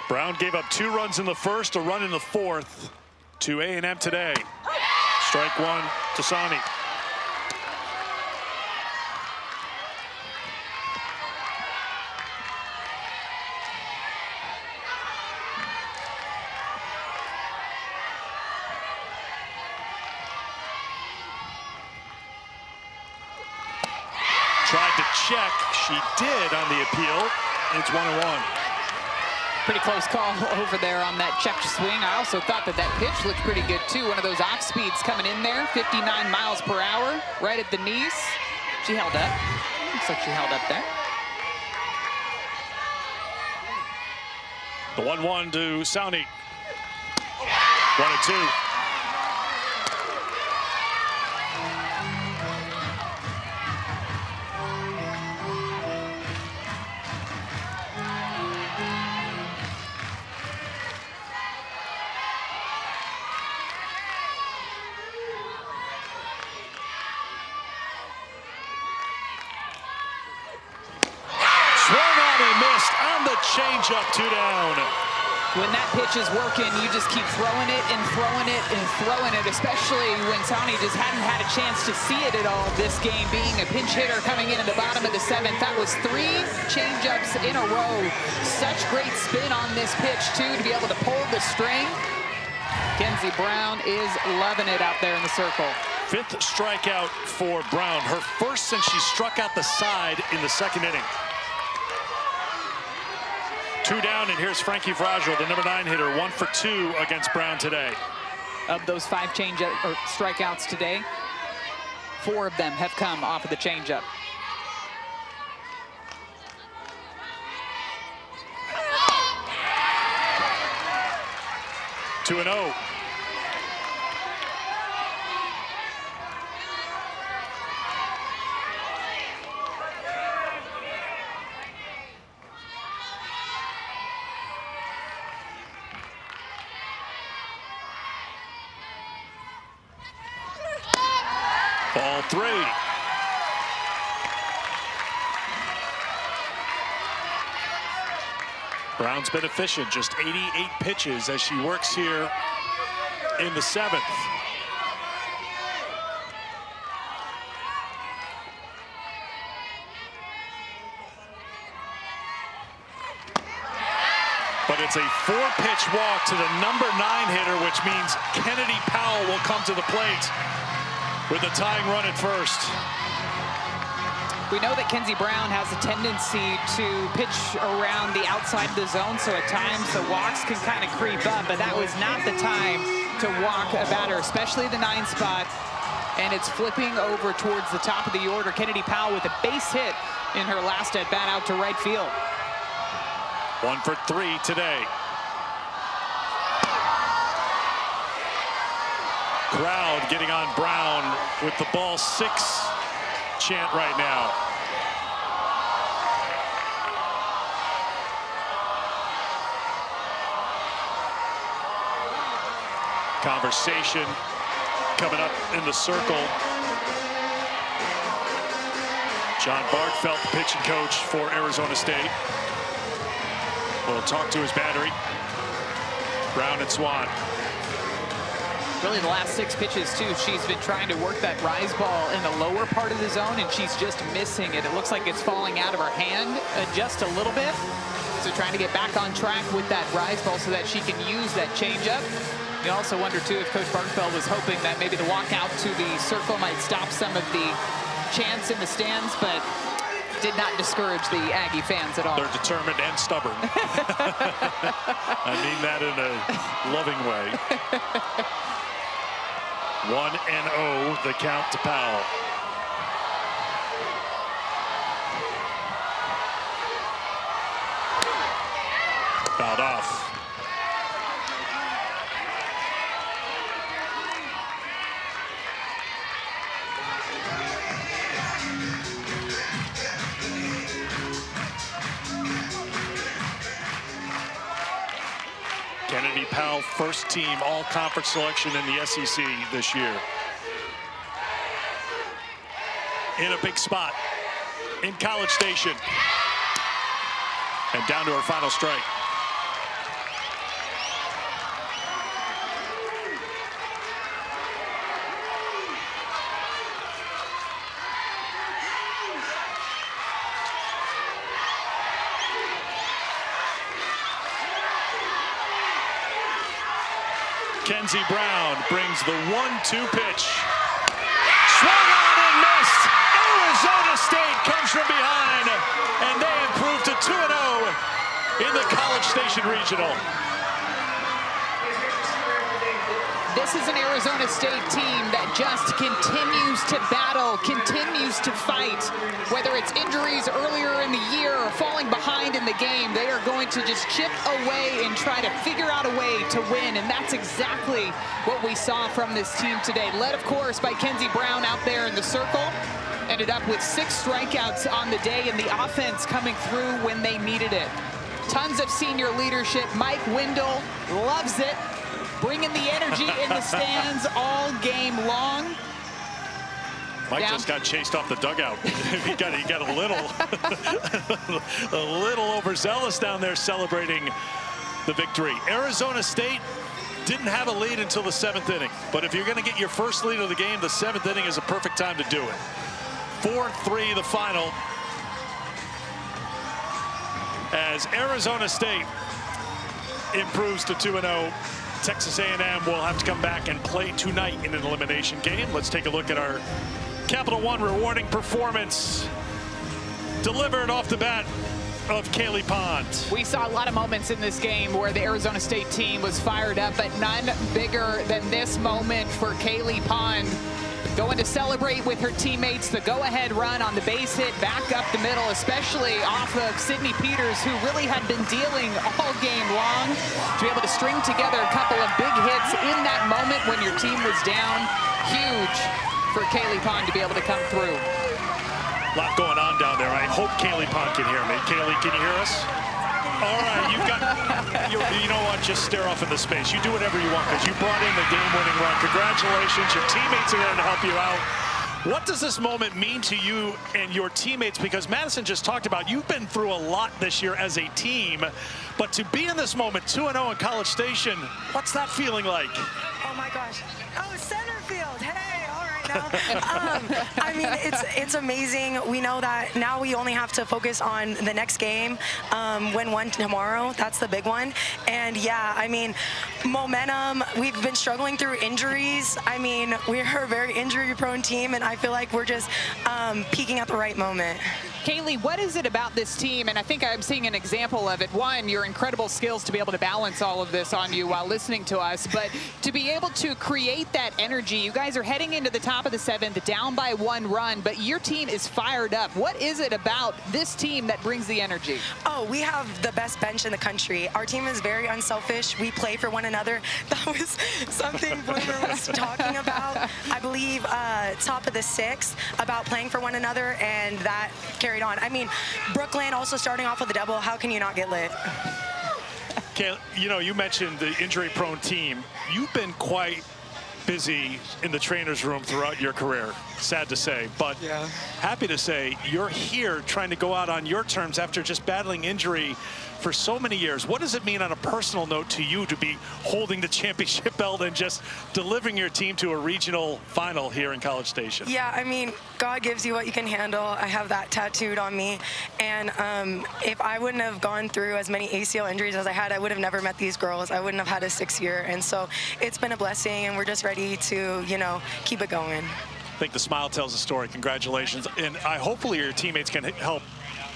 Brown gave up 2 runs in the first, a run in the 4th to A&M today. Strike 1 to Sawney. Tried to check. She did on the appeal. It's 1-1. Pretty close call over there on that checked swing. I also thought that that pitch looked pretty good too. One of those off speeds coming in there, 59 miles per hour, right at the knees. She held up. Looks like she held up there. The 1-1 to Sawney. 1-2. Change-up, 2 down. When that pitch is working, you just keep throwing it and throwing it and throwing it, especially when Sawney just hadn't had a chance to see it at all this game, being a pinch hitter coming in at the bottom of the 7th. That was 3 change-ups in a row. Such great spin on this pitch, too, to be able to pull the string. Kenzie Brown is loving it out there in the circle. 5th strikeout for Brown. Her first since she struck out the side in the 2nd inning. 2 down, and here's Frankie Fragile, the number 9 hitter, 1 for 2 against Brown today. Of those 5 strikeouts today, 4 of them have come off of the changeup. Two and 0. Ball 3. Brown's been efficient, just 88 pitches as she works here in the 7th. But it's a 4-pitch walk to the number 9 hitter, which means Kennedy Powell will come to the plate with a tying run at first. We know that Kenzie Brown has a tendency to pitch around the outside of the zone, so at times the walks can kind of creep up, but that was not the time to walk a batter, especially the 9 spot. And it's flipping over towards the top of the order. Kennedy Powell with a base hit in her last at bat out to right field. 1 for 3 today. Crowd getting on Brown with the ball 6 chant right now. Conversation coming up in the circle. John Bartfeld, the pitching coach for Arizona State, will talk to his battery. Brown and Swan. Really the last 6 pitches too, she's been trying to work that rise ball in the lower part of the zone, and she's just missing it. It looks like it's falling out of her hand just a little bit. So trying to get back on track with that rise ball so that she can use that changeup. You also wonder too if Coach Bartfeld was hoping that maybe the walk out to the circle might stop some of the chants in the stands, but did not discourage the Aggie fans at all. They're determined and stubborn. I mean that in a loving way. 1-0, the count to Powell. Fouled off. Kennedy Powell, first team all-conference selection in the SEC this year. In a big spot in College Station. And down to her final strike. Kenzie Brown brings the 1-2 pitch. Swung on and missed. Arizona State comes from behind, and they improve to 2-0 in the College Station Regional. This is an Arizona State team that just continues to battle, continues to fight. Whether it's injuries earlier in the year or falling behind in the game, they are going to just chip away and try to figure out a way to win. And that's exactly what we saw from this team today. Led, of course, by Kenzie Brown out there in the circle. Ended up with 6 strikeouts on the day, and the offense coming through when they needed it. Tons of senior leadership. Mike Wendell loves it. Bringing the energy in the stands all game long. Mike just got chased off the dugout. he got a little a little overzealous down there celebrating the victory. Arizona State didn't have a lead until the 7th inning. But if you're going to get your first lead of the game, the 7th inning is a perfect time to do it. 4-3 the final. As Arizona State improves to 2-0. Texas A&M will have to come back and play tonight in an elimination game. Let's take a look at our Capital One rewarding performance delivered off the bat of Kaylee Pond. We saw a lot of moments in this game where the Arizona State team was fired up, but none bigger than this moment for Kaylee Pond. Going to celebrate with her teammates, the go-ahead run on the base hit back up the middle, especially off of Sydney Peters, who really had been dealing all game long. To be able to string together a couple of big hits in that moment when your team was down, huge for Kaylee Pond to be able to come through. A lot going on down there. I hope Kaylee Pond can hear me. Kaylee, can you hear us? All right, you've got, you know what, just stare off into space. You do whatever you want because you brought in the game-winning run. Congratulations, your teammates are there to help you out. What does this moment mean to you and your teammates? Because Madison just talked about you've been through a lot this year as a team, but to be in this moment, 2-0 in College Station, what's that feeling like? Oh my gosh. Oh, center field. Hey, all right now. I mean, it's amazing. We know that now we only have to focus on the next game, win one tomorrow. That's the big one. And yeah, I mean, momentum. We've been struggling through injuries. I mean, we're a very injury-prone team, and I feel like we're just peaking at the right moment. Kaylee, what is it about this team? And I think I'm seeing an example of it. One, your incredible skills to be able to balance all of this on you while listening to us, but to be able to create that energy. You guys are heading into the top of the 7th, down by 1 run, but your team is fired up. What is it about this team that brings the energy? Oh, we have the best bench in the country. Our team is very unselfish. We play for one another. That was something Bloomer was talking about, I believe, top of the 6th, about playing for one another, and that carried on. I mean, Brooklyn also starting off with a double. How can you not get lit? You know, you mentioned the injury-prone team. You've been quite busy in the trainer's room throughout your career. Sad to say, but yeah, happy to say you're here trying to go out on your terms after just battling injury for so many years. What does it mean on a personal note to you to be holding the championship belt and just delivering your team to a regional final here in College Station? Yeah, I mean, God gives you what you can handle. I have that tattooed on me. And if I wouldn't have gone through as many ACL injuries as I had, I would have never met these girls. I wouldn't have had a 6th year. And so it's been a blessing, and we're just ready to, you know, keep it going. I think the smile tells the story. Congratulations. And hopefully your teammates can help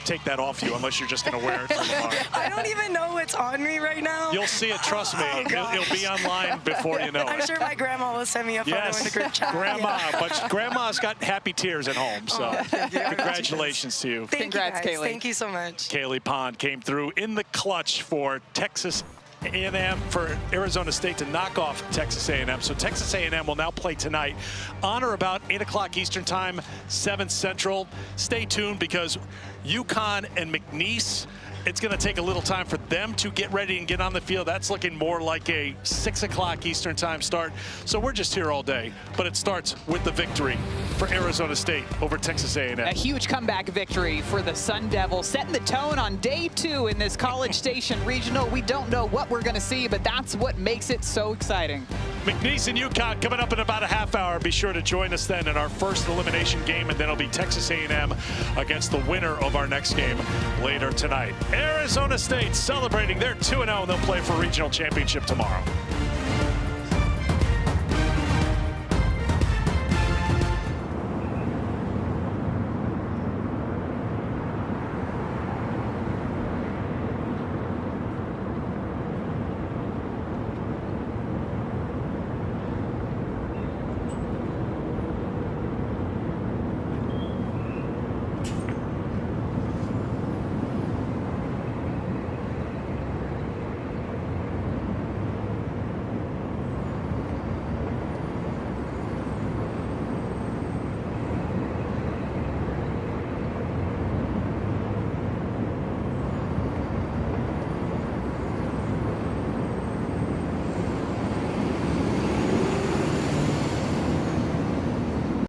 take that off you unless you're just going to wear it for tomorrow. I don't even know what's on me right now. You'll see it, trust me. It'll be online before you know it. I'm sure my grandma will send me a photo in the group chat. Grandma, but Grandma's got happy tears at home, so congratulations to you. Congrats, Kaylee. Thank you so much. Kaylee Pond came through in the clutch for Texas A&M, for Arizona State to knock off Texas A&M. So Texas A&M will now play tonight on or about 8 o'clock Eastern time, 7 Central. Stay tuned because UConn and McNeese, it's going to take a little time for them to get ready and get on the field. That's looking more like a 6 o'clock Eastern time start. So we're just here all day, but it starts with the victory for Arizona State over Texas A&M. A huge comeback victory for the Sun Devils, setting the tone on day 2 in this College Station Regional. We don't know what we're going to see, but that's what makes it so exciting. McNeese and UConn coming up in about a half hour. Be sure to join us then in our first elimination game, and then it'll be Texas A&M against the winner of our next game later tonight. Arizona State celebrating their 2-0, and they'll play for regional championship tomorrow.